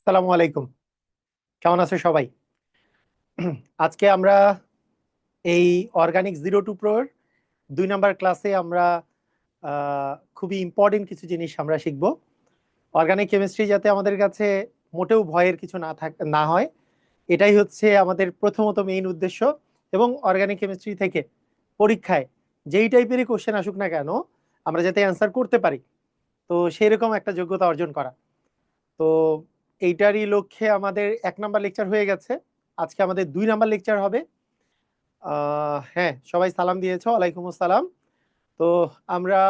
আসসালামু আলাইকুম। কেমন আছে সবাই? আজকে আমরা এই অর্গানিক 02 প্রোর 2 নম্বর ক্লাসে আমরা খুবই ইম্পর্টেন্ট কিছু জিনিস আমরা শিখব। অর্গানিক কেমিস্ট্রি যাতে আমাদের কাছে মোটেও ভয়ের কিছু না হয়, এটাই হচ্ছে আমাদের প্রথমত মেইন উদ্দেশ্য। এবং অর্গানিক কেমিস্ট্রি থেকে পরীক্ষায় যেই টাইপেরই কোশ্চেন আসুক না কেন, আমরা যাতে অ্যান্সার করতে পারি, তো সেই রকম একটা যোগ্যতা অর্জন করা। তো এইটারই লক্ষ্যে আমাদের 1 নম্বর লেকচার হয়ে গেছে। আজকে আমাদের 2 নম্বর লেকচার হবে। হ্যাঁ, সবাই সালাম দিয়েছো, ওয়ালাইকুম আসসালাম। তো আমরা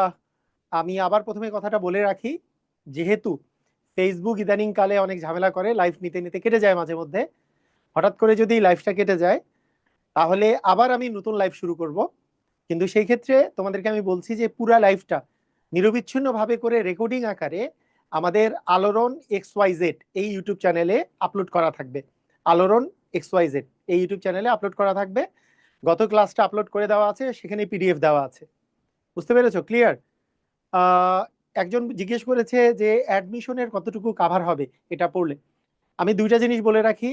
আমি আবার প্রথমে কথাটা বলে রাখি, যেহেতু ফেসবুক ইদানিং কালে অনেক ঝামেলা করে, লাইভ নিতে নিতে কেটে যায় মাঝে মধ্যে। হঠাৎ করে যদি লাইভটা কেটে যায়, তাহলে আবার আমি নতুন লাইভ শুরু করব। কিন্তু সেই ক্ষেত্রে তোমাদেরকে আমি বলছি যে পুরা লাইভটা নিরবিচ্ছিন্ন ভাবে করে রেকর্ডিং আকারে আমাদের আলোড়ন XYZ এই ইউটিউব চ্যানেলে আপলোড করা থাকবে। আলোড়ন XYZ এই ইউটিউব চ্যানেলে আপলোড করা থাকবে। গত ক্লাসটা আপলোড করে দেওয়া আছে, সেখানে পিডিএফ দেওয়া আছে। বুঝতে পেরেছো? ক্লিয়ার? আহ একজন জিজ্ঞেস করেছে যে অ্যাডমিশনের কতটুকু কাভার হবে এটা পড়লে। আমি দুইটা জিনিস বলে রাখি।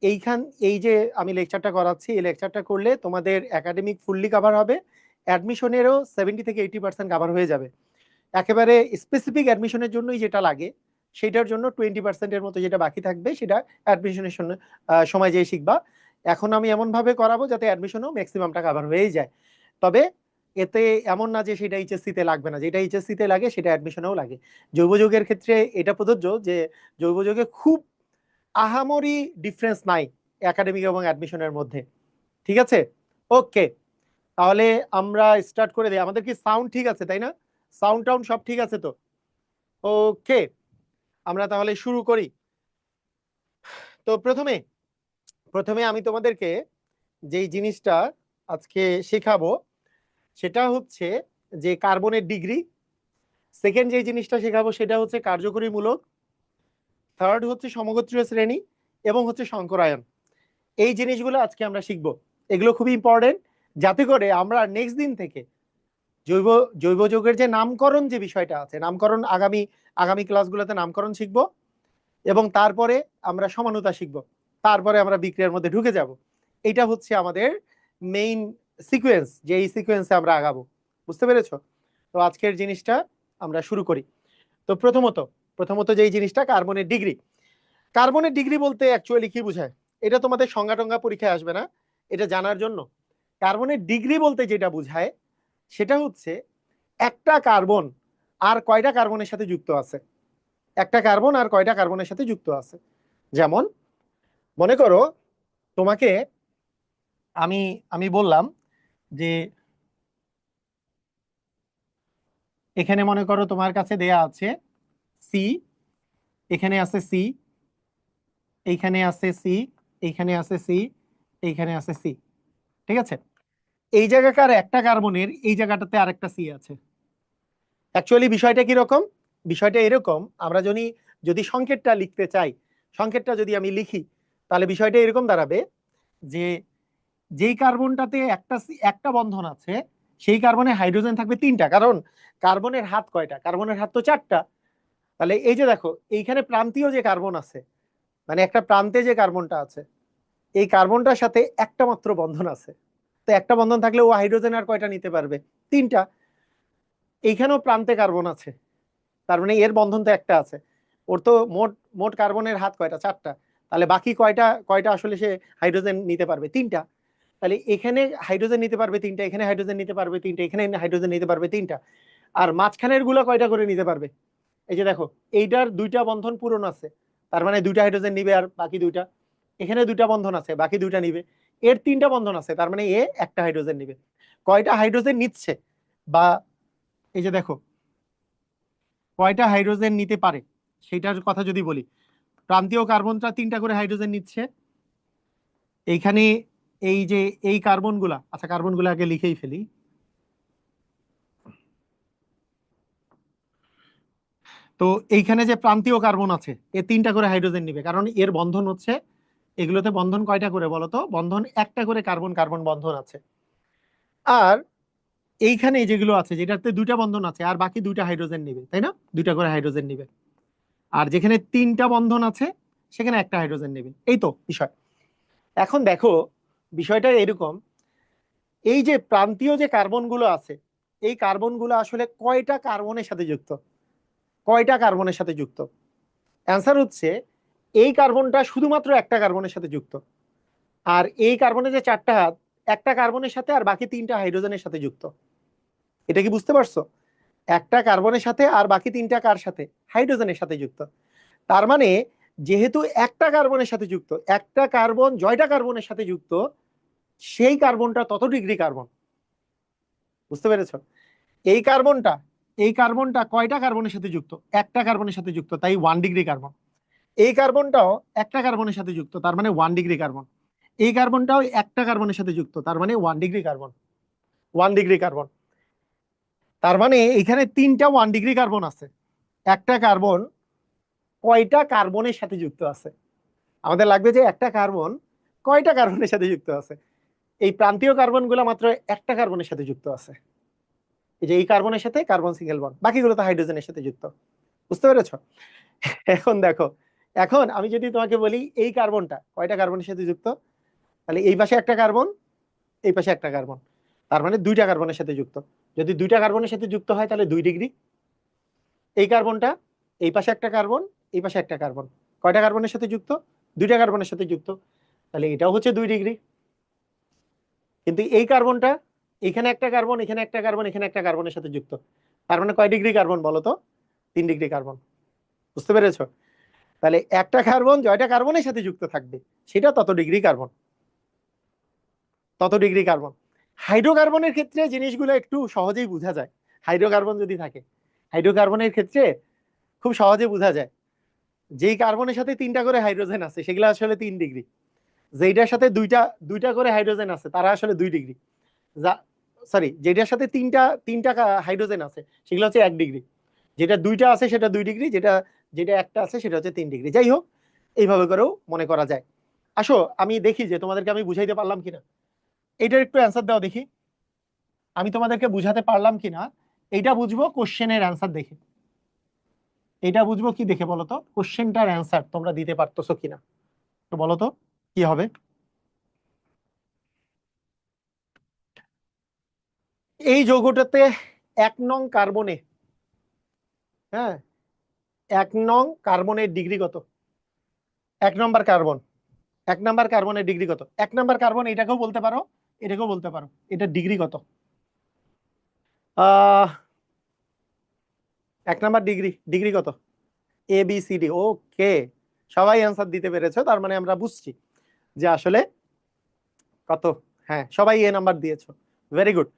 এইখান এই যে আমি লেকচারটা করাচ্ছি, এই লেকচারটা করলে তোমাদের একাডেমিক ফুললি কাভার হবে, অ্যাডমিশনেরও 70 থেকে 80% কাভার হয়ে যাবে। একেবারে স্পেসিফিক অ্যাডমিশনের জন্যই যেটা লাগে, সেটার জন্য 20%-এর মতো যেটা বাকি থাকবে, সেটা অ্যাডমিশনের সময় যেয়ে শিখবা। এখন আমি এমন ভাবে করাবো যাতে অ্যাডমিশনও ম্যাক্সিমামটা কাভার হয়ে যায়। তবে এতে এমন না যে সেটা এইচএসসি তে লাগবে না, যেটা এইচএসসি তে লাগে সেটা অ্যাডমিশনেও লাগে। জৈব যৌগের ক্ষেত্রে এটা প্রযোজ্য যে জৈব যৌগে খুব আহামরি ডিফারেন্স নাই একাডেমিক এবং অ্যাডমিশনের মধ্যে। ঠিক আছে? ওকে, তাহলে আমরা স্টার্ট করে দিই। আমাদের কি সাউন্ড ঠিক আছে, তাই না? সাউন্ড টাউন্ড সব ঠিক আছে তো? ওকে, আমরা তাহলে শুরু করি। তো প্রথমে প্রথমে আমি তোমাদেরকে যেই জিনিসটা আজকে শেখাবো, সেটা হচ্ছে যে কার্বনের ডিগ্রি। সেকেন্ড যে জিনিসটা শেখাবো সেটা হচ্ছে কার্যকরী মূলক। থার্ড হচ্ছে সমগোত্রীয় শ্রেণী, এবং হচ্ছে সংকরায়ন। এই জিনিসগুলো আজকে আমরা শিখবো। এগুলো খুবই ইম্পর্টেন্ট, যাতে করে আমরা নেক্সট দিন থেকে জৈব জৈব যৌগের যে নামকরণ, যে বিষয়টা আছে, নামকরণ আগামী আগামী ক্লাসগুলোতে নামকরণ শিখবো। এবং তারপরে আমরা সমানুতা শিখব। তারপরে আমরা বিক্রিয়ার মধ্যে ঢুকে যাব। এটা হচ্ছে আমাদের মেইন সিকোয়েন্স, যে এই সিকোয়েন্সে আমরা আগাবো। বুঝতে পেরেছো? তো আজকের জিনিসটা আমরা শুরু করি। তো প্রথমত প্রথমত যেই জিনিসটা, কার্বনের ডিগ্রি। কার্বনের ডিগ্রি বলতে অ্যাকচুয়ালি কি বোঝায়, এটা তোমাদের সংজ্ঞা টঙ্গা পরীক্ষায় আসবে না। এটা জানার জন্য, কার্বনের ডিগ্রি বলতে যেটা বোঝায়, সেটা হচ্ছে একটা কার্বন আর কয়টা কার্বনের সাথে যুক্ত আছে। একটা কার্বন আর কয়টা কার্বনের সাথে যুক্ত আছে। যেমন মনে করো, তোমাকে আমি আমি বললাম যে এখানে মনে করো তোমার কাছে দেয়া আছে সি, এখানে আছে সি, এইখানে আছে সি, এইখানে আছে সি, এইখানে আছে সি। ঠিক আছে? এই জায়গাকার একটা কার্বনের এই জায়গাটাতে আরেকটা সি আছে। অ্যাকচুয়ালি বিষয়টা কি রকম? বিষয়টা এরকম, আমরা যদি যদি সংকেতটা লিখতে চাই, সংকেতটা যদি আমি লিখি, তাহলে বিষয়টা এরকম দাঁড়াবে যে যেই কার্বনটাতে একটা বন্ধন আছে, সেই কার্বনে হাইড্রোজেন থাকবে 3টা। কারণ কার্বনের হাত কয়টা? কার্বনের হাত তো 4টা। তাহলে এই যে দেখো, এইখানে প্রান্তীয় যে কার্বন আছে, মানে একটা প্রান্তে যে কার্বনটা আছে, এই কার্বনটার সাথে একটা মাত্র বন্ধন আছে। তো একটা বন্ধন থাকলে ও হাইড্রোজেন আর কয়টা নিতে পারবে? 3টা। এইখানেও প্রান্তে কার্বন আছে, তার মানে এর বন্ধন তো একটা আছে। ওর তো মোট মোট কার্বনের হাত কয়টা? 4টা। তাহলে বাকি কয়টা কয়টা আসলে সে হাইড্রোজেন নিতে পারবে? 3টা। তাহলে এখানে হাইড্রোজেন নিতে পারবে 3টা, এখানে হাইড্রোজেন নিতে পারবে 3টা, এখানে হাইড্রোজেন নিতে পারবে 3টা। আর মাঝখানের গুলো কয়টা করে নিতে পারবে? এই যে দেখো, এইটার 2টা বন্ধন পূরণ আছে, তার মানে 2টা হাইড্রোজেন নিবে, আর বাকি 2টা। এখানে 2টা বন্ধন আছে, বাকি 2টা নিবে। এর 3টা বন্ধন আছে, তার মানে এ একটা হাইড্রোজেন নিবে। কয়টা হাইড্রোজেন নিচ্ছে, বা এই যে দেখো, কয়টা হাইড্রোজেন নিতে পারে সেটার কথা যদি বলি, প্রান্তীয় কার্বনটা 3টা করে হাইড্রোজেন নিচ্ছে। এইখানে এই যে এই কার্বনগুলা, আচ্ছা কার্বনগুলো আগে লিখেই ফেলি। তো এইখানে যে প্রান্তীয় কার্বন আছে, এ 3টা করে হাইড্রোজেন নিবে, কারণ এর বন্ধন হচ্ছে, এগুলোতে বন্ধন কয়টা করে বলতো? বন্ধন একটা করে কার্বন কার্বন বন্ধন আছে। আর এইখানে যেগুলো আছে, যেটাতে 2টা বন্ধন আছে, আর বাকি 2টা হাইড্রোজেন নিবে, তাই না? 2টা করে হাইড্রোজেন নিবে। আর যেখানে 3টা বন্ধন আছে, সেখানে একটা হাইড্রোজেন নেবেন, এই তো বিষয়। এখন দেখো বিষয়টা এরকম, এই যে প্রান্তীয় যে কার্বনগুলো আছে, এই কার্বনগুলো আসলে কয়টা কার্বনের সাথে যুক্ত, কয়টা কার্বনের সাথে যুক্ত? অ্যান্সার হচ্ছে এই কার্বনটা শুধুমাত্র একটা কার্বনের সাথে যুক্ত, আর এই কার্বনের যে চারটা হাত, একটা কার্বনের সাথে আর বাকি তিনটা হাইড্রোজেনের সাথে যুক্ত। এটা কি বুঝতে পারছো? একটা কার্বনের সাথে আর বাকি তিনটা কার সাথে? হাইড্রোজেনের সাথে যুক্ত। তার মানে যেহেতু একটা কার্বনের সাথে যুক্ত, একটা কার্বন জয়টা কার্বনের সাথে যুক্ত, সেই কার্বনটা তত ডিগ্রি কার্বন। বুঝতে পেরেছো? এই কার্বনটা, এই কার্বনটা কয়টা কার্বনের সাথে যুক্ত? একটা কার্বনের সাথে যুক্ত, তাই 1 ডিগ্রি কার্বন। এই কার্বনটাও একটা কার্বনের সাথে যুক্ত, তার মানে 1 ডিগ্রি কার্বন। এই কার্বনটাও একটা কার্বনের সাথে যুক্ত, তার মানে 1 ডিগ্রি কার্বন। 1 degree carbon. তার মানে এখানে তিনটা 1 ডিগ্রি কার্বন আছে। একটা কার্বন কয়টা কার্বনের সাথে যুক্ত আছে? আমাদের লাগবে যে একটা কার্বন কয়টা কার্বনের সাথে যুক্ত আছে। এই প্রান্তীয় কার্বন গুলা মাত্র একটা কার্বনের সাথে যুক্ত আছে, এই যে এই কার্বনের সাথে কার্বন সিঙ্গেল বন্ড, বাকিগুলো তো হাইড্রোজেনের সাথে যুক্ত। বুঝতে পেরেছো? এখন দেখো, এখন আমি যদি তোমাকে বলি এই কার্বনটা কয়টা কার্বনের সাথে যুক্ত, তাহলে এই পাশে একটা কার্বন, এই পাশে একটা কার্বন, তার মানে দুইটা কার্বনের সাথে যুক্ত। যদি দুইটা কার্বনের সাথে যুক্ত হয় তাহলে 2 ডিগ্রি। এই কার্বনটা, এই পাশে একটা কার্বন, এই পাশে একটা কার্বন, কয়টা কার্বনের সাথে যুক্ত? দুইটা কার্বনের সাথে যুক্ত, তাহলে এটাও হচ্ছে 2 ডিগ্রি। কিন্তু এই কার্বনটা, এখানে একটা কার্বন, এখানে একটা কার্বন, এখানে একটা কার্বনের সাথে যুক্ত, তার মানে কয় ডিগ্রি কার্বন বলো তো? 3 ডিগ্রি কার্বন। বুঝতে পেরেছো? তাহলে একটা কার্বন জয়টা কার্বনের সাথে যুক্ত থাকবে, সেটা তত ডিগ্রি কার্বন, তত ডিগ্রি কার্বন। হাইড্রোকার্বনের ক্ষেত্রে জিনিসগুলো একটু সহজেই বোঝা যায়। হাইড্রোকার্বন যদি থাকে, হাইড্রোকার্বনের ক্ষেত্রে খুব সহজে বোঝা যায়। যেই কার্বনের সাথে তিনটা করে হাইড্রোজেন আছে সেগুলো আসলে 3 ডিগ্রি, যেইটার সাথে দুইটা দুইটা করে হাইড্রোজেন আছে তারা আসলে 2 ডিগ্রি, যা সরি যেটার সাথে তিনটা তিনটা হাইড্রোজেন আছে সেগুলো হচ্ছে 1 ডিগ্রি, যেটা দুইটা আছে সেটা 2 ডিগ্রি, যেটা যেটা একটা আছে সেটা হচ্ছে 3 ডিগ্রি। যাই হোক, এইভাবে করেও মনে করা যায়। আসো আমি দেখি যে তোমাদেরকে আমি বুঝাইতে পারলাম কিনা, এইটার একটু অ্যান্সার দাও দেখি, আমি তোমাদেরকে বুঝাতে পারলাম কিনা। এইটা বুঝবো কোশ্চেনের অ্যান্সার দেখে, এটা বুঝবো কি দেখে বলো তো? কোশ্চেনটার অ্যান্সার তোমরা দিতে পারতেছো কিনা, তো বলো তো কি হবে। এই যৌগটাতে 1 নং কার্বনে, হ্যাঁ, 1 নং কার্বনের ডিগ্রি কত? 1 নম্বর কার্বন, 1 নম্বর কার্বনের ডিগ্রি কত? 1 নম্বর কার্বন এটাকেও বলতে পারো, এটাকেও বলতে পারো, এটা ডিগ্রি কত? আহ 1 নম্বর ডিগ্রি, ডিগ্রি কত? ABCD। ওকে, সবাই অ্যান্সার দিতে পেরেছো, তার মানে আমরা বুঝছি যে আসলে কত। হ্যাঁ, সবাই এ নাম্বার দিয়েছো, ভেরি গুড।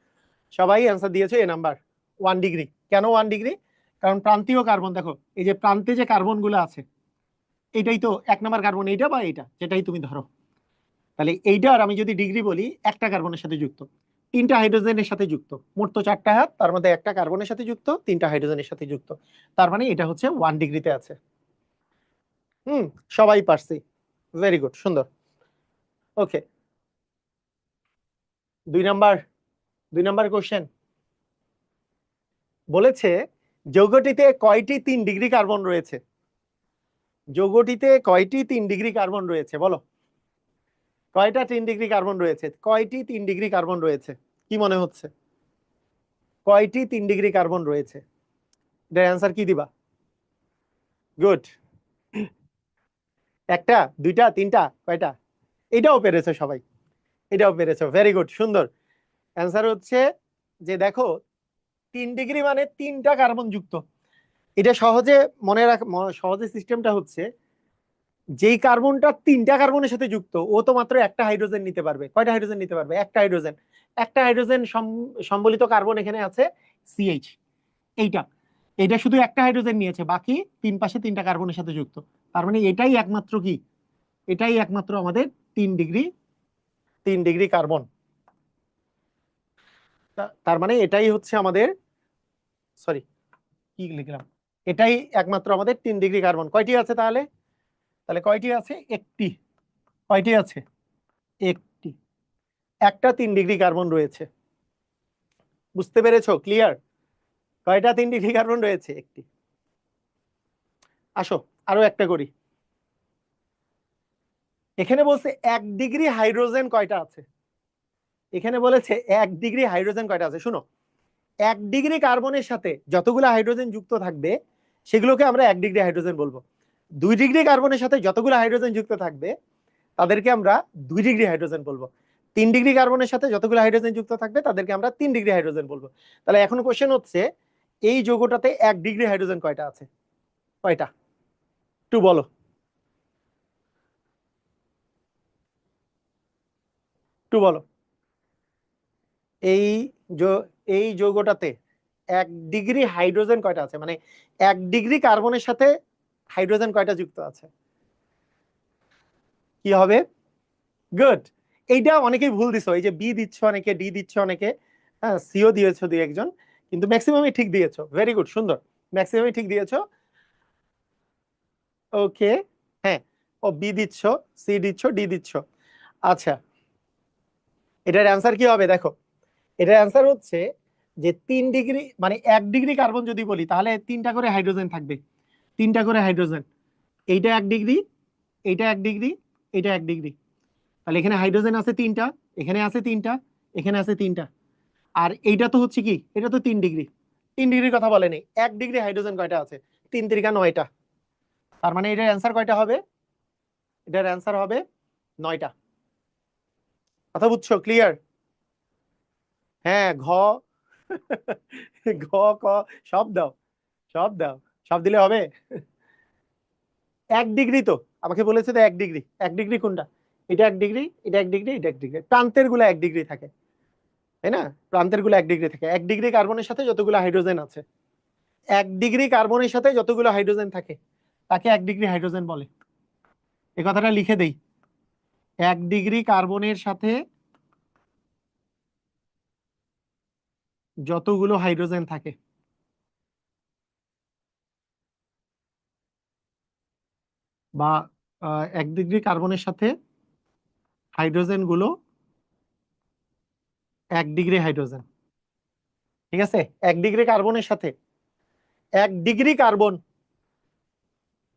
সবাই অ্যান্সার দিয়েছো এ নাম্বার, 1 ডিগ্রি। কেন 1 ডিগ্রি? কারণ প্রান্তীয় কার্বন দেখো, এই যে প্রান্তে যে কার্বন গুলো আছে, এটাই তো 1 নম্বর কার্বন, এইটা বা এইটা যেটাই তুমি ধরো, তাহলে এইটার আমি যদি ডিগ্রি বলি, একটা কার্বনের সাথে যুক্ত, তিনটা হাইড্রোজেনের সাথে যুক্ত, মোট তো চারটা হাত, তার মধ্যে একটা কার্বনের সাথে যুক্ত, তিনটা হাইড্রোজেনের সাথে যুক্ত, তার মানে এটা হচ্ছে 1 ডিগ্রিতে আছে। হুম, সবাই পারছি, ভেরি গুড, সুন্দর। ওকে, 2 নাম্বার, 2 নাম্বার কোশ্চেন বলেছে যৌগটিতে কয়টি 3 ডিগ্রি কার্বন রয়েছে? যৌগটিতে কয়টি 3 ডিগ্রি কার্বন রয়েছে বলো? কয়টা 3 ডিগ্রি কার্বন রয়েছে? কয়টি 3 ডিগ্রি কার্বন রয়েছে? কি মনে হচ্ছে? কয়টি 3 ডিগ্রি কার্বন রয়েছে? এটার অ্যান্সার কি দিবা? গুড। একটা, দুইটা, তিনটা, কয়টা? এটাও পেরেছো সবাই, এটাও পেরেছো, ভেরি গুড, সুন্দর। অ্যান্সার হচ্ছে যে দেখো, 3 ডিগ্রি মানে তিনটা কার্বন যুক্ত। এটা সহজে মনে রাখ, সহজে সিস্টেমটা হচ্ছে যেই কার্বনটা তিনটা কার্বনের সাথে যুক্ত ও তো মাত্র একটা হাইড্রোজেন নিতে পারবে। কয়টা হাইড্রোজেন নিতে পারবে? একটা হাইড্রোজেন। একটা হাইড্রোজেন সম্বলিত কার্বন এখানে আছে CH, এইটা, এটা শুধু একটা হাইড্রোজেন নিয়েছে, বাকি তিন পাশে তিনটা কার্বনের সাথে যুক্ত, তার মানে এটাই একমাত্র কি, এটাই একমাত্র আমাদের 3 ডিগ্রি, 3 ডিগ্রি কার্বন। তার মানে এটাই হচ্ছে আমাদের, সরি কি লিখলাম, এটাই একমাত্র আমাদের 3 ডিগ্রি কার্বন। কয়টি আছে তাহলে? তাহলে কয়টি আছে? একটি। কয়টি আছে? একটি। একটা 3 ডিগ্রি কার্বন রয়েছে। বুঝতে পেরেছো? ক্লিয়ার? কয়টা 3 ডিগ্রি কার্বন রয়েছে? একটি। আসো আরো একটা করি, এখানে বলছে 1 ডিগ্রি হাইড্রোজেন কয়টা আছে, এখানে বলেছে 1 ডিগ্রি হাইড্রোজেন কয়টা আছে। শুনো, 1 ডিগ্রি কার্বনের সাথে যতগুলো হাইড্রোজেন যুক্ত থাকবে সেগুলোকে আমরা 1 ডিগ্রি হাইড্রোজেন বলবো। 2 ডিগ্রি কার্বনের সাথে যতগুলো হাইড্রোজেন যুক্ত থাকবে তাদেরকে আমরা 2 ডিগ্রি হাইড্রোজেন বলবো। 3 ডিগ্রি কার্বনের সাথে যতগুলো হাইড্রোজেন যুক্ত থাকবে তাদেরকে আমরা 3 ডিগ্রি হাইড্রোজেন বলবো। তাহলে এখন কোশ্চেন হচ্ছে এই যৌগটাতে 1 ডিগ্রি হাইড্রোজেন কয়টা আছে, কয়টা একটু বলো। একটু বলো এই এই যৌগটাতে 1 ডিগ্রি হাইড্রোজেন কয়টা আছে, মানে 1 ডিগ্রি কার্বনের সাথে হাইড্রোজেন কয়টা যুক্ত আছে, কি হবে? গুড। এইটা অনেকেই ভুল দিছো, এই যে বি দিচ্ছ অনেকে, ডি দিচ্ছ অনেকে, হ্যাঁ সিও দিয়েছো দুই একজন, কিন্তু ম্যাক্সিমামই ঠিক দিয়েছো। ভেরি গুড, সুন্দর, ম্যাক্সিমামই ঠিক দিয়েছো। ওকে, হ্যাঁ, ও বি দিচ্ছ, সি দিচ্ছ, ডি দিচ্ছ। আচ্ছা, এটার অ্যান্সার কি হবে দেখো, এটার অ্যান্সার হচ্ছে যে 3 ডিগ্রি, মানে 1 ডিগ্রি কার্বন যদি বলি তাহলে 3টা করে হাইড্রোজেন থাকবে, 3টা করে হাইড্রোজেন। এইটা 1 ডিগ্রি, এইটা 1 ডিগ্রি, এইটা 1 ডিগ্রি। তাহলে এখানে হাইড্রোজেন আছে 3টা, এখানে আছে 3টা, এখানে আছে 3টা। আর এইটা তো হচ্ছে কি, এটা তো 3 ডিগ্রি, 3 ডিগ্রির কথা বলেনি। 1 ডিগ্রি হাইড্রোজেন কয়টা আছে, 3 3 9টা। তার মানে এটার অ্যান্সার কয়টা হবে, এটার অ্যান্সার হবে 9টা। কথা বুঝছো, ক্লিয়ার? হ্যাঁ, ঘ ঘ, ক, সব দাও, সব দাও, সব দিলে হবে। 1 ডিগ্রি তো আমাকে বলেছে তো 1 ডিগ্রি, 1 ডিগ্রি কোনটা, এটা 1 ডিগ্রি, এটা 1 ডিগ্রি, এটা 1 ডিগ্রি, প্রান্তের গুলো 1 ডিগ্রি থাকে, তাই না? প্রান্তের গুলো 1 ডিগ্রি থাকে। 1 ডিগ্রি কার্বনের সাথে যতগুলো হাইড্রোজেন আছে, 1 ডিগ্রি কার্বনের সাথে যতগুলো হাইড্রোজেন থাকে তাকে 1 ডিগ্রি হাইড্রোজেন বলে। এই কথাটা লিখে দেই, 1 ডিগ্রি কার্বনের সাথে যতগুলো হাইড্রোজেন থাকে, বা 1 ডিগ্রি কার্বনের সাথে হাইড্রোজেন গুলো 1 ডিগ্রি হাইড্রোজেন, ঠিক আছে? 1 ডিগ্রি কার্বনের সাথে 1 ডিগ্রি কার্বন।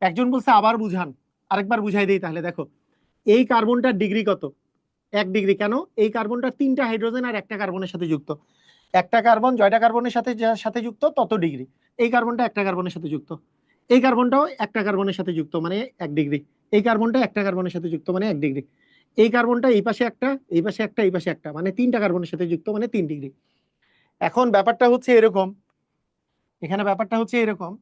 একজন বলছে আবার বুঝান, আরেকবার বুঝাই দেই তাহলে দেখো। এই কার্বনটার ডিগ্রি কত, 1 ডিগ্রি। কেন? এই কার্বনটা 3টা হাইড্রোজেন আর একটা কার্বনের সাথে যুক্ত। একটা কার্বন জয়টা কার্বনের সাথে যার সাথে যুক্ত তত ডিগ্রি। এই কার্বনটা একটা কার্বনের সাথে যুক্ত, এই কার্বনটাও একটা কার্বনের সাথে যুক্ত, মানে 1 ডিগ্রি। এই কার্বনটা একটা কার্বনের সাথে যুক্ত, মানে 1 ডিগ্রি। এই কার্বনটা এই পাশে একটা, এই পাশে একটা, এই পাশে একটা, মানে 3টা কার্বনের সাথে যুক্ত, মানে 3 ডিগ্রি। এখন ব্যাপারটা হচ্ছে এরকম, এখানে ব্যাপারটা হচ্ছে এরকম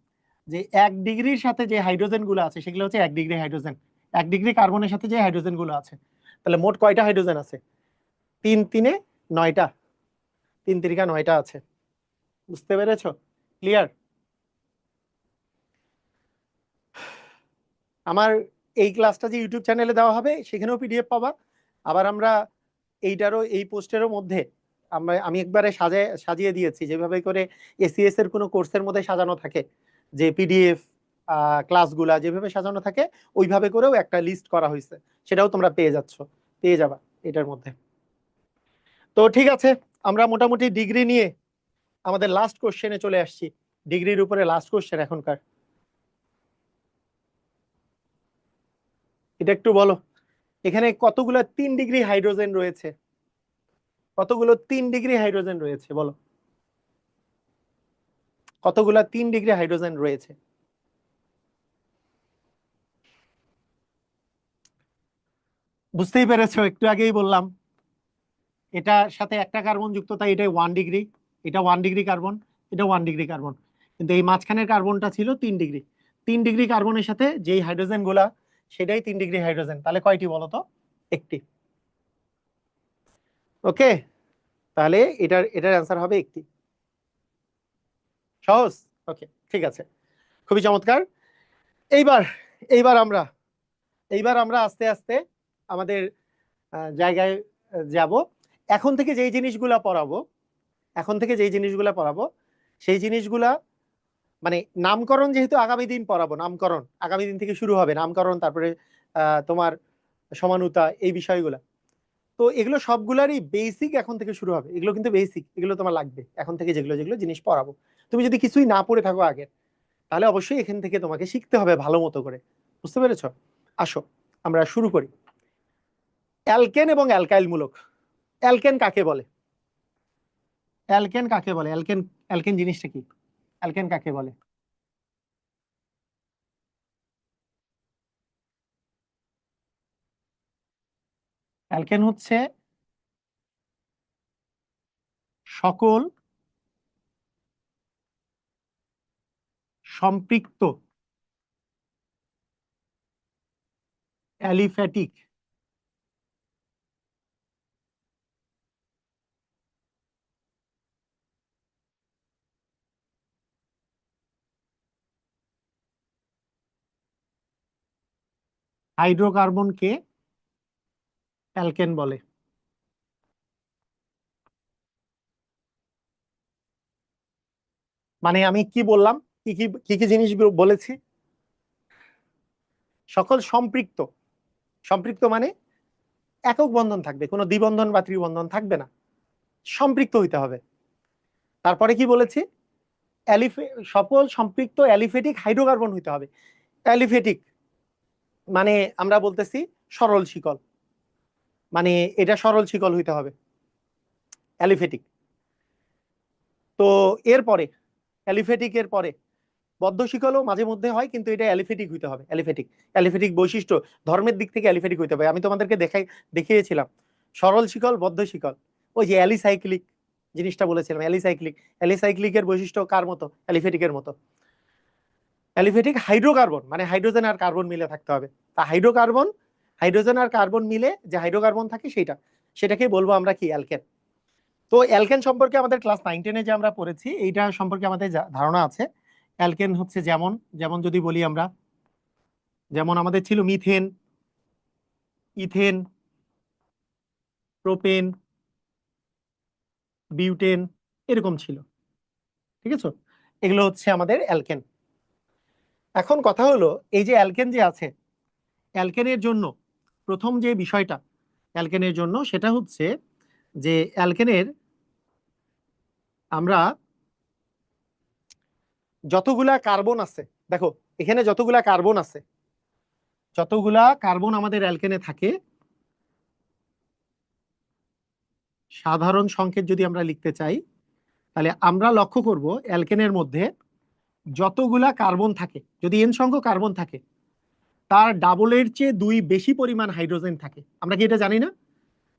যে 1 ডিগ্রির সাথে যে হাইড্রোজেন গুলো আছে সেগুলো হচ্ছে 1 ডিগ্রি হাইড্রোজেন। 1 ডিগ্রি কার্বনের সাথে যে হাইড্রোজেন গুলো আছে, তাহলে মোট কয়টা হাইড্রোজেন আছে? 3 3 9টা, 3 3 9টা আছে। বুঝতে পেরেছো? ক্লিয়ার? আমার এই ক্লাসটা যে ইউটিউব চ্যানেলে দেওয়া হবে সেখানেও পিডিএফ পাবা। আবার আমরা এইটারও, এই পোস্টেরও মধ্যে আমি একবারে সাজিয়ে দিয়েছি, যেভাবে করে এসিএস এর কোনো কোর্সের মধ্যে সাজানো থাকে, যে পিডিএফ ক্লাসগুলা যেভাবে সাজানো থাকে ওইভাবে করেও একটা লিস্ট করা হয়েছে, সেটাও তোমরা পেয়ে যাবা এটার মধ্যে। তো ঠিক আছে, আমরা মোটামুটি ডিগ্রি নিয়ে আমাদের লাস্ট কোশ্চেনে চলে আসছি। ডিগ্রির উপরে লাস্ট কোশ্চেন এখনকার, এটা একটু বলো। এখানে কতগুলো 3 ডিগ্রি হাইড্রোজেন রয়েছে, কতগুলো 3 ডিগ্রি হাইড্রোজেন রয়েছে বলো, কতগুলো 3 ডিগ্রি হাইড্রোজেন রয়েছে? বুঝতেই পেরেছো, একটু আগেই বললাম এটার সাথে একটা কার্বন যুক্ত, তাই এটা 1 ডিগ্রি, এটা 1 ডিগ্রি কার্বন, এটা 1 ডিগ্রি কার্বন। কিন্তু এই মাঝখানের কার্বনটা ছিল 3 ডিগ্রি। 3 ডিগ্রি কার্বনের সাথে যেই হাইড্রোজেন গুলা সেটাই 3 ডিগ্রি হাইড্রোজেন। তাহলে কয়টি বলো তো? একটি। ওকে, তাহলে এটার এটার অ্যান্সার হবে একটি। সহজ। ওকে, ঠিক আছে, খুবই চমৎকার। এইবার এইবার আমরা এইবার আমরা আস্তে আস্তে আমাদের জায়গায় যাব। এখন থেকে যেই জিনিসগুলা পড়াবো, এখন থেকে যেই জিনিসগুলা পড়াবো সেই জিনিসগুলা, মানে নামকরণ যেহেতু আগামী দিন পড়াবো, নামকরণ আগামী দিন থেকে শুরু হবে, নামকরণ, তারপরে তোমার সমানুতা, এই বিষয়গুলা। তো এগুলো সবগুলারই বেসিক এখন থেকে শুরু হবে, এগুলো কিন্তু বেসিক, এগুলো তোমার লাগবে এখন থেকে, যেগুলো যেগুলো জিনিস পড়াবো। তুমি যদি কিছুই না পড়ে থাকো আগে, তাহলে অবশ্যই এখান থেকে তোমাকে শিখতে হবে ভালো মতো করে। বুঝতে পেরেছো? আসো আমরা শুরু করি। অ্যালকেন এবং অ্যালকাইল মূলক। অ্যালকেন কাকে বলে? অ্যালকেন কাকে বলে? অ্যালকেন, অ্যালকেন জিনিসটা কি? অ্যালকেন কাকে বলে? অ্যালকেন হচ্ছে সকল সম্পৃক্ত অ্যালিফ্যাটিক হাইড্রোকার্বনকে অ্যালকেন বলে। মানে আমি কি বললাম, কি কি কি কি জিনিস বলেছি? সকল সম্পৃক্ত, সম্পৃক্ত মানে একক বন্ধন থাকবে, কোনো দ্বিবন্ধন বা ত্রিবন্ধন থাকবে না, সম্পৃক্ত হইতে হবে। তারপরে কি বলেছি? সকল সম্পৃক্ত অ্যালিফেটিক হাইড্রোকার্বন হইতে হবে। অ্যালিফেটিক মানে আমরা বলতেছি সরল শিকল, মানে এটা সরল শিকল হইতে হবে অ্যালিফেটিক। তো এরপরে অ্যালিফেটিকের পরে বদ্ধ শিকলও মাঝে মধ্যে হয়, কিন্তু এটা অ্যালিফেটিক হইতে হবে। অ্যালিফেটিক, অ্যালিফেটিক বৈশিষ্ট্য ধর্মের দিক থেকে অ্যালিফেটিক হইতে হবে। আমি তোমাদেরকে দেখিয়েছিলাম সরল শিকল, বদ্ধ শিকল, ওই যে অ্যালিসাইক্লিক জিনিসটা বলেছিলাম। অ্যালিসাইক্লিক, অ্যালিসাইক্লিকের বৈশিষ্ট্য কার মতো? অ্যালিফেটিকের মতো। অ্যালিফেটিক হাইড্রোকার্বন মানে হাইড্রোজেন আর কার্বন মিলে থাকতে হবে। তা হাইড্রোকার্বন, হাইড্রোজেন আর কার্বন মিলে যে হাইড্রোকার্বন থাকে সেটাকে বলবো আমরা কি? অ্যালকেন। তো অ্যালকেন সম্পর্কে আমাদের ক্লাস 9-10-এ যে আমরা পড়েছি, এইটা সম্পর্কে আমাদের ধারণা আছে। অ্যালকেন হচ্ছে যেমন, যেমন যদি বলি আমরা, যেমন আমাদের ছিল মিথেন, ইথেন, প্রোপেন, বিউটেন, এরকম ছিল। ঠিক আছে, এগুলো হচ্ছে আমাদের অ্যালকেন। এখন কথা হলো, এই যে অ্যালকেন যে আছে, অ্যালকেনের জন্য প্রথম যে বিষয়টা অ্যালকেনের জন্য, সেটা হচ্ছে যে অ্যালকেনের আমরা যতগুলা কার্বন আছে, দেখো এখানে যতগুলা কার্বন আছে, যতগুলা কার্বন আমাদের অ্যালকেনে থাকে, সাধারণ সংকেত যদি আমরা লিখতে চাই, তাহলে আমরা লক্ষ্য করব অ্যালকেনের মধ্যে যতগুলা কার্বন থাকে, যদি এন সংখ্যক কার্বন থাকে, তার ডাবলের চেয়ে 2 বেশি পরিমাণ হাইড্রোজেন থাকে। আমরা কি এটা জানি না?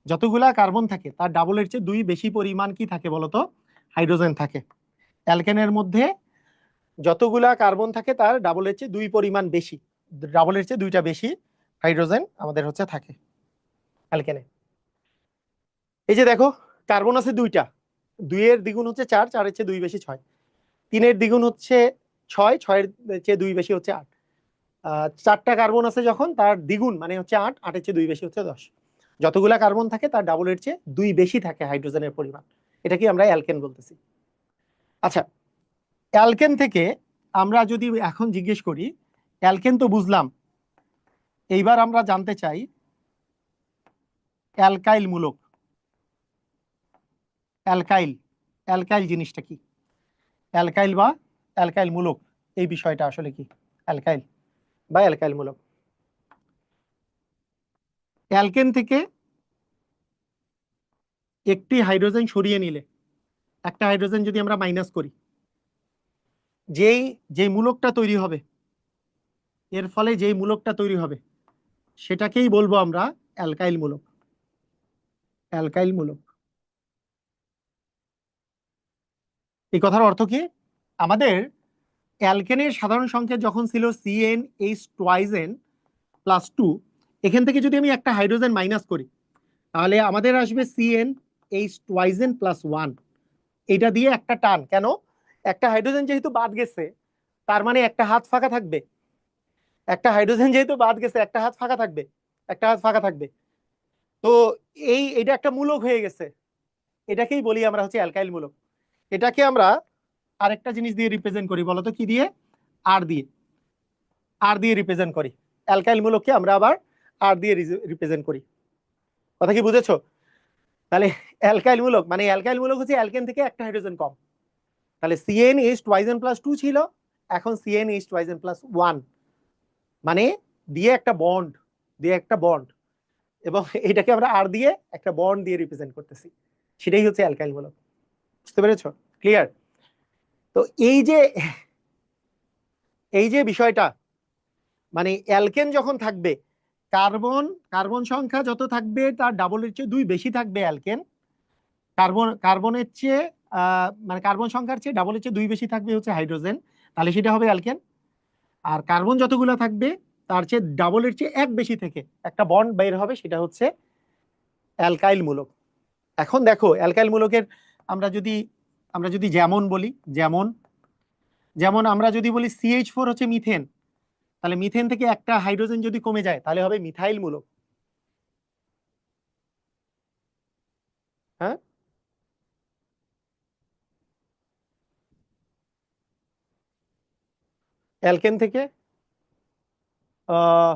যতগুলা কার্বন থাকে তার ডাবলের চেয়ে 2 বেশি পরিমাণ কি থাকে বলতো? হাইড্রোজেন থাকে। অ্যালকেনের মধ্যে যতগুলা কার্বন থাকে তার ডাবলের চেয়ে 2 পরিমাণ বেশি, ডাবলের চেয়ে 2টা বেশি হাইড্রোজেন আমাদের হচ্ছে থাকে অ্যালকেনে। এই যে দেখো, কার্বন আছে 2টা, 2-এর দ্বিগুণ হচ্ছে 4, 4-এর চেয়ে 2 বেশি 6, 3-এর দ্বিগুণ হচ্ছে 6, 6-এর চেয়ে 2 বেশি হচ্ছে 8। 4টা কার্বন আছে যখন, তার দ্বিগুণ মানে হচ্ছে 8, 8-এর চেয়ে 2 বেশি হচ্ছে 10। যতগুলা কার্বন থাকে তার ডাবলের চেয়ে 2 বেশি থাকে হাইড্রোজেনের পরিমাণ, এটা কি আমরা অ্যালকেন বলতেছি। আচ্ছা, অ্যালকেন থেকে আমরা যদি এখন জিজ্ঞেস করি, অ্যালকেন তো বুঝলাম, এইবার আমরা জানতে চাই অ্যালকাইল মূলক। অ্যালকাইল, অ্যালকাইল জিনিসটা কি? অ্যালকাইল বা অ্যালকাইল মূলক, এই বিষয়টা আসলে কি? অ্যালকাইল বা অ্যালকাইল মূলক। অ্যালকেন থেকে একটি হাইড্রোজেন সরিয়ে নিলে, একটা হাইড্রোজেন যদি আমরা মাইনাস করি, যেই যেই মূলকটা তৈরি হবে, এর ফলে যেই মূলকটা তৈরি হবে, সেটাকেই বলবো আমরা অ্যালকাইল মূলক। অ্যালকাইল মূলক, এই কথার অর্থ কি? আমাদের অ্যালকেনের সাধারণ সংকেত যখন ছিল CnH2n+2, এখান থেকে যদি আমি একটা হাইড্রোজেন মাইনাস করি, তাহলে আমাদের আসবে CnH2n+1। এটা দিয়ে একটা টান, কেন? একটা হাইড্রোজেন যেহেতু বাদ গেছে, তার মানে একটা হাত ফাঁকা থাকবে। একটা হাইড্রোজেন যেহেতু বাদ গেছে, একটা হাত ফাঁকা থাকবে, একটা হাত ফাঁকা থাকবে। তো এটা একটা মূলক হয়ে গেছে, এটাকেই বলি আমরা হচ্ছে অ্যালকাইল মূলক। এটাকে আমরা আরেকটা জিনিস দিয়ে রিপ্রেজেন্ট করি, বলতো কি দিয়ে? আর দিয়ে, আর দিয়ে রিপ্রেজেন্ট করি অ্যালকাইল মূলককে, আমরা আবার আর দিয়ে রিপ্রেজেন্ট করি। কথা কি বুঝেছো? তাহলে অ্যালকাইল মূলক মানে, অ্যালকাইল মূলক হচ্ছে অ্যালকেন থেকে একটা হাইড্রোজেন কম। তাহলে CnH2n+2 ছিল, এখন CnH2n+1, মানে দিয়ে একটা বন্ড, দিয়ে একটা বন্ড, এবং এটাকে আমরা আর দিয়ে একটা বন্ড দিয়ে রিপ্রেজেন্ট করতেছি, সেটাই হচ্ছে অ্যালকাইল মূলক। বুঝতে পেরেছো? ক্লিয়ার? তো এই যে বিষয়টা, মানে অ্যালকেন যখন থাকবে, কার্বন সংখ্যা যত থাকবে তার ডাবলের চেয়ে 2 বেশি থাকবে অ্যালকেন। কার্বনের চেয়ে মানে কার্বন সংখ্যার চেয়ে ডাবলের চেয়ে 2 বেশি থাকবে হচ্ছে হাইড্রোজেন, তাহলে সেটা হবে অ্যালকেন। আর কার্বন যতগুলো থাকবে তার চেয়ে ডাবলের চেয়ে 1 বেশি থেকে একটা বন্ড বের হবে, সেটা হচ্ছে অ্যালকাইল মূলক। এখন দেখো অ্যালকাইল মূলকের আমরা যদি যেমন বলি, যেমন যেমন আমরা যদি বলি CH4 হচ্ছে মিথেন, তাহলে মিথেন থেকে একটা হাইড্রোজেন যদি কমে যায় তাহলে হবে মিথাইল মূলক। হ্যাঁ, অ্যালকেন থেকে আহ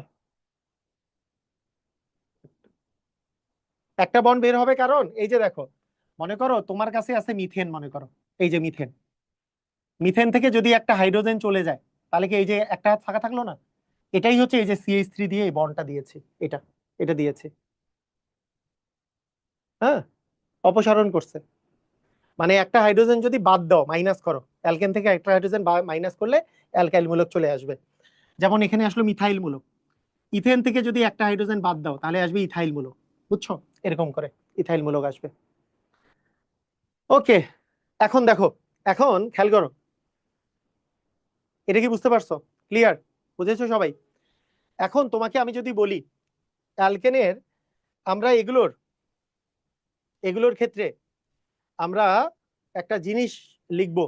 একটা বন্ড বের হবে, কারণ এই যে দেখো, মনে করো তোমার কাছে আছে মিথেন, মনে করো এই যে মিথেন, মিথেন থেকে যদি একটা হাইড্রোজেন চলে যায় তাহলে কি এই যে একটা ফাঁকা থাকলো না? এটাই হচ্ছে এই যে CH3 দিয়ে এই বন্ডটা দিয়েছে, এটা এটা দিয়েছে। হ্যাঁ, অপসারণ করছে, মানে একটা হাইড্রোজেন যদি বাদ দাও, মাইনাস করো, অ্যালকেন থেকে একটা হাইড্রোজেন মাইনাস করলে অ্যালকাইল মূলক চলে আসবে। যেমন এখানে আসলো মিথাইল মূলক, ইথেন থেকে যদি একটা হাইড্রোজেন বাদ দাও তাহলে আসবে ইথাইল মূলক। বুঝছো? এরকম করে ইথাইল মূলক আসবে। ওকে, এখন দেখো, এখন খেয়াল করো, এটা কি বুঝতে পারছো? ক্লিয়ার? বুঝেছো সবাই? এখন তোমাকে আমি যদি বলি অ্যালকেনের, আমরা এগুলোর এগুলোর ক্ষেত্রে আমরা একটা জিনিস লিখব,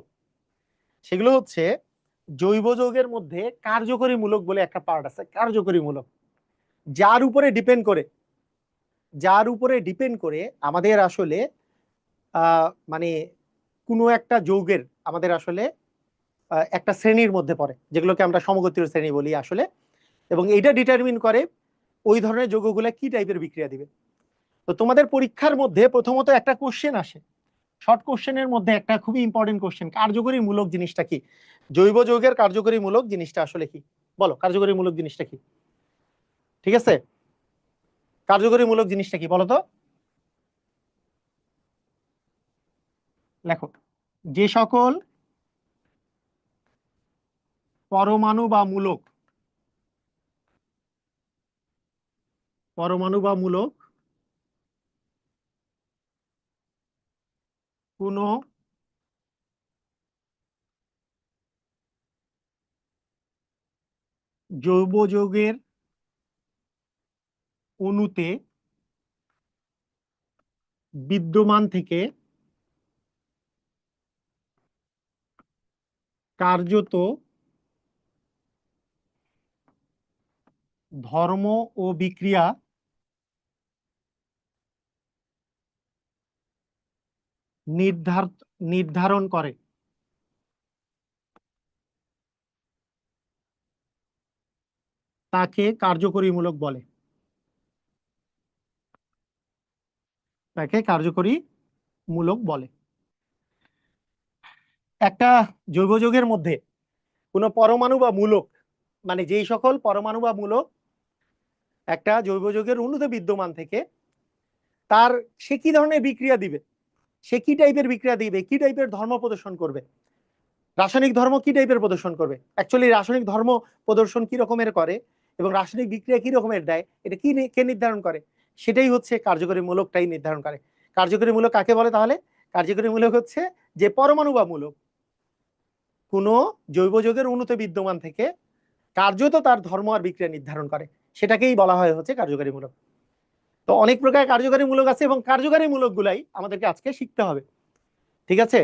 সেগুলো হচ্ছে জৈব যৌগের মধ্যে কার্যকরী মূলক বলে একটা পার্ট আছে, কার্যকরী মূলক, যার উপরে ডিপেন্ড করে আমাদের আসলে মানে কোনো একটা যৌগের আমাদের আসলে একটা শ্রেণীর মধ্যে পড়ে, যেগুলোকে আমরা সমগোত্রীয় শ্রেণী বলি আসলে। এবং এইটা ডিটারমিন করে ওই ধরনের যৌগগুলা কি টাইপের বিক্রিয়া দিবে। তো তোমাদের পরীক্ষার মধ্যে প্রথমত একটা কোশ্চেন আসে, শর্ট কোশ্চেনের মধ্যে একটা খুবই ইম্পর্টেন্ট কোশ্চেন, কার্যকরী মূলক জিনিসটা কি? জৈব যৌগের কার্যকরী মূলক জিনিসটা আসলে কি? বলো, কার্যকরী মূলক জিনিসটা কি? ঠিক আছে, কার্যকরী মূলক জিনিসটা কি বলো তো? লেখো, যে সকল পরমাণু বা মূলক কোনো জৈব যৌগের অণুতে বিদ্যমান থেকে কার্যত ধর্ম ও বিক্রিয়া নির্ধারণ করে তাকে কার্যকরী মূলক বলে। একটা জৈব যৌগের মধ্যে কোনো পরমাণু বা মূলক, মানে যেই সকল পরমাণু বা মূলক একটা জৈব যৌগের অণুতে বিদ্যমান থেকে তার সে কি ধরনের বিক্রিয়া দিবে, সে কি টাইপের বিক্রিয়া দিবে, কি টাইপের ধর্ম প্রদর্শন করবে, রাসায়নিক ধর্ম কি টাইপের প্রদর্শন করবে, অ্যাকচুয়ালি রাসায়নিক ধর্ম প্রদর্শন কি রকমের করে এবং রাসায়নিক বিক্রিয়া কি রকমের দেয়, এটা কে নির্ধারণ করে? সেটাই হচ্ছে কার্যকরী মূলকটাই নির্ধারণ করে। কার্যকরী মূলক কাকে বলে তাহলে? কার্যকরী মূলক হচ্ছে যে পরমাণু বা মূলক কোনো জৈব যৌগের অণুতে বিদ্যমান থেকে কার্যত তার ধর্ম আর বিক্রিয়া নির্ধারণ করে, সেটাকেই বলা হয় হচ্ছে কার্যকরী মূলক। তো অনেক প্রকার কার্যকরী মূলক আছে এবং কার্যকরী মূলকগুলাই আমাদেরকে আজকে শিখতে হবে। ঠিক আছে,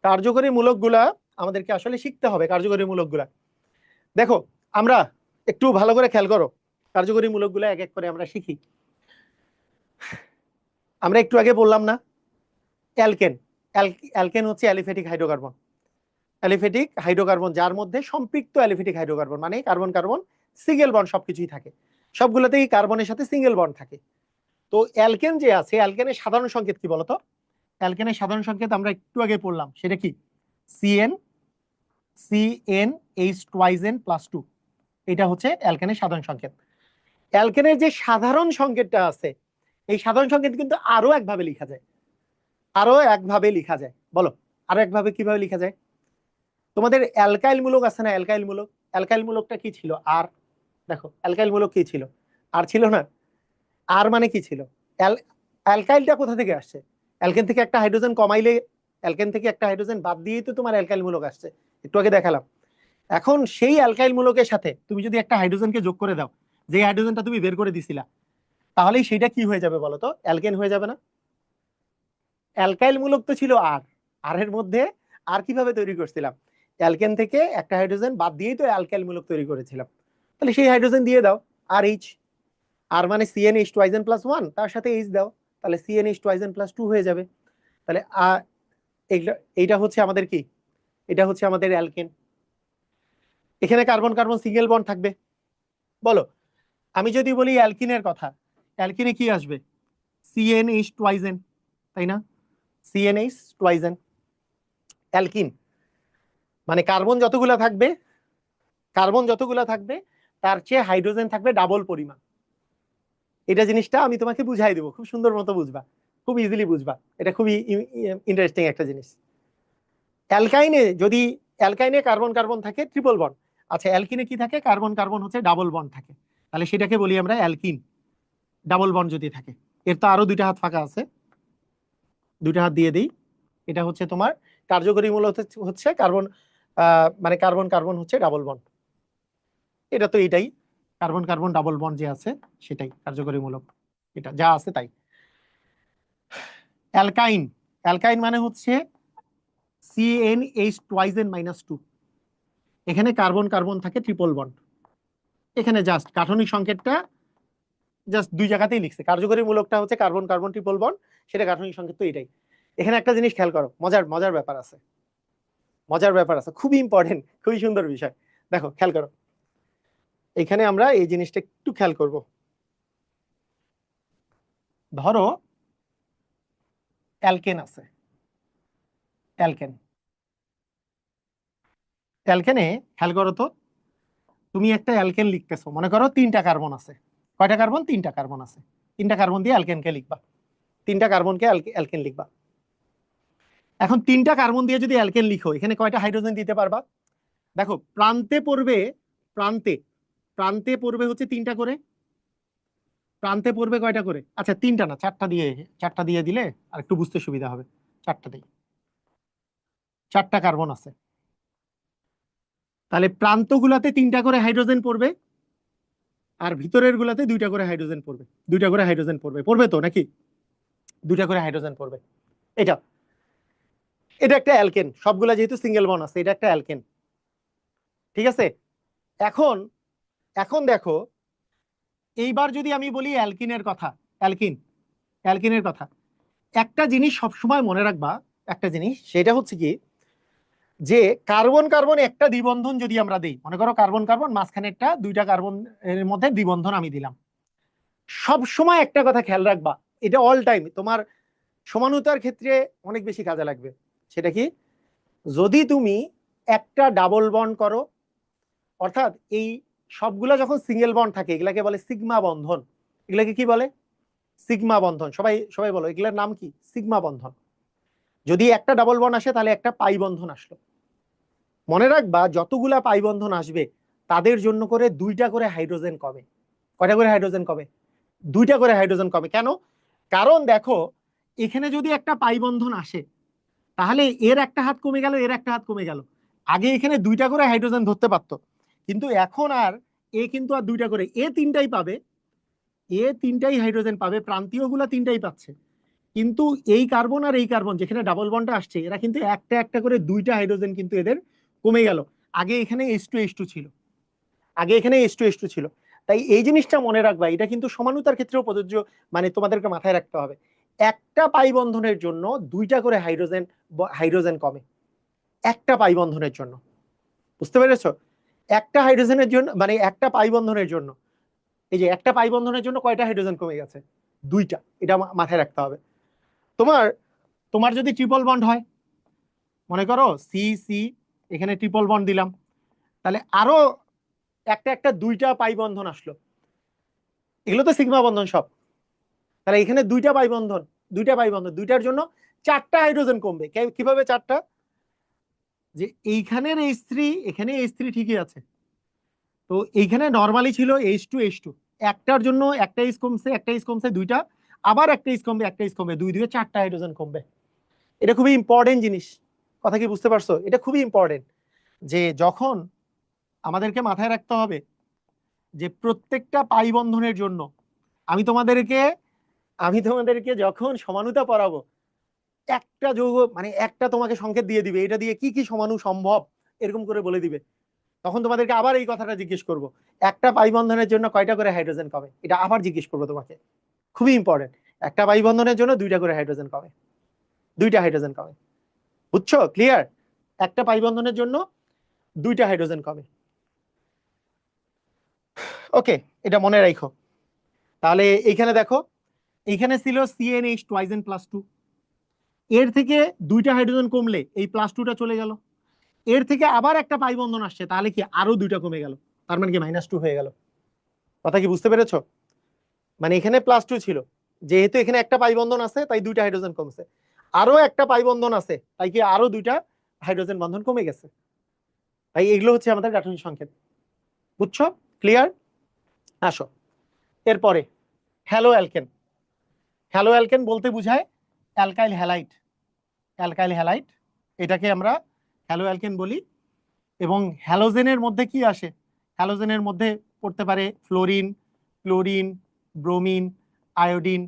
কার্যকরী মূলকগুলা আমাদেরকে আসলে শিখতে হবে, কার্যকরী মূলকগুলা। দেখো, আমরা একটু ভালো করে খেয়াল করো, কার্যকরী মূলকগুলো এক এক করে আমরা শিখি। আমরা একটু আগে বললাম না, অ্যালকেন, অ্যালকেন হচ্ছে অ্যালিফেটিক হাইড্রোকার্বন, যার মধ্যে সম্পৃক্ত অ্যালিফেটিক হাইড্রোকার্বন, মানে কার্বন কার্বন সিঙ্গেল বন্ড সবকিছুই থাকে, সবগুলোতেই কার্বনের সাথে সিঙ্গেল বন্ড থাকে। তো অ্যালকেন যে আছে, অ্যালকেনের সাধারণ সংকেত কি বলতো? অ্যালকেনের সাধারণ সংকেত আমরা একটু আগে পড়লাম, সেটা কি? সিএন CnH2n+2, এটা হচ্ছে অ্যালকেনের সাধারণ সংকেত। অ্যালকেনের যে সাধারণ সংকেতটা আছে, এই সাধারণ সংকেত কিন্তু আরো একভাবে লেখা যায়, আরো একভাবে লেখা যায়। বলো আরো একভাবে কিভাবে লেখা যায়? তোমাদের অ্যালকাইল মূলক আছে না, অ্যালকাইল মূলক, অ্যালকাইল মূলকটা কি ছিল? আর দেখো অ্যালকাইল মূলক কি ছিল? আর ছিল না? আর মানে কি ছিল? অ্যালকাইলটা কোথা থেকে আসছে? অ্যালকেন থেকে একটা হাইড্রোজেন কমাইলে, অ্যালকেন থেকে একটা হাইড্রোজেন বাদ দিয়েই তো তোমার অ্যালকাইল মূলক আসছে, একটু আগে দেখালাম। এখন সেই অ্যালকাইল মূলকের সাথে তুমি যদি একটা হাইড্রোজেনকে যোগ করে দাও, যে হাইড্রোজেনটা তুমি বের করে দিছিলা, তাহলেই সেটা কি হয়ে যাবে বলো তো? অ্যালকেন হয়ে যাবে না? অ্যালকাইল মূলক তো ছিল আর, আর এর মধ্যে আর কিভাবে তৈরি করছিলাম? অ্যালকেন থেকে একটা হাইড্রোজেন বাদ দিয়েই তো অ্যালকাইল মূলক তৈরি করেছিলাম। তাহলে সেই হাইড্রোজেন দিয়ে দাও, আর এইচ, আর মানে CnH টু আইজেন প্লাস 1, তার সাথে এইচ দাও, তাহলে CnH টু আইজেন প্লাস 2 হয়ে যাবে। তাহলে এইটা হচ্ছে আমাদের কি? এটা হচ্ছে আমাদের অ্যালকেন। এখানে কার্বন কার্বন সিঙ্গেল বন্ড থাকবে। বলো, আমি যদি বলি অ্যালকিনের কথা, অ্যালকিনে কি আসবে? CnH টু আইজেন, তাই না? CnH টু আইজেন অ্যালকিন, মানে কার্বন যতগুলা থাকবে, কার্বন যতগুলা থাকবে তার চেয়ে হাইড্রোজেন থাকবে ডাবল পরিমাণ। এটা জিনিসটা আমি তোমাকে বুঝাই দেবো, খুব সুন্দর মতো বুঝবা, খুব ইজিলি বুঝবা। এটা খুবই ইন্টারেস্টিং একটা জিনিস। অ্যালকাইনে যদি, অ্যালকাইনে কার্বন কার্বন থাকে ট্রিপল বন্ড, আচ্ছা অ্যালকিনে কি থাকে? কার্বন কার্বন হচ্ছে ডাবল বন্ড থাকে, তাহলে সেটাকে বলি আমরা অ্যালকিন। ডাবল বন্ড যদি থাকে, এর তো আরো দুইটা হাত ফাঁকা আছে, দুইটা হাত দিয়ে দিই। এটা হচ্ছে তোমার কার্যকরী মূলক হচ্ছে কার্বন, মানে কার্বন কার্বন হচ্ছে ডাবল বন্ড, এটা তো এটাই, কার্বন কার্বন ডাবল বন্ড যে আছে সেটাই কার্যকরী মূলক, এটা যা আছে তাই। অ্যালকাইন, অ্যালকাইন মানে হচ্ছে CnH টু আইজেন মাইনাস 2, এখানে কার্বন কার্বন থাকে ট্রিপল বন্ড। এখানে জাস্ট গাঠনিক সংকেতটা জাস্ট দুই জায়গাতেই লিখছে, কার্যকরী মূলকটা হচ্ছে কার্বন কার্বন ট্রিপল বন্ড, সেটা গাঠনিক সংকেত তো এটাই। এখানে একটা জিনিস খেয়াল করো, মজার মজার ব্যাপার আছে, মজার ব্যাপার আছে, খুবই ইম্পর্টেন্ট, খুবই সুন্দর বিষয়। দেখো খেয়াল করো, এখানে আমরা এই জিনিসটা একটু খেয়াল করব। ধরো অ্যালকেন আছে, অ্যালকেন, অ্যালকেনে খেয়াল করো তো, তুমি একটা অ্যালকেন লিখতেছো, মনে করো তিনটা কার্বন আছে। কয়টা কার্বন? তিনটা কার্বন আছে। তিনটা কার্বন দিয়ে অ্যালকেনকে লিখবা, তিনটা কার্বনকে অ্যালকেন লিখবা। এখন তিনটা কার্বন দিয়ে যদি অ্যালকেন লিখো, এখানে কয়টা হাইড্রোজেন দিতে পারবা? দেখো প্রান্তে পড়বে, প্রান্তে, প্রান্তে পড়বে হচ্ছে তিনটা করে, প্রান্তে পড়বে কয়টা করে? আচ্ছা তিনটা না, চারটা দিয়ে, চারটা দিয়ে দিলে আর একটু বুঝতে সুবিধা হবে। চারটা দিই, চারটা কার্বন আছে, তাহলে প্রান্তগুলাতে তিনটা করে হাইড্রোজেন পড়বে, আর ভিতরের গুলাতে দুইটা করে হাইড্রোজেন পড়বে, দুইটা করে হাইড্রোজেন পড়বে, পড়বে তো নাকি? দুইটা করে হাইড্রোজেন পড়বে। এটা, এটা একটা অ্যালকেন, সবগুলা যেহেতু সিঙ্গেল বন্ড আছে, এটা একটা অ্যালকেন, ঠিক আছে? এখন, এখন দেখো, এইবার যদি আমি বলি অ্যালকিনের কথা, অ্যালকিন, অ্যালকিনের কথা, একটা জিনিস সবসময় মনে রাখবা, একটা জিনিস, সেটা হচ্ছে কি, যে কার্বন কার্বন একটা দ্বিবন্ধন যদি আমরা দিই, মনে করো কার্বন কার্বন মাঝখানে একটা, দুইটা কার্বন এর মধ্যে দ্বিবন্ধন আমি দিলাম, সব সময় একটা কথা খেয়াল রাখবা, এটা অল টাইম তোমার সমানুতার ক্ষেত্রে অনেক বেশি কাজে লাগবে। সেটা কি? যদি তুমি একটা ডাবল বন্ড করো, অর্থাৎ এই সবগুলা যখন সিঙ্গেল বন্ড থাকে, এগুলাকে বলে সিগমা বন্ধন। এগুলাকে কি বলে? সিগমা বন্ধন। সবাই সবাই বলো, এগুলার নাম কি? সিগমা বন্ধন। যদি একটা ডাবল বন্ড আসে, তাহলে একটা পাই বন্ধন আসলো। মনে রাখবা, যতগুলা পাই বন্ধন আসবে তাদের জন্য করে দুইটা করে হাইড্রোজেন কমে। কয়টা করে হাইড্রোজেন কমে? দুইটা করে হাইড্রোজেন কমে। কেন? কারণ দেখো, এখানে যদি একটা পাই বন্ধন আসে, তাহলে এর একটা হাত কমে গেল, এর একটা হাত কমে গেল। আগে এখানে দুইটা করে হাইড্রোজেন ধরতে পারতো, কিন্তু এখন আর এ কিন্তু আর দুইটা করে, এ তিনটাই পাবে, এ তিনটাই হাইড্রোজেন পাবে, প্রান্তীয় গুলা তিনটাই পাচ্ছে। কিন্তু এই কার্বন আর এই কার্বন যেখানে ডাবল বন্ডটা আসছে, এরা কিন্তু একটা একটা করে দুইটা হাইড্রোজেন কিন্তু এদের কমে গেল। আগে এখানে H2H2 ছিল, আগে এখানে H2H2 ছিল। তাই এই জিনিসটা মনে রাখবা, এটা কিন্তু সমানুতার ক্ষেত্রেও প্রযোজ্য, মানে তোমাদেরকে মাথায় রাখতে হবে। একটা পাই বন্ধনের জন্য দুইটা করে হাইড্রোজেন, হাইড্রোজেন কমে, একটা পাই বন্ধনের জন্য। বুঝতে পেরেছো? একটা হাইড্রোজেনের জন্য, মানে একটা পাই বন্ধনের জন্য, এই যে একটা পাই বন্ধনের জন্য কয়টা হাইড্রোজেন কমে গেছে? দুইটা। এটা মাথায় রাখতে হবে। তোমার, তোমার যদি ট্রিপল বন্ড হয়, মনে করো সি সি, এখানে ট্রিপল বন্ড দিলাম, তাহলে আরো একটা একটা দুইটা পাই বন্ধন আসলো। এগুলো তো সিগমা বন্ধন সব। তাহলে এখানে দুইটা বাই বন্ধন, দুইটার জন্য চারটা হাইড্রোজেন কমবে। কিভাবে চারটা? যে এইখানের H3, এখানে H3 ঠিকই আছে, তো এইখানে নর্মালি ছিল H2 একটার জন্য একটা H কমছে, একটা H কমছে, দুইটা, আবার একটা H কমবে, একটা H কমবে, দুই দুয়ে চারটা হাইড্রোজেন কমবে। এটা খুবই ইম্পর্টেন্ট জিনিস, কথা কি বুঝতে পারছো? এটা খুবই ইম্পর্টেন্ট যে যখন আমাদেরকে মাথায় রাখতে হবে যে প্রত্যেকটা পাই বন্ধনের জন্য আমি তোমাদেরকে আমি তোমাদেরকে যখন সমানুতা পড়াবো, একটা যৌগ মানে একটা তোমাকে সংকেত দিয়ে দিবে, এটা দিয়ে কি কি সমাণু সম্ভব এরকম করে বলে দিবে, তখন তোমাদেরকে আবার এই কথাটা জিজ্ঞেস করব, একটা পাই বন্ধনের জন্য কয়টা করে হাইড্রোজেন পাবে, এটা আবার জিজ্ঞেস করবো তোমাকে। খুবই ইম্পর্টেন্ট, একটা পাই বন্ধনের জন্য দুইটা করে হাইড্রোজেন পাবে, দুইটা হাইড্রোজেন পাবে। বুঝছো? ক্লিয়ার? একটা পাই বন্ধনের জন্য দুইটা হাইড্রোজেন পাবে। ওকে, এটা মনে রাখো। তাহলে এইখানে দেখো, এইখানে ছিল CnH টুয়াইস n প্লাস 2, এর থেকে দুইটা হাইড্রোজেন কমলে এই প্লাস 2টা চলে গেল, এর থেকে আবার একটা পাই বন্ধন আসছে, তাহলে কি আরো দুইটা কমে গেল, তার মানে কি -2 হয়ে গেল। কথা কি বুঝতে পেরেছো? মানে এখানে +2 ছিল, যেহেতু এখানে একটা পাই বন্ধন আছে তাই দুইটা হাইড্রোজেন কমছে, আরো একটা পাই বন্ধন আছে তাই কি আরো দুইটা হাইড্রোজেন বন্ধন কমে গেছে। তাই এগুলো হচ্ছে আমাদের গাঠনিক সংকেত। বুঝছো? ক্লিয়ার? আসো এরপরে, হ্যালো অ্যালকেন। হ্যালো অ্যালকেন বলতে বোঝায় অ্যালকাইল হ্যালাইড, অ্যালকাইল হ্যালাইড, এটাকে আমরা হ্যালো অ্যালকেন বলি। এবং হ্যালোজেনের মধ্যে কি আসে? হ্যালোজেনের মধ্যে পড়তে পারে ফ্লোরিন, ক্লোরিন, ব্রোমিন, আয়োডিন।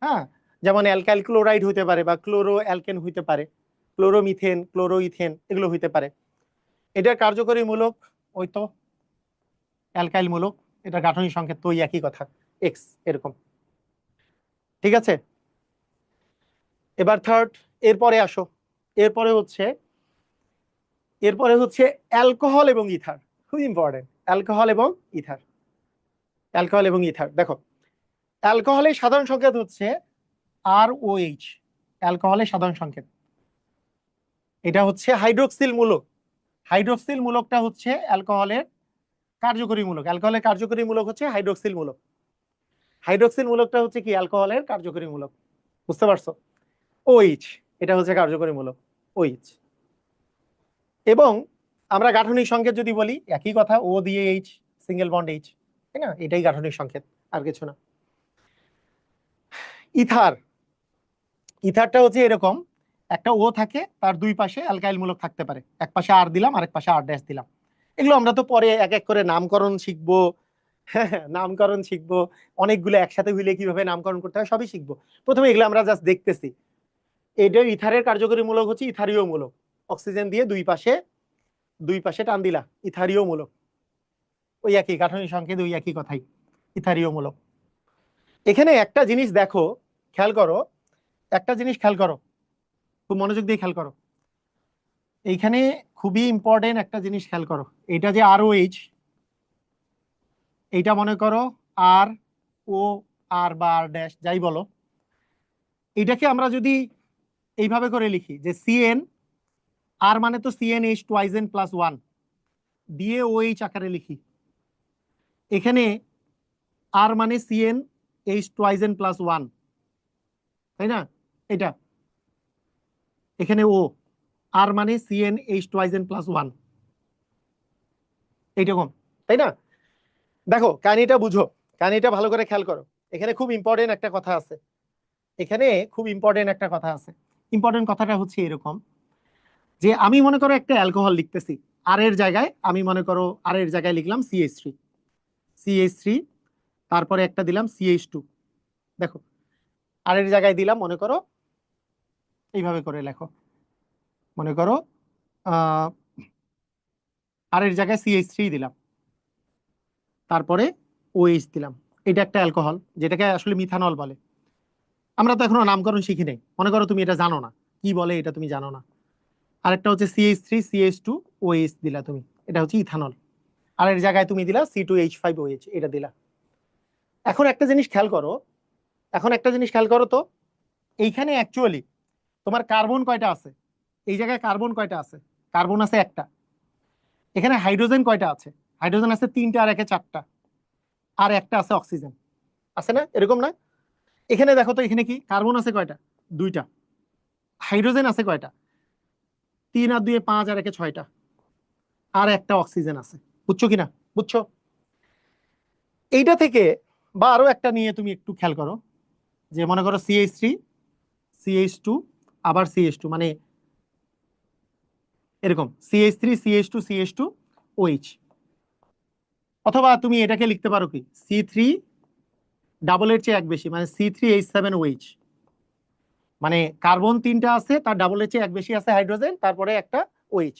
হ্যাঁ, যেমন অ্যালকাইল ক্লোরাইড হইতে পারে বা ক্লোরো অ্যালকেন হইতে পারে, ক্লোরোমিথেন, ক্লোরোইথেন, এগুলো হইতে পারে। এটার কার্যকরী মূলক ওই তো অ্যালকাইল মূলক, এটা গাঠনিক সংকেত তো ওই একই কথা, এক্স এরকম। ঠিক আছে, এবার থার্ড, এরপরে আসো, এরপরে হচ্ছে অ্যালকোহল এবং ইথার। খুব ইম্পর্টেন্ট, অ্যালকোহল এবং ইথার। অ্যালকোহল এবং ইথার দেখো, অ্যালকোহলের সাধারণ সংকেত হচ্ছে ROH, অ্যালকোহলের সাধারণ সংকেত। এটা হচ্ছে হাইড্রোক্সিল মূলক, হাইড্রোক্সিল মূলকটা হচ্ছে অ্যালকোহলের কার্যকরী মূলক, অ্যালকোহলের কার্যকরী মূলক হচ্ছে হাইড্রোক্সিল মূলক, হাইড্রোক্সিল মূলকটা হচ্ছে কি অ্যালকোহলের কার্যকরী মূলক। বুঝতে পারছো? OH, এটা হচ্ছে কার্যকরী মূলক OH। এবং আমরা গাঠনিক সংকেত যদি বলি একই কথা, ও দিয়ে H, সিঙ্গেল বন্ড H, তাই না? এটাই গাঠনিক সংকেত, আর কিছু না। ইথার, ইথারটা হচ্ছে এরকম, একটা ও থাকে, তার দুই পাশে অ্যালকাইল মূলক থাকতে পারে, এক পাশে আর দিলাম, আরেক পাশে আর ড্যাশ দিলাম। এগুলো আমরা তো পরে এক এক করে নামকরণ শিখবো, নামকরণ শিখবো, অনেকগুলো একসাথে হইলে কিভাবে নামকরণ করতে হয় সবই শিখবো। প্রথমে এগুলো আমরা জাস্ট দেখতেছি। এটা ইথারের কার্যকরী মূলক হচ্ছে ইথারীয় মূলক, অক্সিজেন দিয়ে দুই পাশে টান দিলা, ইথারীয় মূলক, ওই একই গাঠনিক সংকেত, ওই একই কথাই, ইথারীয় মূলক। এখানে একটা জিনিস দেখো, খেয়াল করো, একটা জিনিস খেয়াল করো, খুব মনোযোগ দিয়ে খেয়াল করো। এইখানে খুবই ইম্পর্টেন্ট একটা জিনিস খেয়াল করো, এটা যে ROH, এইটা মনে করো আর ও আর বা আর ড্যাশ যাই বলো, এটাকে আমরা যদি এইভাবে করে লিখি যে CN, আর মানে তো CnH টুয়াইস n প্লাস 1 দিয়ে OH আকারে লিখি, এখানে আর মানে CnH টুয়াইস n প্লাস 1, তাই না? এটা এখানে ও, আর মানে CnH টুয়াইস n প্লাস 1, এইরকম, তাই না? দেখো কাহিনীটা বুঝো, কাহিনীটা ভালো করে খেয়াল করো। এখানে খুব ইম্পর্টেন্ট একটা কথা আছে, এখানে খুব ইম্পর্টেন্ট একটা কথা আছে। ইম্পর্টেন্ট কথাটা হচ্ছে এরকম যে আমি মনে করো একটা অ্যালকোহল লিখতেছি, আর এর জায়গায় আমি মনে করো আর এর জায়গায় লিখলাম CH3, তারপরে একটা দিলাম CH2। দেখো আর এর জায়গায় দিলাম, মনে করো এইভাবে করে লেখো, মনে করো আহ আর এর জায়গায় CH3 দিলাম, তারপরে OH দিলাম। এটা একটা অ্যালকোহল, যেটাকে আসলে মিথানল বলে। আমরা তো এখনো নামকরণ শিখি নাই, মনে করো তুমি এটা জানো না কি বলে, এটা তুমি জানো না। আরেকটা হচ্ছে CH3 CH2 OH দিলা তুমি, এটা হচ্ছে ইথানল। আর এর জায়গায় তুমি দিলা C2H5OH, এটা দিলা। এখন একটা জিনিস খেয়াল করো, তো এইখানে অ্যাকচুয়ালি তোমার কার্বন কয়টা আছে? এই জায়গায় কার্বন কয়টা আছে? কার্বন আছে একটা। এখানে হাইড্রোজেন কয়টা আছে? হাইড্রোজেন আছে তিনটা, আর একে চারটা, আর একটা আছে অক্সিজেন। আছে না, এরকম না? এখানে দেখো তো, এখানে কি কার্বন আছে কয়টা? দুইটা। হাইড্রোজেন আছে কয়টা? 3 আর 2 5 আর 1 6টা। আর একটা অক্সিজেন আছে। বুঝছো কিনা? বুঝছো? এইটা থেকে বা আরো একটা নিয়ে তুমি একটু খেয়াল করো, যে মনে করো CH3 CH2 আবার CH2, মানে এরকম CH3 CH2 CH2 OH। অথবা তুমি এটাকে লিখতে পারো কি, C3 ডাবল এর চেয়ে এক বেশি, মানে C3H7OH। মানে কার্বন 3টা আছে, তার ডাবল এর চেয়ে এক বেশি আছে হাইড্রোজেন, তারপরে একটা OH।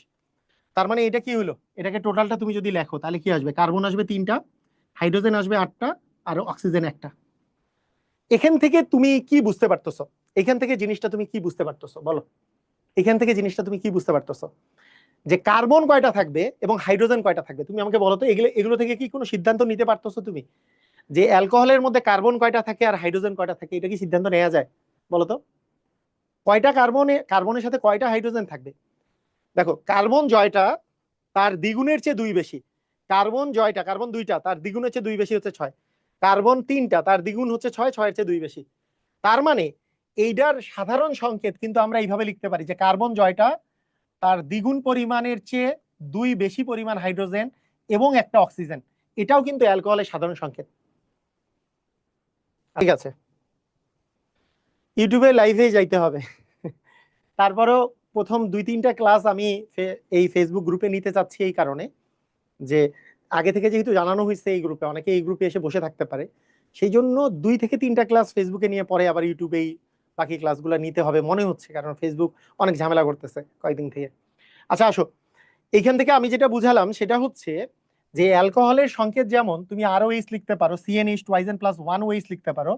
তার মানে এটা কি হলো, এটাকে টোটালটা তুমি যদি লেখো তাহলে কি আসবে? কার্বন আসবে 3টা, হাইড্রোজেন আসবে 8টা, আর অক্সিজেন একটা। এখান থেকে তুমি কি বুঝতে পারতেছো? এখান থেকে জিনিসটা তুমি কি বুঝতে পারতেছো বলো? এখান থেকে জিনিসটা তুমি কি বুঝতে পারতেছো? যে কার্বন কয়টা থাকবে এবং হাইড্রোজেন কয়টা থাকবে, তুমি আমাকে বলো তো। এগুলো এগুলো থেকে কি কোনো সিদ্ধান্ত নিতে পারতেছো তুমি, যে অ্যালকোহলের মধ্যে কার্বন কয়টা থাকে আর হাইড্রোজেন কয়টা থাকে? এটা কি সিদ্ধান্ত নেওয়া যায়? বলো তো, কয়টা কার্বনের সাথে কয়টা হাইড্রোজেন থাকবে? দেখো, কার্বন জয়টা তার দ্বিগুণের চেয়ে 2 বেশি। কার্বন জয়টা, কার্বন 2টা, তার দ্বিগুণের চেয়ে 2 বেশি হচ্ছে 6। কার্বন 3টা, তার দ্বিগুণ হচ্ছে 6, 6 এর চেয়ে 2 বেশি। তার মানে এইটার সাধারণ সংকেত কিন্তু আমরা এইভাবে লিখতে পারি, যে কার্বন জয়টা তার দ্বিগুণ পরিমাণের চেয়ে 2 বেশি পরিমাণ হাইড্রোজেন এবং একটা অক্সিজেন। এটাও কিন্তু অ্যালকোহলের সাধারণ সংকেত। ঠিক আছে, ইউটিউবে লাইভে যাইতে হবে। তারপরেও প্রথম 2-3টা ক্লাস আমি এই ফেসবুক গ্রুপে নিতে চাচ্ছি এই কারণে, যে আগে থেকে যেহেতু জানানো হয়েছে এই গ্রুপে, অনেকে এই গ্রুপে এসে বসে থাকতে পারে, সেই জন্য 2 থেকে 3টা ক্লাস ফেসবুকে নিয়ে পরে আবার ইউটিউবেই বাকি ক্লাসগুলো নিতে হবে মনে হচ্ছে, কারণ ফেসবুক অনেক ঝামেলা করতেছে কয়েকদিন থেকে। আচ্ছা আসো, এইখান থেকে আমি যেটা বুঝালাম সেটা হচ্ছে যে অ্যালকোহলের সংকেত যেমন তুমি ROH লিখতে পারো, CnH2n+1OH লিখতে পারো।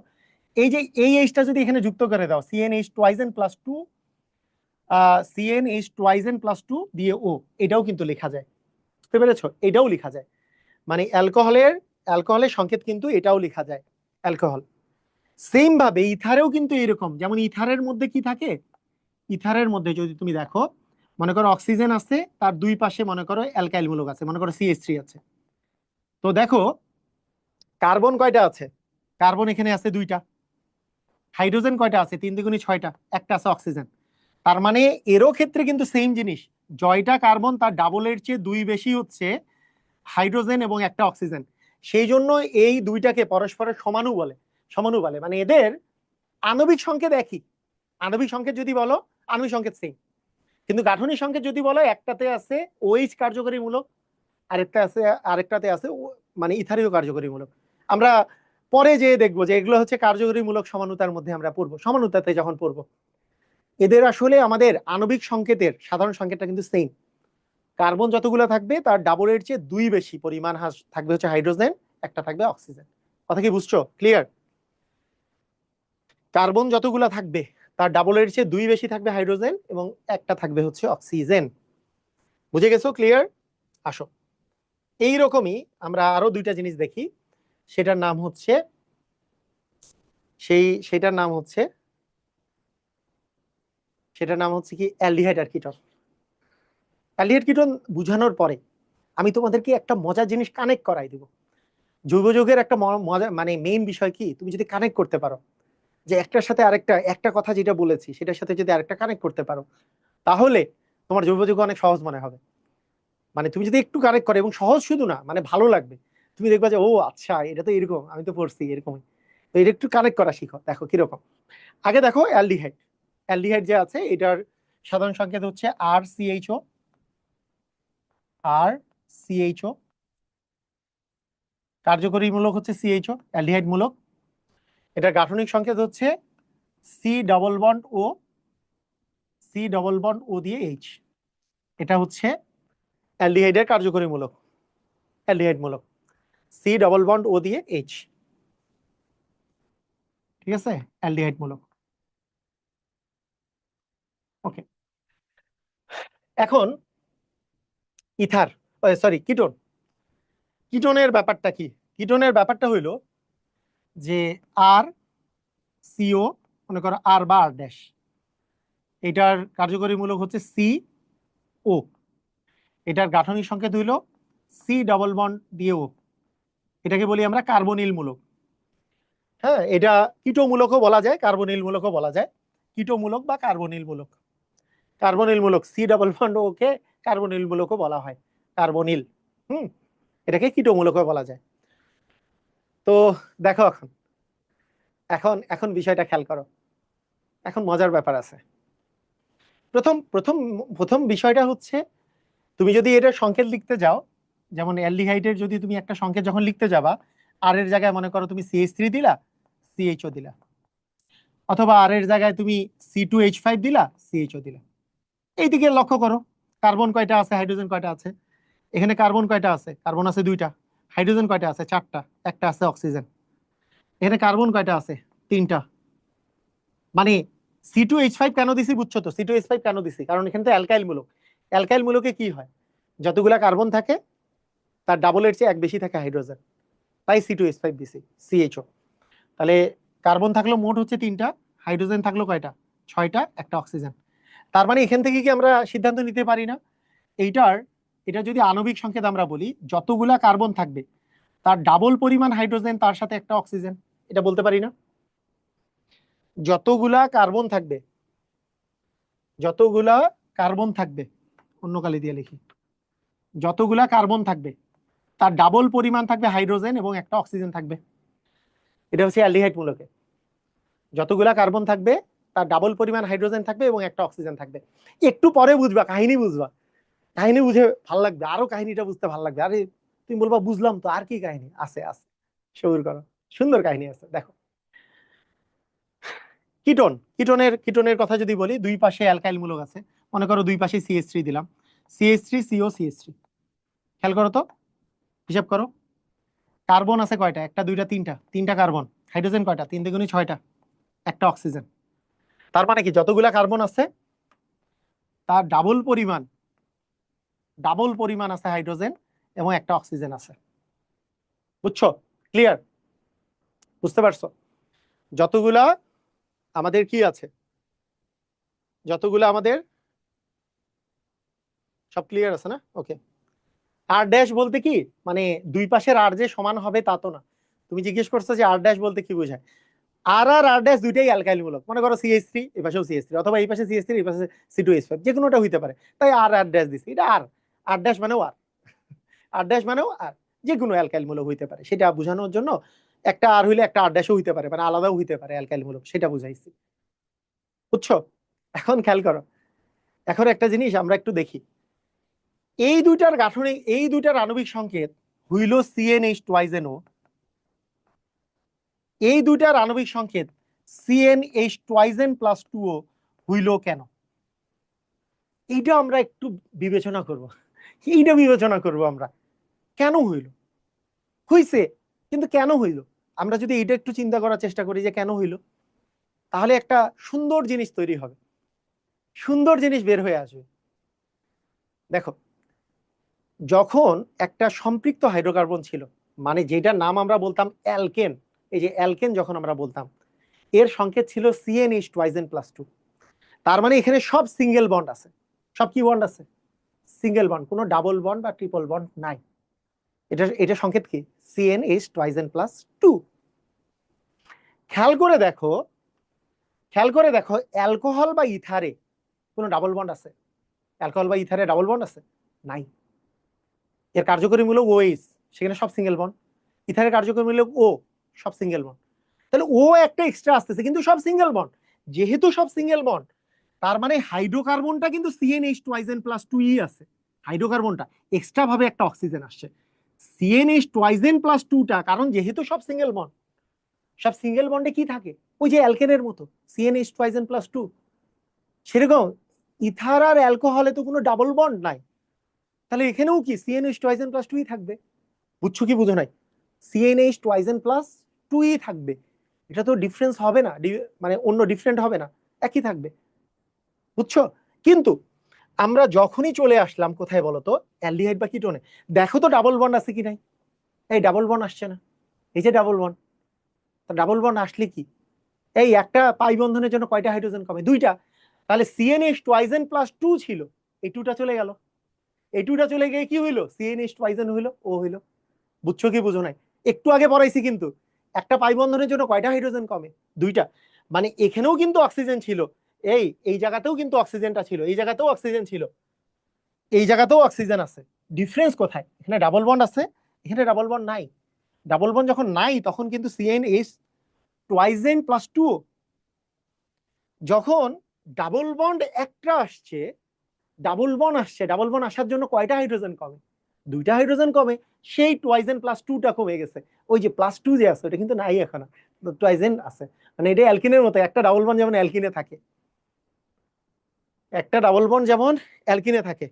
এই যে এই এইচটা যদি এখানে যুক্ত করে দাও, CnH2n+2 CnH2n+2 দিয়ে ও, এটাও কিন্তু লেখা যায়। বুঝতে পেরেছো? এটাও লেখা যায়। মানে অ্যালকোহলের সংকেত কিন্তু এটাও লেখা যায়, অ্যালকোহল। সেম ভাবে ইথারেও কিন্তু এরকম। যেমন ইথারের মধ্যে কি থাকে, ইথারের মধ্যে যদি তুমি দেখো, মনে করো অক্সিজেন আছে, তার দুই পাশে মনে করো অ্যালকাইল মূলক আছে, মনে করো CH3 আছে। তো দেখো কার্বন কয়টা আছে? কার্বন এখানে আছে 2টা। হাইড্রোজেন কয়টা আছে? 3 দুগুণে 6টা, একটা আছে অক্সিজেন। তার মানে এরও ক্ষেত্রে কিন্তু সেম জিনিস, জয়টা কার্বন তার ডাবলের চেয়ে 2 বেশি হচ্ছে হাইড্রোজেন এবং একটা অক্সিজেন। সেই জন্য এই দুইটাকে পরস্পরের সমানু বলে। সমানু বলে মানে এদের আণবিক সংকেত একই। আণবিক সংকেত যদি বলো, আণবিক সংকেত সেম, কিন্তু গাঠনিক সংকেত যদি বলো, একটাতে আছে OH কার্যকরী মূলক, আরেকটাতে আছে মানে ইথারীয় কার্যকরী মূলক। আমরা পরে যে দেখবো যে এগুলো হচ্ছে কার্যকরী মূলক সমানুতার মধ্যে আমরা পড়বো, সমানুতাতে যখন পড়বো। এদের আসলে আমাদের আণবিক সংকেতের সাধারণ সংকেতটা কিন্তু সেম। কার্বন যতগুলো থাকবে তার ডাবলের চেয়ে 2 বেশি পরিমাণ থাকবে হচ্ছে হাইড্রোজেন, একটা থাকবে অক্সিজেন। কথা কি বুঝছো? ক্লিয়ার? কার্বন যতগুলো থাকবে তার ডাবলের চেয়ে 2 বেশি থাকবে হাইড্রোজেন এবং একটা থাকবে হচ্ছে অক্সিজেন। বুঝে গেছো? ক্লিয়ার? আসো, এইরকমই আমরা আরো 2টা জিনিস দেখি। সেটার নাম হচ্ছে সেটার নাম হচ্ছে কি, অ্যালডিহাইড আর কিটন। অ্যালডিহাইড কিটন বুঝানোর পরে আমি তোমাদেরকে একটা মজার জিনিস কানেক্ট করাই দিব। জৈব যৌগের একটা মজা, মানে মেইন বিষয় কি, তুমি যদি কানেক্ট করতে পারো, যে একটার সাথে আরেকটা, একটা কথা যেটা বলেছি সেটার সাথে যদি আরেকটা কানেক্ট করতে পারো, তাহলে তোমার জৈব যৌগ অনেক সহজ মনে হবে। মানে তুমি যদি একটু কানেক্ট করো, এবং সহজ শুধু না, মানে ভালো লাগবে। তুমি দেখবা যে ও আচ্ছা, এটা তো এরকম, আমি তো পড়ছি এরকমই। তো এটা একটু কানেক্ট করা শিখো। দেখো কিরকম। আগে দেখো অ্যালডিহাইড। অ্যালডিহাইড যে আছে এটার সাধারণ সংকেত হচ্ছে RCHO। RCHO কার্যকরী মূলক হচ্ছে CHO, অ্যালডিহাইড মূলক। এটার গাঠনিক সংকেত হচ্ছে C++O, C++O দিয়ে H। এটা হচ্ছে অ্যালডিহাইডের কার্যকরী মূলক, অ্যালডিহাইড মূলক, C++O দিয়ে H। ঠিক আছে, অ্যালডিহাইড মূলক। ওকে, এখন ইথার, সরি কিটোন। কিটোনের ব্যাপারটা কি? কিটোনের ব্যাপারটা হইলো যে আর সিও, মনে করো আর বা আর ড্যাশ, এটার কার্যকরী মূলক হচ্ছে CO। এটার গাঠনিক সংকেত হইল C++ দিয়ে ও। এটাকে বলি আমরা কার্বনিল মূলক। হ্যাঁ, এটা কিটোমূলকও বলা যায়, কার্বনিল মূলকও বলা যায়। কিটোমূলক বা কার্বনিল মূলক। কার্বনিল মূলক সি ডাবল বন্ড ওকে কার্বনিল মূলকও বলা হয়, কার্বনিল। হুম, এটাকে কিটোমূলকও বলা যায়। তো দেখো এখন এখন এখন বিষয়টা খেয়াল করো, এখন মজার ব্যাপার আছে। প্রথম প্রথম প্রথম বিষয়টা হচ্ছে, তুমি যদি এটা সংকেত লিখতে যাও, যেমন অ্যালডিহাইডের যদি তুমি একটা সংকেত যখন লিখতে যাবা, আর এর জায়গায় মনে করো তুমি CH3 দিলা, CHO দিলা, অথবা আর এর জায়গায় তুমি C2H5 দিলা, CHO দিলা। এইদিকে লক্ষ্য করো, কার্বন কয়টা আছে, হাইড্রোজেন কয়টা আছে। এখানে কার্বন কয়টা আছে, কার্বন আছে দুইটা, হাইড্রোজেন কয়টা আছে, চারটা, একটা আছে অক্সিজেন। এখানে কার্বন কয়টা আছে, তিনটা। মানে C2H5 কেন দিছি বুঝছো তো? C2H5 কেন দিছি, কারণ এখানে তো অ্যালকাইল মূলক। অ্যালকাইল মূলকে কি হয়, যতগুলা কার্বন থাকে তার ডাবলের চেয়ে এক বেশি থাকে হাইড্রোজেন, তাই C2H5 দিছি, CHO। তাহলে কার্বন থাকলো মোট হচ্ছে তিনটা, হাইড্রোজেন থাকলো কয়টা, ছয়টা, একটা অক্সিজেন। তার মানে এখান থেকে কি আমরা সিদ্ধান্ত নিতে পারি না, এইটার, এটা যদি আণবিক সংকেত আমরা বলি, যতগুলা কার্বন থাকবে তার ডাবল পরিমাণ হাইড্রোজেন, তার সাথে একটা অক্সিজেন, এটা বলতে পারি না? যতগুলা কার্বন থাকবে, যতগুলা কার্বন থাকবে, অন্য কালি দিয়ে লিখি, যতগুলা কার্বন থাকবে তার ডাবল পরিমাণ থাকবে হাইড্রোজেন এবং একটা অক্সিজেন থাকবে। এটা হচ্ছে অ্যালডিহাইড মূলকে, যতগুলা কার্বন থাকবে তার ডাবল পরিমাণ হাইড্রোজেন থাকবে এবং একটা অক্সিজেন থাকবে। একটু পরে বুঝবা, কাহিনী বুঝবা, কাহিনী বুঝে ভাল লাগবে, আরো কাহিনীটা বুঝতে ভাল লাগবে। আরে তুমি বলবা বুঝলাম তো, আর কি কাহিনী আছে? আছে, শুরু করো, সুন্দর কাহিনী আছে। দেখো, কিটোন, কিটোনের কথা যদি বলি, দুই পাশে অ্যালকাইল মূলক আছে, মনে করো দুই পাশে CH3 দিলাম, CH3 CO CH3। খেয়াল করো তো, হিসাব করো, কার্বন আছে কয়টা, একটা দুইটা তিনটা, তিনটা কার্বন। হাইড্রোজেন কয়টা, তিন দুগুণে ছয়টা, একটা অক্সিজেন। তার মানে কি, যতগুলা কার্বন আছে তার ডাবল পরিমাণ আছে হাইড্রোজেন এবং একটা অক্সিজেন আছে। বুঝছো? ক্লিয়ার? বুঝতে পারছো? যতগুলা আমাদের কি আছে, যতগুলা আমাদের, সব ক্লিয়ার আছে না? ওকে। আর ড্যাশ বলতে কি, মানে দুই পাশের আর যে সমান হবে তা তো না। তুমি জিজ্ঞেস করছো যে আর ড্যাশ বলতে কি বোঝায়। আর আর আর ড্যাশ দুইটাই অ্যালকাইল মূলক। মনে করো CH3, এই পাশেও CH3, অথবা এই পাশে CH3, এই পাশে C2H5, যে কোনোটা হইতে পারে, তাই আর আর ড্যাশ দিছি। এটা আর, আর ড্যাশ মানেও আর, আর ড্যাশ মানেও আর, যে কোনো অ্যালকাইল মূলক হইতে পারে, সেটা বোঝানোর জন্য একটা আর হইলে একটা আর ড্যাশও হইতে পারে, মানে আলাদাও হইতে পারে অ্যালকাইল মূলক, সেটা বুঝাইছি। বুঝছো? এখন খেয়াল করো, এখন একটা জিনিস আমরা একটু দেখি, এই দুইটার গাঠনিক, এই দুইটার আণবিক সংকেত হইল CnH2NO, এই দুইটার আণবিক সংকেত CnH2n+2O হইল কেন? এইটা আমরা একটু বিবেচনা করব, এইটা বিবেচনা করব আমরা, কেন হইল, হইছে, কিন্তু কেন হইল? আমরা যদি এটা একটু চিন্তা করার চেষ্টা করি যে কেন হইল, তাহলে একটা সুন্দর জিনিস তৈরি হবে, সুন্দর জিনিস বের হয়ে আসবে। দেখো, যখন একটা সম্পৃক্ত হাইড্রোকার্বন ছিল, মানে যেটার নাম আমরা বলতাম অ্যালকেন, এই যে অ্যালকেন যখন আমরা বলতাম, এর সংকেত ছিল CnH2n+2। তার মানে এখানে সব সিঙ্গেল বন্ড আছে, সব কি বন্ড আছে, সিঙ্গেল বন্ড, কোনো ডাবল বন্ড বা ট্রিপল বন্ড নাই। এটা এটা সংকেত কি, CnH2n+2। খেয়াল করে দেখো, খেয়াল করে দেখো, অ্যালকোহল বা ইথারে কোনো ডাবল বন্ড আছে? অ্যালকোহল বা ইথারে ডাবল বন্ড আছে? নাই। এর কার্যকরী মূলক OH, সেখানে সব সিঙ্গেল বন্ড। ইথারের কার্যকরী মূলক O, সব সিঙ্গেল বন্ড। তাহলে ও একটা এক্সট্রা আসতেছে, কিন্তু সব সিঙ্গেল বন্ড। যেহেতু সব সিঙ্গেল বন্ড, তার মানে হাইড্রোকার্বনটা কিন্তু CnH2n+2 আছে। হাইড্রোকার্বনটা এক্সট্রা ভাবে একটা অক্সিজেন আসছে, CnH2n+2টা, কারণ যেহেতু সব সিঙ্গেল বন্ড, সব সিঙ্গেল বন্ডে কি থাকে, ওই যে অ্যালকেনের মতো CnH2n+2। সেরকম ইথার আর অ্যালকোহলে তো কোনো ডাবল বন্ড নাই, তাহলে এখানেও কি CnH2n+2 থাকবে। বুঝছো কি বুঝো নাই? CnH2n+2 থাকবে, এটা তো ডিফারেন্স হবে না, মানে অন্য ডিফারেন্ট হবে না, একই থাকবে। বুঝছো? কিন্তু আমরা যখনই চলে আসলাম কোথায় বলতো, অ্যালডিহাইড বা কিটোনে, দেখো তো ডাবল বন্ড আছে কি নাই? এই ডাবল বন্ড আসছে না, এই যে ডাবল বন্ড। ডাবল বন্ড আসলে কি, এই একটা পাই বন্ধনের জন্য কয়টা হাইড্রোজেন কমে, দুইটা। তাহলে CnH2n+2 ছিল, এই টুটা চলে গেল, এই টুটা চলে গিয়ে কি হইলো, CnH2n হইলো, ও হইলো। বুঝছো কি বুঝো নাই? একটু আগে পড়াইছি কিন্তু, একটা পাই বন্ধনের জন্য কয়টা হাইড্রোজেন কমে? দুইটা। মানে এখানেও কিন্তু অক্সিজেন ছিল, এই জায়গাতেও কিন্তু অক্সিজেনটা ছিল, এই জায়গাতেও অক্সিজেন ছিল, এই জায়গাতেও অক্সিজেন আছে। ডিফারেন্স কোথায়? এখানে ডাবল বন্ড আছে, এখানে ডাবল বন্ড নাই। ডাবল বন্ড যখন নাই তখন কিন্তু CnH টুয়াইজেন প্লাস 2। যখন ডাবল বন্ড একটা আসছে, ডাবল বন্ড আসছে, ডাবল বন্ড আসার জন্য কয়টা হাইড্রোজেন কমে? দুইটা হাইড্রোজেন কমে। সেই টুয়াইজেন প্লাস 2টা কমে গেছে। ওই যে প্লাস 2 যে আছে ওটা কিন্তু নাই এখন, টুয়াইজেন আছে। মানে এটা অ্যালকিনের মতো, একটা ডাবল বন্ড যেমন অ্যালকিনে থাকে, একটা ডাবল বন্ড যেমন অ্যালকিনে থাকে।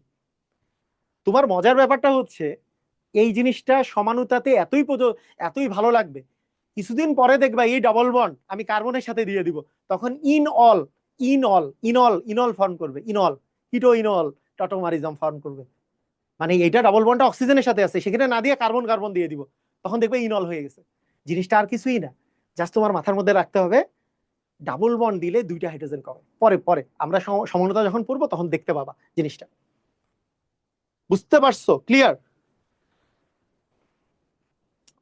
তোমার মজার ব্যাপারটা হচ্ছে এই জিনিসটা সমানুতাতে এতই ভালো লাগবে, কিছুদিন পরে দেখবা এই ডাবল বন্ড আমি কার্বনের সাথে দিয়ে দিব, তখন ইনল ফর্ম করবে, কিটো ইনল টটোমারিজম ফর্ম করবে। মানে এইটা ডাবল বন্ডটা অক্সিজেনের সাথে আছে, সেখানে না দিয়ে কার্বন কার্বন দিয়ে দিব, তখন দেখবে ইনল হয়ে গেছে। জিনিসটা আর কিছুই না, জাস্ট তোমার মাথার মধ্যে রাখতে হবে ডাবল বন্ড দিলে দুইটা হাইড্রোজেন কমে। পরে পরে আমরা সমানতা যখন পড়বো তখন দেখতে পাবা জিনিসটা। বুঝতে পারছো? ক্লিয়ার?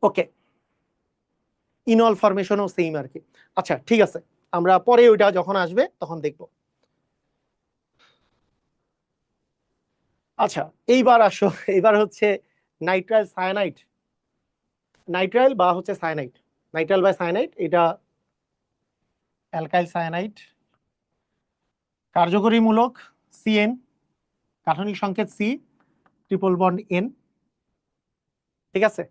ওকে, ইনল ফরমেশনও সেম আর কি। আচ্ছা ঠিক আছে, আমরা পরে ওইটা যখন আসবে তখন দেখব। আচ্ছা এইবার আসো, এইবার হচ্ছে নাইট্রাইল সায়ানাইড, নাইট্রাইল বা হচ্ছে সায়ানাইড, নাইট্রাইল বা সায়ানাইড, এটা অ্যালকাইল সায়ানাইড। কার্যকরী মূলক CN, গাঠনিক সংকেত C, ট্রিপল বন্ড N। ঠিক আছে,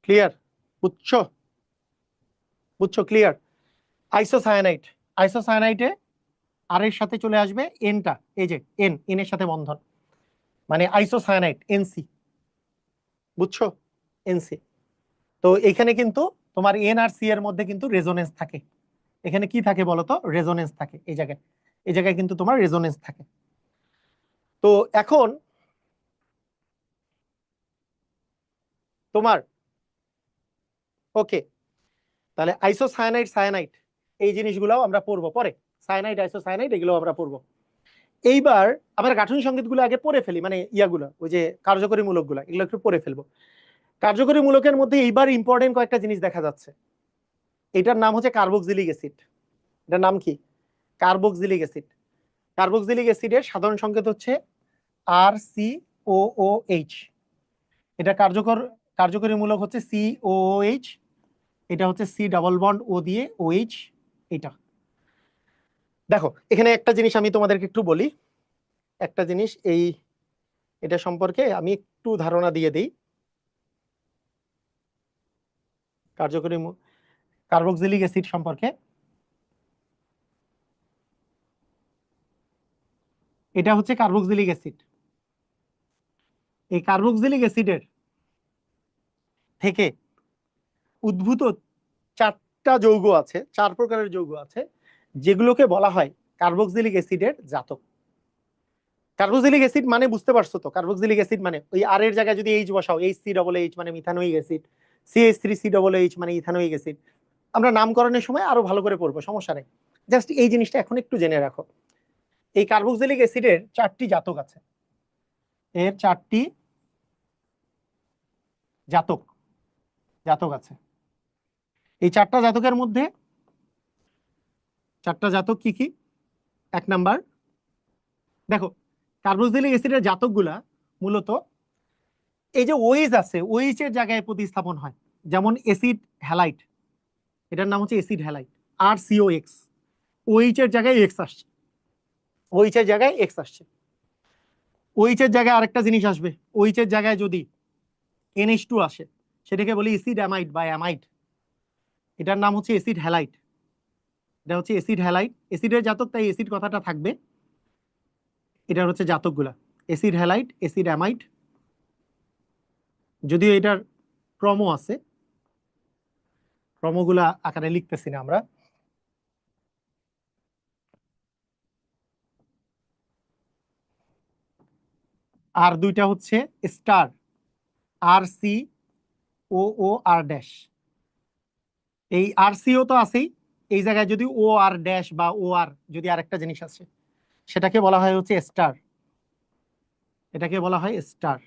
ক্লিয়ার? বুঝছো? বুঝছো? ক্লিয়ার? আইসোসায়ানাইড, আইসোসায়ানাইডে আর এর সাথে চলে আসবে এনটা, এই যে এন এর সাথে বন্ধন, মানে আইসোসায়ানাইড NC। বুঝছো? NC। তো এখানে কিন্তু তোমার এন আর সি এর মধ্যে কিন্তু রেজোনেন্স থাকে। এখানে কি থাকে বলতো? রেজোনেন্স থাকে এই জায়গায়, এই জায়গায় কিন্তু তোমার রেজোনেন্স থাকে। তো এখন তোমার ওকে, তাহলে আইসোসায়ানাইড সায়ানাইড এই জিনিসগুলোও আমরা পড়বো পরে, সায়ানাইড আইসোসায়ানাইড এগুলো আমরা পড়বো। এইবার আমরা গাঠনিক সংকেতগুলো আগে পড়ে ফেলি, মানে ইয়াগুলো ওই যে কার্যকরী মূলকগুলো এগুলো একটু পড়ে ফেলবো। কার্যকরী মূলকের মধ্যে এইবার ইম্পর্টেন্ট কয়েকটা জিনিস দেখা যাচ্ছে। এটার নাম হচ্ছে কার্বক্সিলিক অ্যাসিড। এটার নাম কি? Carboxylic acid. কার্বক্সিলিক অ্যাসিডের সাধারণ সংকেত হচ্ছে RCOOH। এটা কার্যকরী মূলক হচ্ছে COOH। এটা হচ্ছে C ডাবল বন্ড ও দিয়ে OH। এটা দেখো, এখানে একটা জিনিস আমি তোমাদেরকে একটু বলি, একটা জিনিস এটা সম্পর্কে আমি একটু ধারণা দিয়ে দিই। কার্যকরী কার্বক্সিলিক অ্যাসিড সম্পর্কে, এটা হচ্ছে কার্বক্সিলিক অ্যাসিড। এই কার্বক্সিলিক অ্যাসিডের থেকে উদ্ভূত 4টা যৌগ আছে, 4 প্রকারের যৌগ আছে, যেগুলোকে বলা হয় কার্বক্সিলিক অ্যাসিডের জাতক। কার্বক্সিলিক অ্যাসিড মানে বুঝতে পারছো তো? কার্বক্সিলিক অ্যাসিড মানে ওই আর এর জায়গায় যদি এইচ বসাও, HCOOH মানে মিথানোয়িক অ্যাসিড, CH3COOH মানে ইথানোয়িক অ্যাসিড। আমরা নামকরণের সময় আরো ভালো করে পড়বো, সমস্যা নেই, জাস্ট এই জিনিসটা এখন একটু জেনে রাখো। এই কার্বক্সিলিক অ্যাসিডের 4টি জাতক আছে, এর 4টি জাতক জাতক আছে। এই 4টা জাতকের মধ্যে 4টা জাতক কি কি? 1 নাম্বার, দেখো কার্বক্সিলিক অ্যাসিডের জাতকগুলা মূলত এই যে ওএইচ আছে, ওএইচ এর জায়গায় প্রতিস্থাপন হয়। যেমন অ্যাসিড হ্যালাইট, এটার নাম হচ্ছে অ্যাসিড হ্যালাইট, RCOX। ওএইচ এর জায়গায় এক্স আসছে, ওএইচ এর জায়গায় এক্স আসছে। ওএইচ এর জায়গায় আরেকটা জিনিস আসবে, ওএইচ এর জায়গায় যদি NH2 আসে, সেটাকে বলি অ্যাসিড অ্যামাইড বা অ্যামাইড। এটার নাম হচ্ছে অ্যাসিড হ্যালাইট। এটা হচ্ছে অ্যাসিড হ্যালাইট, অ্যাসিডের জাতক, তাই অ্যাসিড কথাটা থাকবে। এটার হচ্ছে জাতকগুলা অ্যাসিড হ্যালাইট, অ্যাসিড অ্যামাইড। যদিও এটার ক্রম আছে, ক্রমগুলা আকারে লিখতেছি না আমরা। আর দুইটা হচ্ছে স্টার, RCOOR ড্যাশ। এই RCO তো আছেই, এই জায়গায় যদি OR ড্যাশ বা OR যদি আরেকটা জিনিস আছে, সেটাকে বলা হয় হচ্ছে স্টার, এটাকে বলা হয় স্টার।